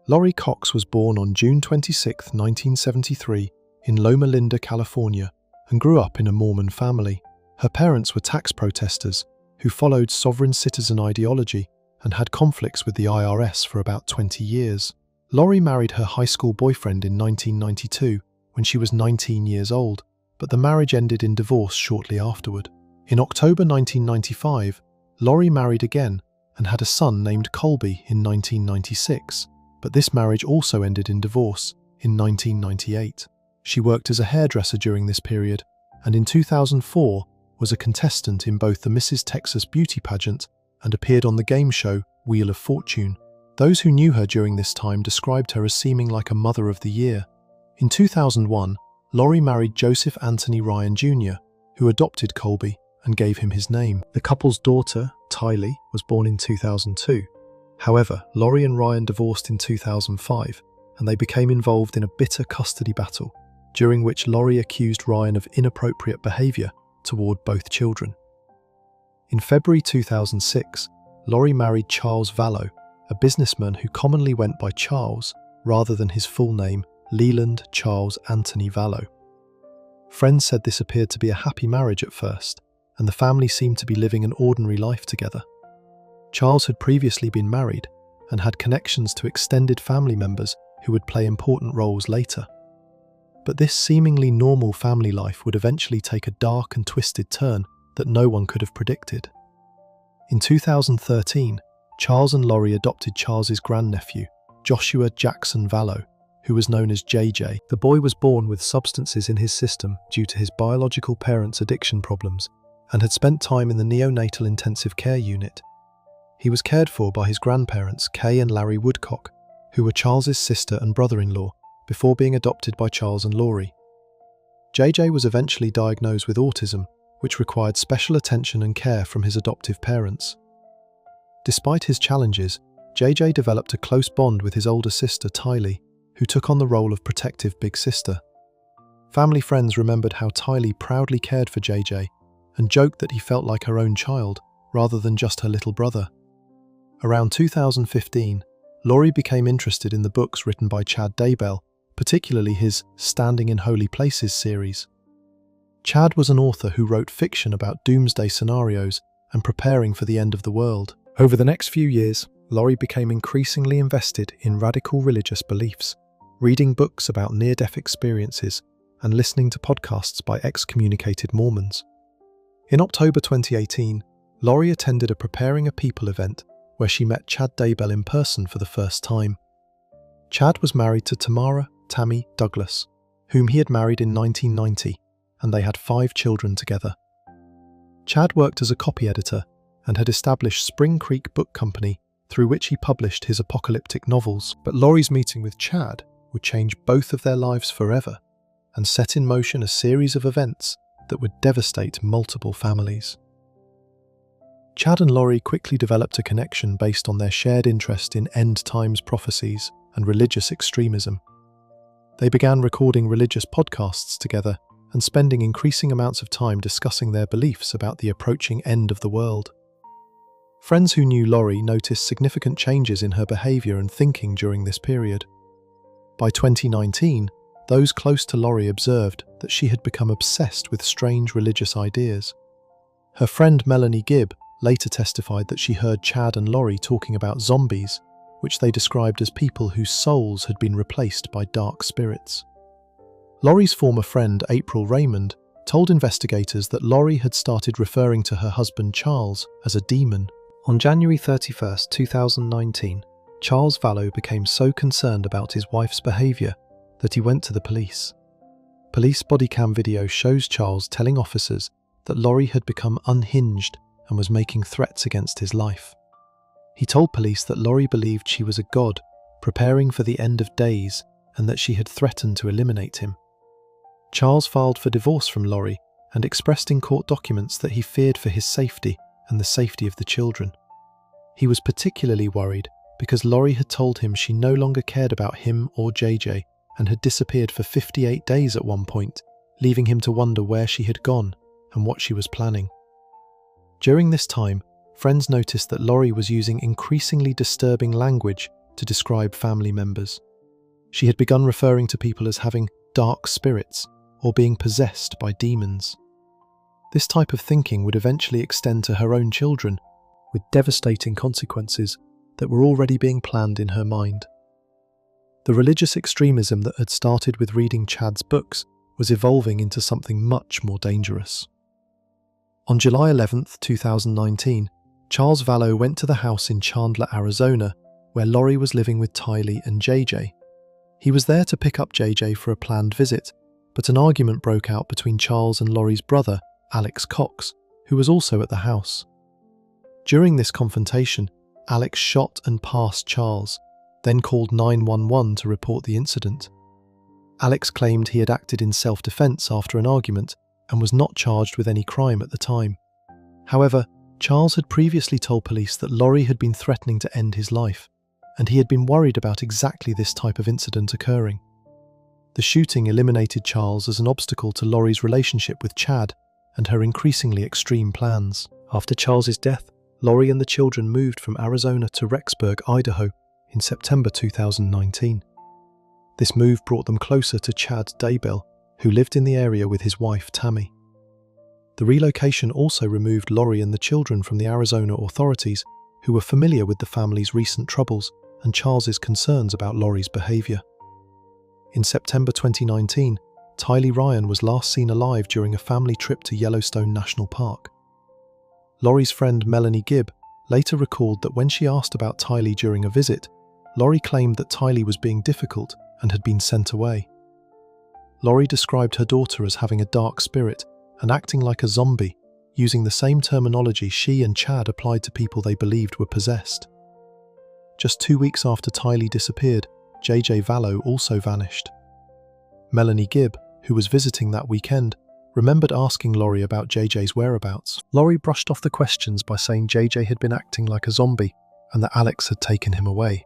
Laurie Cox was born on June 26, 1973, in Loma Linda, California, and grew up in a Mormon family. Her parents were tax protesters who followed sovereign citizen ideology and had conflicts with the IRS for about 20 years. Laurie married her high school boyfriend in 1992 when she was 19 years old, but the marriage ended in divorce shortly afterward. In October 1995, Laurie married again and had a son named Colby in 1996, but this marriage also ended in divorce in 1998. She worked as a hairdresser during this period, and in 2004 was a contestant in both the Mrs. Texas beauty pageant and appeared on the game show Wheel of Fortune. Those who knew her during this time described her as seeming like a mother of the year. In 2001, Laurie married Joseph Anthony Ryan Jr., who adopted Colby and gave him his name. The couple's daughter, Tylee, was born in 2002. However, Laurie and Ryan divorced in 2005, and they became involved in a bitter custody battle, during which Laurie accused Ryan of inappropriate behaviour toward both children. In February 2006, Laurie married Charles Vallow, a businessman who commonly went by Charles rather than his full name, Leland Charles Anthony Vallow. Friends said this appeared to be a happy marriage at first, and the family seemed to be living an ordinary life together. Charles had previously been married and had connections to extended family members who would play important roles later. But this seemingly normal family life would eventually take a dark and twisted turn that no one could have predicted. In 2013, Charles and Laurie adopted Charles's grandnephew, Joshua Jackson Vallow, who was known as JJ. The boy was born with substances in his system due to his biological parents' addiction problems and had spent time in the neonatal intensive care unit. He was cared for by his grandparents, Kay and Larry Woodcock, who were Charles's sister and brother-in-law, before being adopted by Charles and Laurie. JJ was eventually diagnosed with autism, which required special attention and care from his adoptive parents. Despite his challenges, JJ developed a close bond with his older sister, Tylee, who took on the role of protective big sister. Family friends remembered how Tylee proudly cared for JJ and joked that he felt like her own child, rather than just her little brother. Around 2015, Laurie became interested in the books written by Chad Daybell, particularly his Standing in Holy Places series. Chad was an author who wrote fiction about doomsday scenarios and preparing for the end of the world. Over the next few years, Laurie became increasingly invested in radical religious beliefs, reading books about near-death experiences and listening to podcasts by excommunicated Mormons. In October 2018, Laurie attended a Preparing a People event where she met Chad Daybell in person for the first time. Chad was married to Tamara Tammy Douglas, whom he had married in 1990, and they had 5 children together. Chad worked as a copy editor and had established Spring Creek Book Company, through which he published his apocalyptic novels. But Laurie's meeting with Chad would change both of their lives forever and set in motion a series of events that would devastate multiple families. Chad and Laurie quickly developed a connection based on their shared interest in end-times prophecies and religious extremism. They began recording religious podcasts together and spending increasing amounts of time discussing their beliefs about the approaching end of the world. Friends who knew Laurie noticed significant changes in her behaviour and thinking during this period. By 2019, those close to Lori observed that she had become obsessed with strange religious ideas. Her friend Melanie Gibb later testified that she heard Chad and Lori talking about zombies, which they described as people whose souls had been replaced by dark spirits. Lori's former friend April Raymond told investigators that Lori had started referring to her husband Charles as a demon. On January 31, 2019, Charles Vallow became so concerned about his wife's behaviour that he went to the police. Police body cam video shows Charles telling officers that Lori had become unhinged and was making threats against his life. He told police that Lori believed she was a god, preparing for the end of days, and that she had threatened to eliminate him. Charles filed for divorce from Lori and expressed in court documents that he feared for his safety and the safety of the children. He was particularly worried because Lori had told him she no longer cared about him or JJ and had disappeared for 58 days at one point, leaving him to wonder where she had gone and what she was planning. During this time, friends noticed that Lori was using increasingly disturbing language to describe family members. She had begun referring to people as having dark spirits or being possessed by demons. This type of thinking would eventually extend to her own children, with devastating consequences that were already being planned in her mind. The religious extremism that had started with reading Chad's books was evolving into something much more dangerous. On July 11, 2019, Charles Vallow went to the house in Chandler, Arizona, where Lori was living with Tylee and JJ. He was there to pick up JJ for a planned visit, but an argument broke out between Charles and Lori's brother, Alex Cox, who was also at the house. During this confrontation, Alex shot and passed Charles, then called 911 to report the incident. Alex claimed he had acted in self-defense after an argument and was not charged with any crime at the time. However, Charles had previously told police that Lori had been threatening to end his life, and he had been worried about exactly this type of incident occurring. The shooting eliminated Charles as an obstacle to Lori's relationship with Chad and her increasingly extreme plans. After Charles's death, Lori and the children moved from Arizona to Rexburg, Idaho in September 2019. This move brought them closer to Chad Daybell, who lived in the area with his wife Tammy. The relocation also removed Lori and the children from the Arizona authorities, who were familiar with the family's recent troubles and Charles's concerns about Lori's behavior. In September 2019, Tylee Ryan was last seen alive during a family trip to Yellowstone National Park. Lori's friend Melanie Gibb later recalled that when she asked about Tylee during a visit, Lori claimed that Tylee was being difficult and had been sent away. Lori described her daughter as having a dark spirit and acting like a zombie, using the same terminology she and Chad applied to people they believed were possessed. Just 2 weeks after Tylee disappeared, JJ Vallow also vanished. Melanie Gibb, who was visiting that weekend, remembered asking Lori about JJ's whereabouts. Lori brushed off the questions by saying JJ had been acting like a zombie and that Alex had taken him away.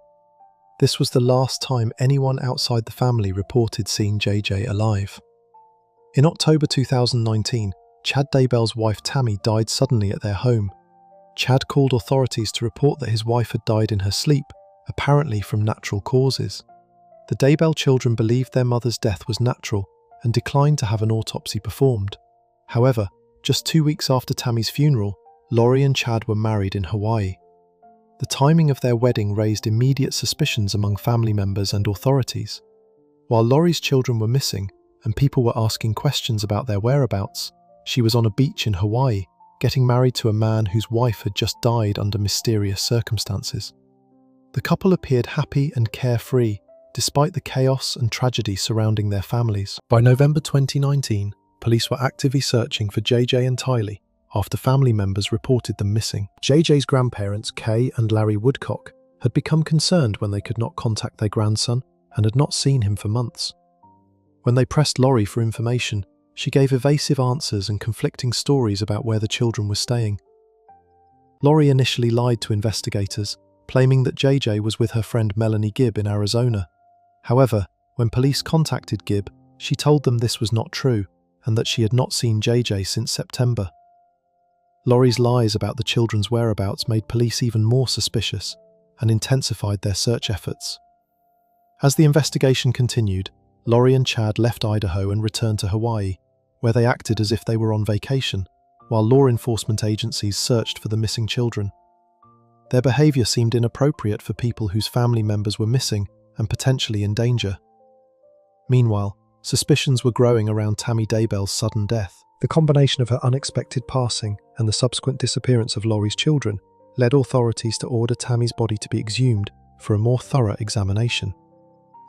This was the last time anyone outside the family reported seeing JJ alive. In October 2019, Chad Daybell's wife Tammy died suddenly at their home. Chad called authorities to report that his wife had died in her sleep, apparently from natural causes. The Daybell children believed their mother's death was natural and declined to have an autopsy performed. However, just 2 weeks after Tammy's funeral, Lori and Chad were married in Hawaii. The timing of their wedding raised immediate suspicions among family members and authorities. While Lori's children were missing and people were asking questions about their whereabouts, she was on a beach in Hawaii, getting married to a man whose wife had just died under mysterious circumstances. The couple appeared happy and carefree, despite the chaos and tragedy surrounding their families. By November 2019, police were actively searching for JJ and Tylee after family members reported them missing. JJ's grandparents, Kay and Larry Woodcock, had become concerned when they could not contact their grandson and had not seen him for months. When they pressed Lori for information, she gave evasive answers and conflicting stories about where the children were staying. Lori initially lied to investigators, claiming that JJ was with her friend Melanie Gibb in Arizona. However, when police contacted Gibb, she told them this was not true and that she had not seen JJ since September. Lori's lies about the children's whereabouts made police even more suspicious and intensified their search efforts. As the investigation continued, Lori and Chad left Idaho and returned to Hawaii, where they acted as if they were on vacation, while law enforcement agencies searched for the missing children. Their behavior seemed inappropriate for people whose family members were missing and potentially in danger. Meanwhile, suspicions were growing around Tammy Daybell's sudden death. The combination of her unexpected passing and the subsequent disappearance of Lori's children led authorities to order Tammy's body to be exhumed for a more thorough examination.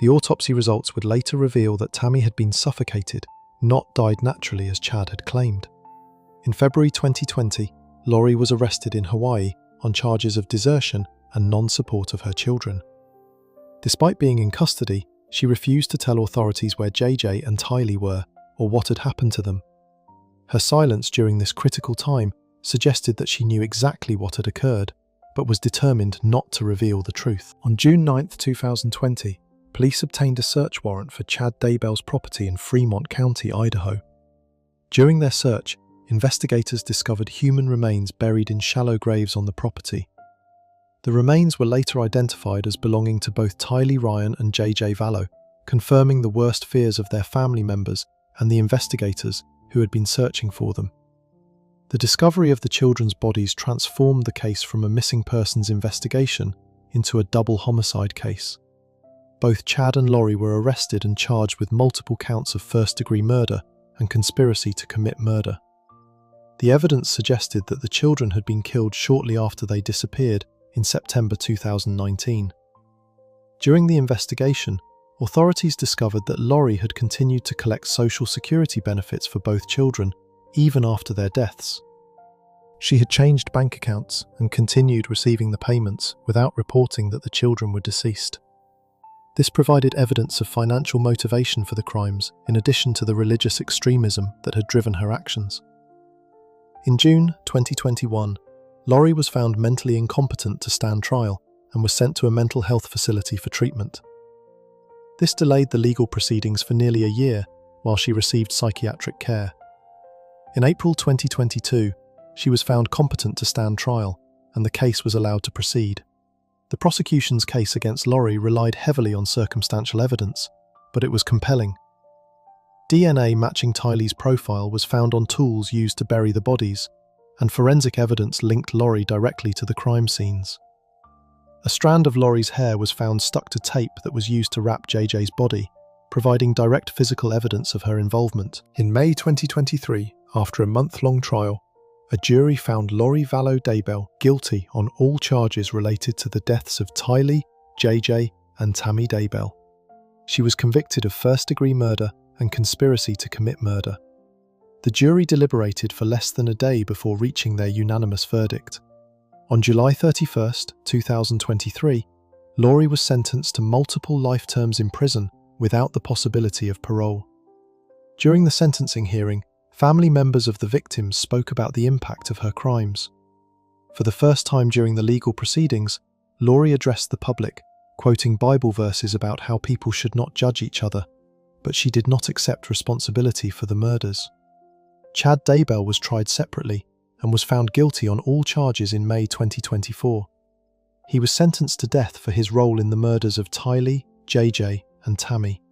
The autopsy results would later reveal that Tammy had been suffocated, not died naturally as Chad had claimed. In February 2020, Lori was arrested in Hawaii on charges of desertion and non-support of her children. Despite being in custody, she refused to tell authorities where JJ and Tylee were or what had happened to them. Her silence during this critical time suggested that she knew exactly what had occurred, but was determined not to reveal the truth. On June 9, 2020, police obtained a search warrant for Chad Daybell's property in Fremont County, Idaho. During their search, investigators discovered human remains buried in shallow graves on the property. The remains were later identified as belonging to both Tylee Ryan and JJ Vallow, confirming the worst fears of their family members and the investigators who had been searching for them. The discovery of the children's bodies transformed the case from a missing persons investigation into a double homicide case. Both Chad and Lori were arrested and charged with multiple counts of first-degree murder and conspiracy to commit murder. The evidence suggested that the children had been killed shortly after they disappeared in September 2019. During the investigation, authorities discovered that Lori had continued to collect Social Security benefits for both children, even after their deaths. She had changed bank accounts and continued receiving the payments without reporting that the children were deceased. This provided evidence of financial motivation for the crimes, in addition to the religious extremism that had driven her actions. In June 2021, Lori was found mentally incompetent to stand trial and was sent to a mental health facility for treatment. This delayed the legal proceedings for nearly a year while she received psychiatric care. In April 2022, she was found competent to stand trial, and the case was allowed to proceed. The prosecution's case against Lori relied heavily on circumstantial evidence, but it was compelling. DNA matching Tylee's profile was found on tools used to bury the bodies, and forensic evidence linked Lori directly to the crime scenes. A strand of Lori's hair was found stuck to tape that was used to wrap JJ's body, providing direct physical evidence of her involvement. In May 2023, after a month-long trial, a jury found Lori Vallow Daybell guilty on all charges related to the deaths of Tylee, JJ, and Tammy Daybell. She was convicted of first-degree murder and conspiracy to commit murder. The jury deliberated for less than a day before reaching their unanimous verdict. On July 31, 2023, Lori was sentenced to multiple life terms in prison without the possibility of parole. During the sentencing hearing, family members of the victims spoke about the impact of her crimes. For the first time during the legal proceedings, Lori addressed the public, quoting Bible verses about how people should not judge each other, but she did not accept responsibility for the murders. Chad Daybell was tried separately and was found guilty on all charges in May 2024. He was sentenced to death for his role in the murders of Tylee, JJ, and Tammy.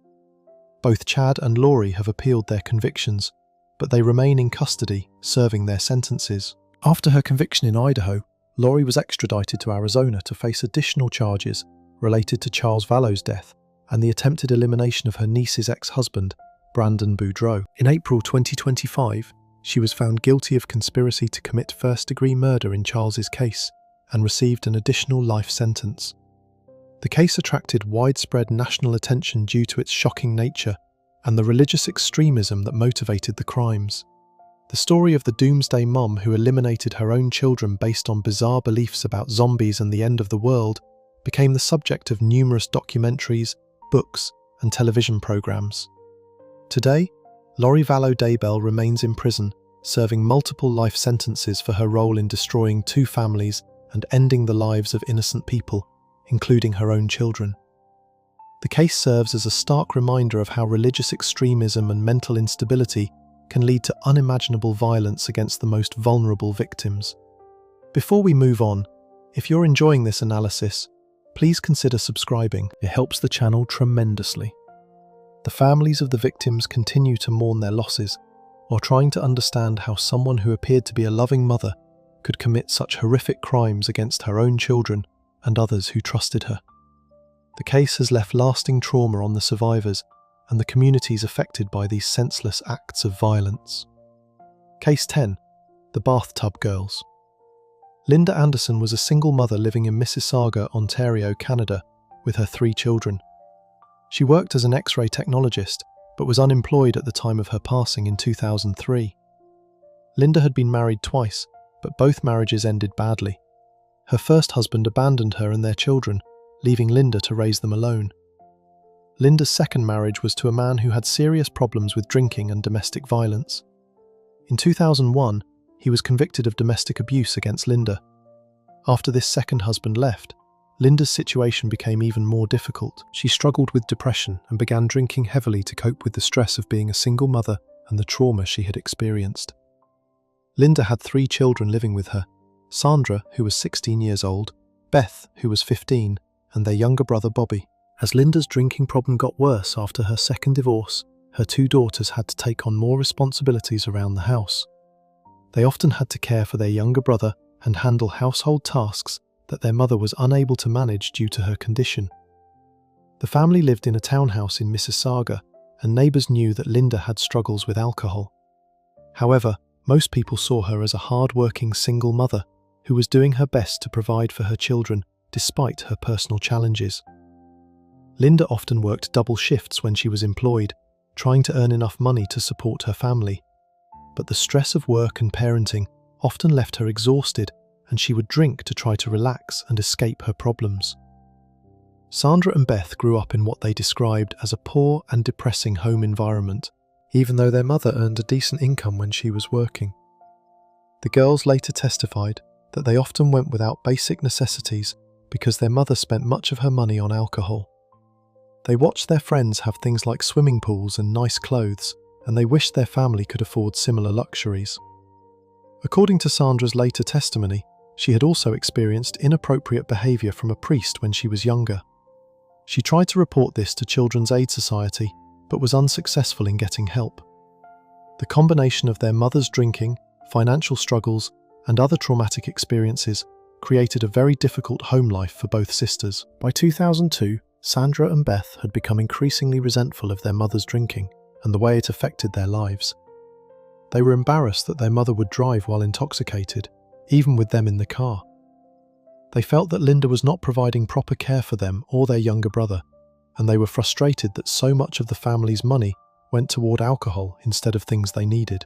Both Chad and Lori have appealed their convictions, but they remain in custody, serving their sentences. After her conviction in Idaho, Lori was extradited to Arizona to face additional charges related to Charles Vallow's death and the attempted elimination of her niece's ex-husband, Brandon Boudreaux. In April 2025, she was found guilty of conspiracy to commit first-degree murder in Charles's case and received an additional life sentence. The case attracted widespread national attention due to its shocking nature and the religious extremism that motivated the crimes. The story of the doomsday mom who eliminated her own children based on bizarre beliefs about zombies and the end of the world became the subject of numerous documentaries, books, and television programs. Today, Lori Vallow Daybell remains in prison, serving multiple life sentences for her role in destroying 2 families and ending the lives of innocent people, including her own children. The case serves as a stark reminder of how religious extremism and mental instability can lead to unimaginable violence against the most vulnerable victims. Before we move on, if you're enjoying this analysis, please consider subscribing. It helps the channel tremendously. The families of the victims continue to mourn their losses, while trying to understand how someone who appeared to be a loving mother could commit such horrific crimes against her own children and others who trusted her. The case has left lasting trauma on the survivors and the communities affected by these senseless acts of violence. Case 10. The Bathtub Girls. Linda Anderson was a single mother living in Mississauga, Ontario, Canada, with her 3 children. She worked as an X-ray technologist, but was unemployed at the time of her passing in 2003. Linda had been married twice, but both marriages ended badly. Her first husband abandoned her and their children, leaving Linda to raise them alone. Linda's second marriage was to a man who had serious problems with drinking and domestic violence. In 2001, he was convicted of domestic abuse against Linda. After this second husband left, Linda's situation became even more difficult. She struggled with depression and began drinking heavily to cope with the stress of being a single mother and the trauma she had experienced. Linda had 3 children living with her: Sandra, who was 16 years old, Beth, who was 15, and their younger brother Bobby. As Linda's drinking problem got worse after her second divorce, her 2 daughters had to take on more responsibilities around the house. They often had to care for their younger brother and handle household tasks that their mother was unable to manage due to her condition. The family lived in a townhouse in Mississauga, and neighbours knew that Linda had struggles with alcohol. However, most people saw her as a hard-working single mother who was doing her best to provide for her children despite her personal challenges. Linda often worked double shifts when she was employed, trying to earn enough money to support her family. But the stress of work and parenting often left her exhausted, and she would drink to try to relax and escape her problems. Sandra and Beth grew up in what they described as a poor and depressing home environment, even though their mother earned a decent income when she was working. The girls later testified that they often went without basic necessities because their mother spent much of her money on alcohol. They watched their friends have things like swimming pools and nice clothes, and they wished their family could afford similar luxuries. According to Sandra's later testimony, she had also experienced inappropriate behaviour from a priest when she was younger. She tried to report this to Children's Aid Society, but was unsuccessful in getting help. The combination of their mother's drinking, financial struggles, and other traumatic experiences created a very difficult home life for both sisters. By 2002, Sandra and Beth had become increasingly resentful of their mother's drinking and the way it affected their lives. They were embarrassed that their mother would drive while intoxicated, even with them in the car. They felt that Linda was not providing proper care for them or their younger brother, and they were frustrated that so much of the family's money went toward alcohol instead of things they needed.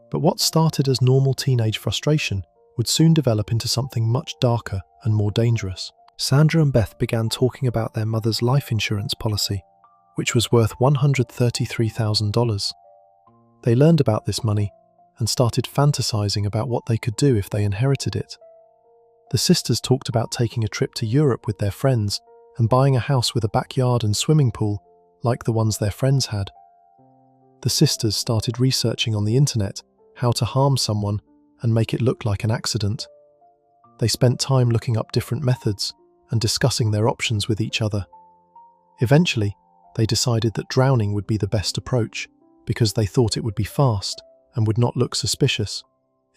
But what started as normal teenage frustration would soon develop into something much darker and more dangerous. Sandra and Beth began talking about their mother's life insurance policy, which was worth $133,000. They learned about this money and started fantasizing about what they could do if they inherited it. The sisters talked about taking a trip to Europe with their friends and buying a house with a backyard and swimming pool like the ones their friends had. The sisters started researching on the internet how to harm someone and make it look like an accident. They spent time looking up different methods and discussing their options with each other. Eventually, they decided that drowning would be the best approach because they thought it would be fast and would not look suspicious,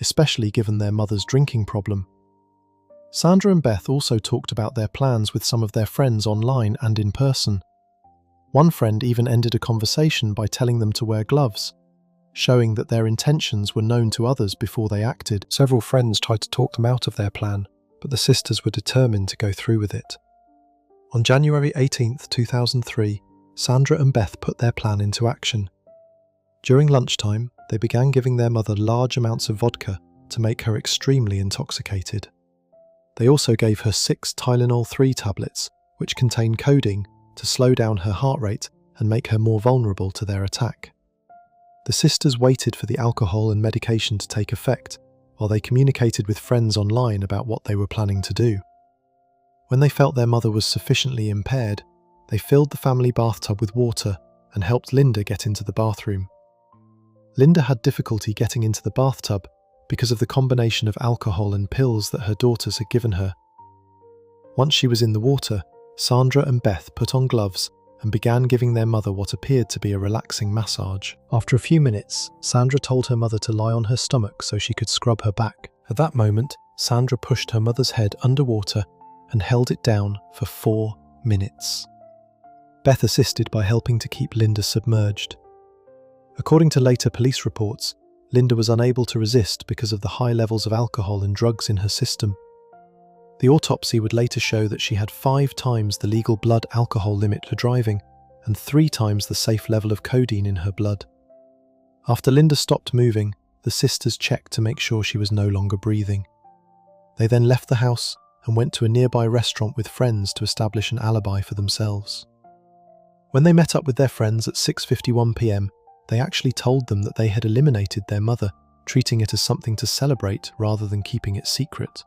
especially given their mother's drinking problem. Sandra and Beth also talked about their plans with some of their friends online and in person. One friend even ended a conversation by telling them to wear gloves, showing that their intentions were known to others before they acted. Several friends tried to talk them out of their plan, but the sisters were determined to go through with it. On January 18, 2003, Sandra and Beth put their plan into action. During lunchtime, they began giving their mother large amounts of vodka to make her extremely intoxicated. They also gave her 6 Tylenol 3 tablets, which contain codeine, to slow down her heart rate and make her more vulnerable to their attack. The sisters waited for the alcohol and medication to take effect, while they communicated with friends online about what they were planning to do. When they felt their mother was sufficiently impaired, they filled the family bathtub with water and helped Linda get into the bathroom. Linda had difficulty getting into the bathtub because of the combination of alcohol and pills that her daughters had given her. Once she was in the water, Sandra and Beth put on gloves and began giving their mother what appeared to be a relaxing massage. After a few minutes, Sandra told her mother to lie on her stomach so she could scrub her back. At that moment, Sandra pushed her mother's head underwater and held it down for 4 minutes. Beth assisted by helping to keep Linda submerged. According to later police reports, Linda was unable to resist because of the high levels of alcohol and drugs in her system. The autopsy would later show that she had 5 times the legal blood alcohol limit for driving and 3 times the safe level of codeine in her blood. After Linda stopped moving, the sisters checked to make sure she was no longer breathing. They then left the house and went to a nearby restaurant with friends to establish an alibi for themselves. When they met up with their friends at 6:51 p.m, they actually told them that they had eliminated their mother, treating it as something to celebrate rather than keeping it secret.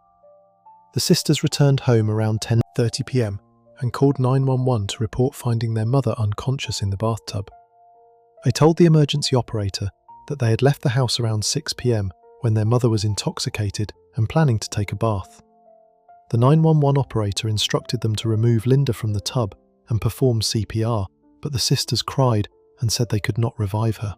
The sisters returned home around 10:30 p.m. and called 911 to report finding their mother unconscious in the bathtub. They told the emergency operator that they had left the house around 6 p.m. when their mother was intoxicated and planning to take a bath. The 911 operator instructed them to remove Linda from the tub and perform CPR, but the sisters cried and said they could not revive her.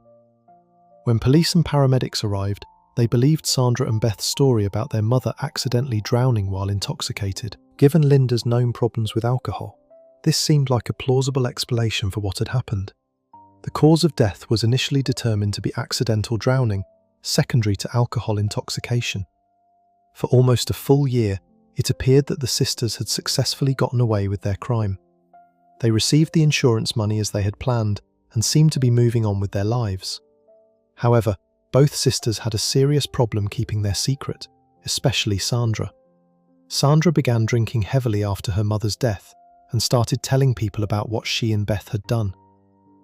When police and paramedics arrived, they believed Sandra and Beth's story about their mother accidentally drowning while intoxicated. Given Linda's known problems with alcohol, this seemed like a plausible explanation for what had happened. The cause of death was initially determined to be accidental drowning, secondary to alcohol intoxication. For almost a full year, it appeared that the sisters had successfully gotten away with their crime. They received the insurance money as they had planned and seemed to be moving on with their lives. However, both sisters had a serious problem keeping their secret, especially Sandra. Sandra began drinking heavily after her mother's death and started telling people about what she and Beth had done.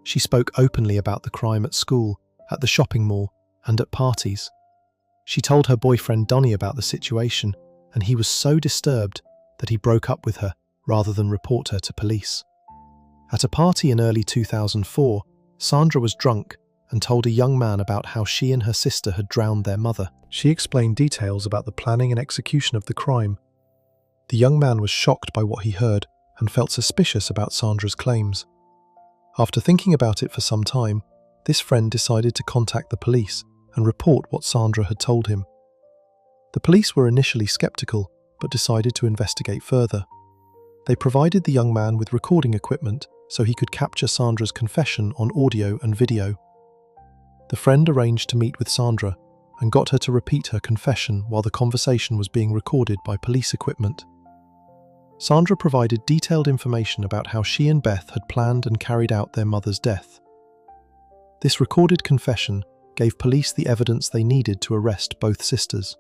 She spoke openly about the crime at school, at the shopping mall, and at parties. She told her boyfriend Donnie about the situation, and he was so disturbed that he broke up with her rather than report her to police. At a party in early 2004, Sandra was drunk and told a young man about how she and her sister had drowned their mother. She explained details about the planning and execution of the crime. The young man was shocked by what he heard and felt suspicious about Sandra's claims. After thinking about it for some time, this friend decided to contact the police and report what Sandra had told him. The police were initially skeptical, but decided to investigate further. They provided the young man with recording equipment so he could capture Sandra's confession on audio and video. The friend arranged to meet with Sandra and got her to repeat her confession while the conversation was being recorded by police equipment. Sandra provided detailed information about how she and Beth had planned and carried out their mother's death. This recorded confession gave police the evidence they needed to arrest both sisters.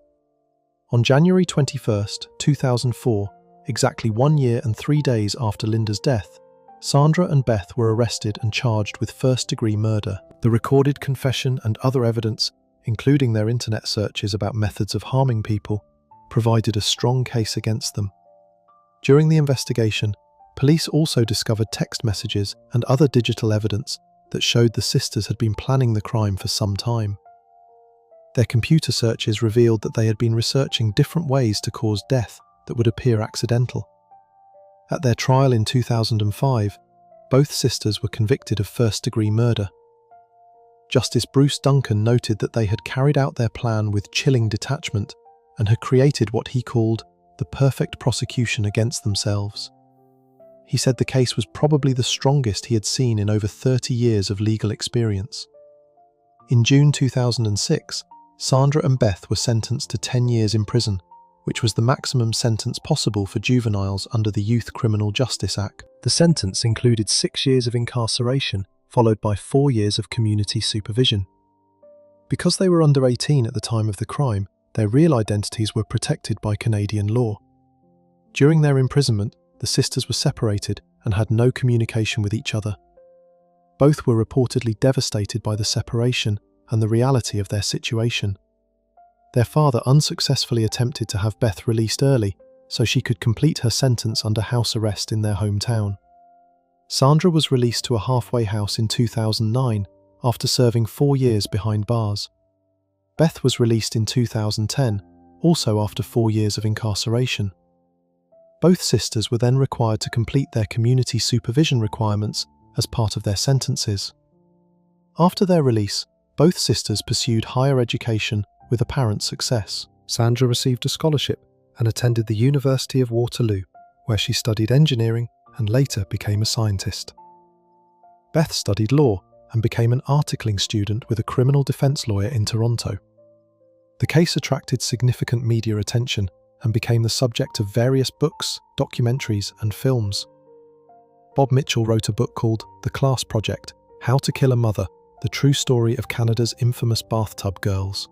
On January 21, 2004, exactly 1 year and 3 days after Linda's death, Sandra and Beth were arrested and charged with first-degree murder. The recorded confession and other evidence, including their internet searches about methods of harming people, provided a strong case against them. During the investigation, police also discovered text messages and other digital evidence that showed the sisters had been planning the crime for some time. Their computer searches revealed that they had been researching different ways to cause death that would appear accidental. At their trial in 2005, both sisters were convicted of first-degree murder. Justice Bruce Duncan noted that they had carried out their plan with chilling detachment and had created what he called the perfect prosecution against themselves. He said the case was probably the strongest he had seen in over 30 years of legal experience. In June 2006, Sandra and Beth were sentenced to 10 years in prison, which was the maximum sentence possible for juveniles under the Youth Criminal Justice Act. The sentence included 6 years of incarceration, followed by 4 years of community supervision. Because they were under 18 at the time of the crime, their real identities were protected by Canadian law. During their imprisonment, the sisters were separated and had no communication with each other. Both were reportedly devastated by the separation and the reality of their situation. Their father unsuccessfully attempted to have Beth released early so she could complete her sentence under house arrest in their hometown. Sandra was released to a halfway house in 2009 after serving 4 years behind bars. Beth was released in 2010, also after 4 years of incarceration. Both sisters were then required to complete their community supervision requirements as part of their sentences. After their release, both sisters pursued higher education with apparent success. Sandra received a scholarship and attended the University of Waterloo, where she studied engineering and later became a scientist. Beth studied law and became an articling student with a criminal defense lawyer in Toronto. The case attracted significant media attention and became the subject of various books, documentaries, and films. Bob Mitchell wrote a book called The Class Project: How to Kill a Mother, the True Story of Canada's Infamous Bathtub Girls.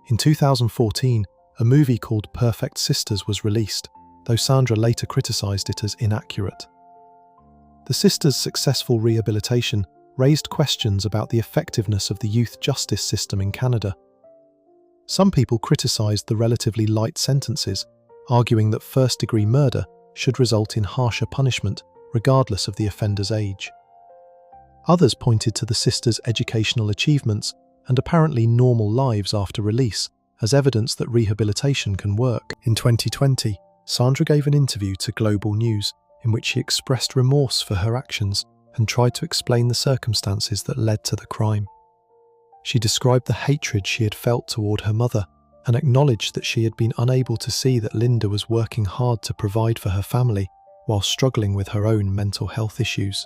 In 2014, a movie called Perfect Sisters was released, though Sandra later criticised it as inaccurate. The sisters' successful rehabilitation raised questions about the effectiveness of the youth justice system in Canada. Some people criticised the relatively light sentences, arguing that first-degree murder should result in harsher punishment regardless of the offender's age. Others pointed to the sisters' educational achievements and apparently normal lives after release as evidence that rehabilitation can work. In 2020, Sandra gave an interview to Global News in which she expressed remorse for her actions and tried to explain the circumstances that led to the crime. She described the hatred she had felt toward her mother and acknowledged that she had been unable to see that Linda was working hard to provide for her family while struggling with her own mental health issues.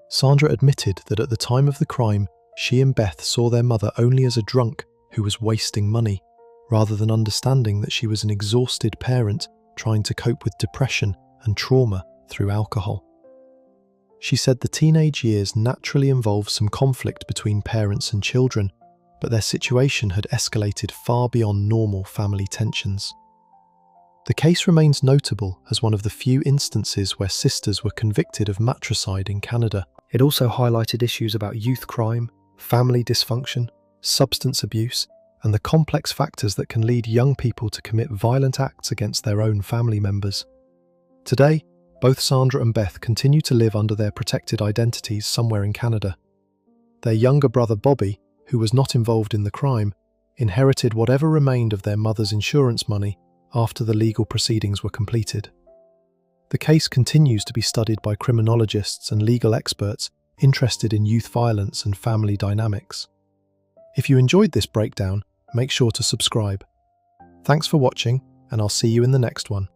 Sandra admitted that at the time of the crime, she and Beth saw their mother only as a drunk who was wasting money, rather than understanding that she was an exhausted parent trying to cope with depression and trauma through alcohol. She said the teenage years naturally involve some conflict between parents and children, but their situation had escalated far beyond normal family tensions. The case remains notable as one of the few instances where sisters were convicted of matricide in Canada. It also highlighted issues about youth crime, family dysfunction, substance abuse, and the complex factors that can lead young people to commit violent acts against their own family members. Today, both Sandra and Beth continue to live under their protected identities somewhere in Canada. Their younger brother Bobby, who was not involved in the crime, inherited whatever remained of their mother's insurance money after the legal proceedings were completed. The case continues to be studied by criminologists and legal experts interested in youth violence and family dynamics. If you enjoyed this breakdown, make sure to subscribe. Thanks for watching, and I'll see you in the next one.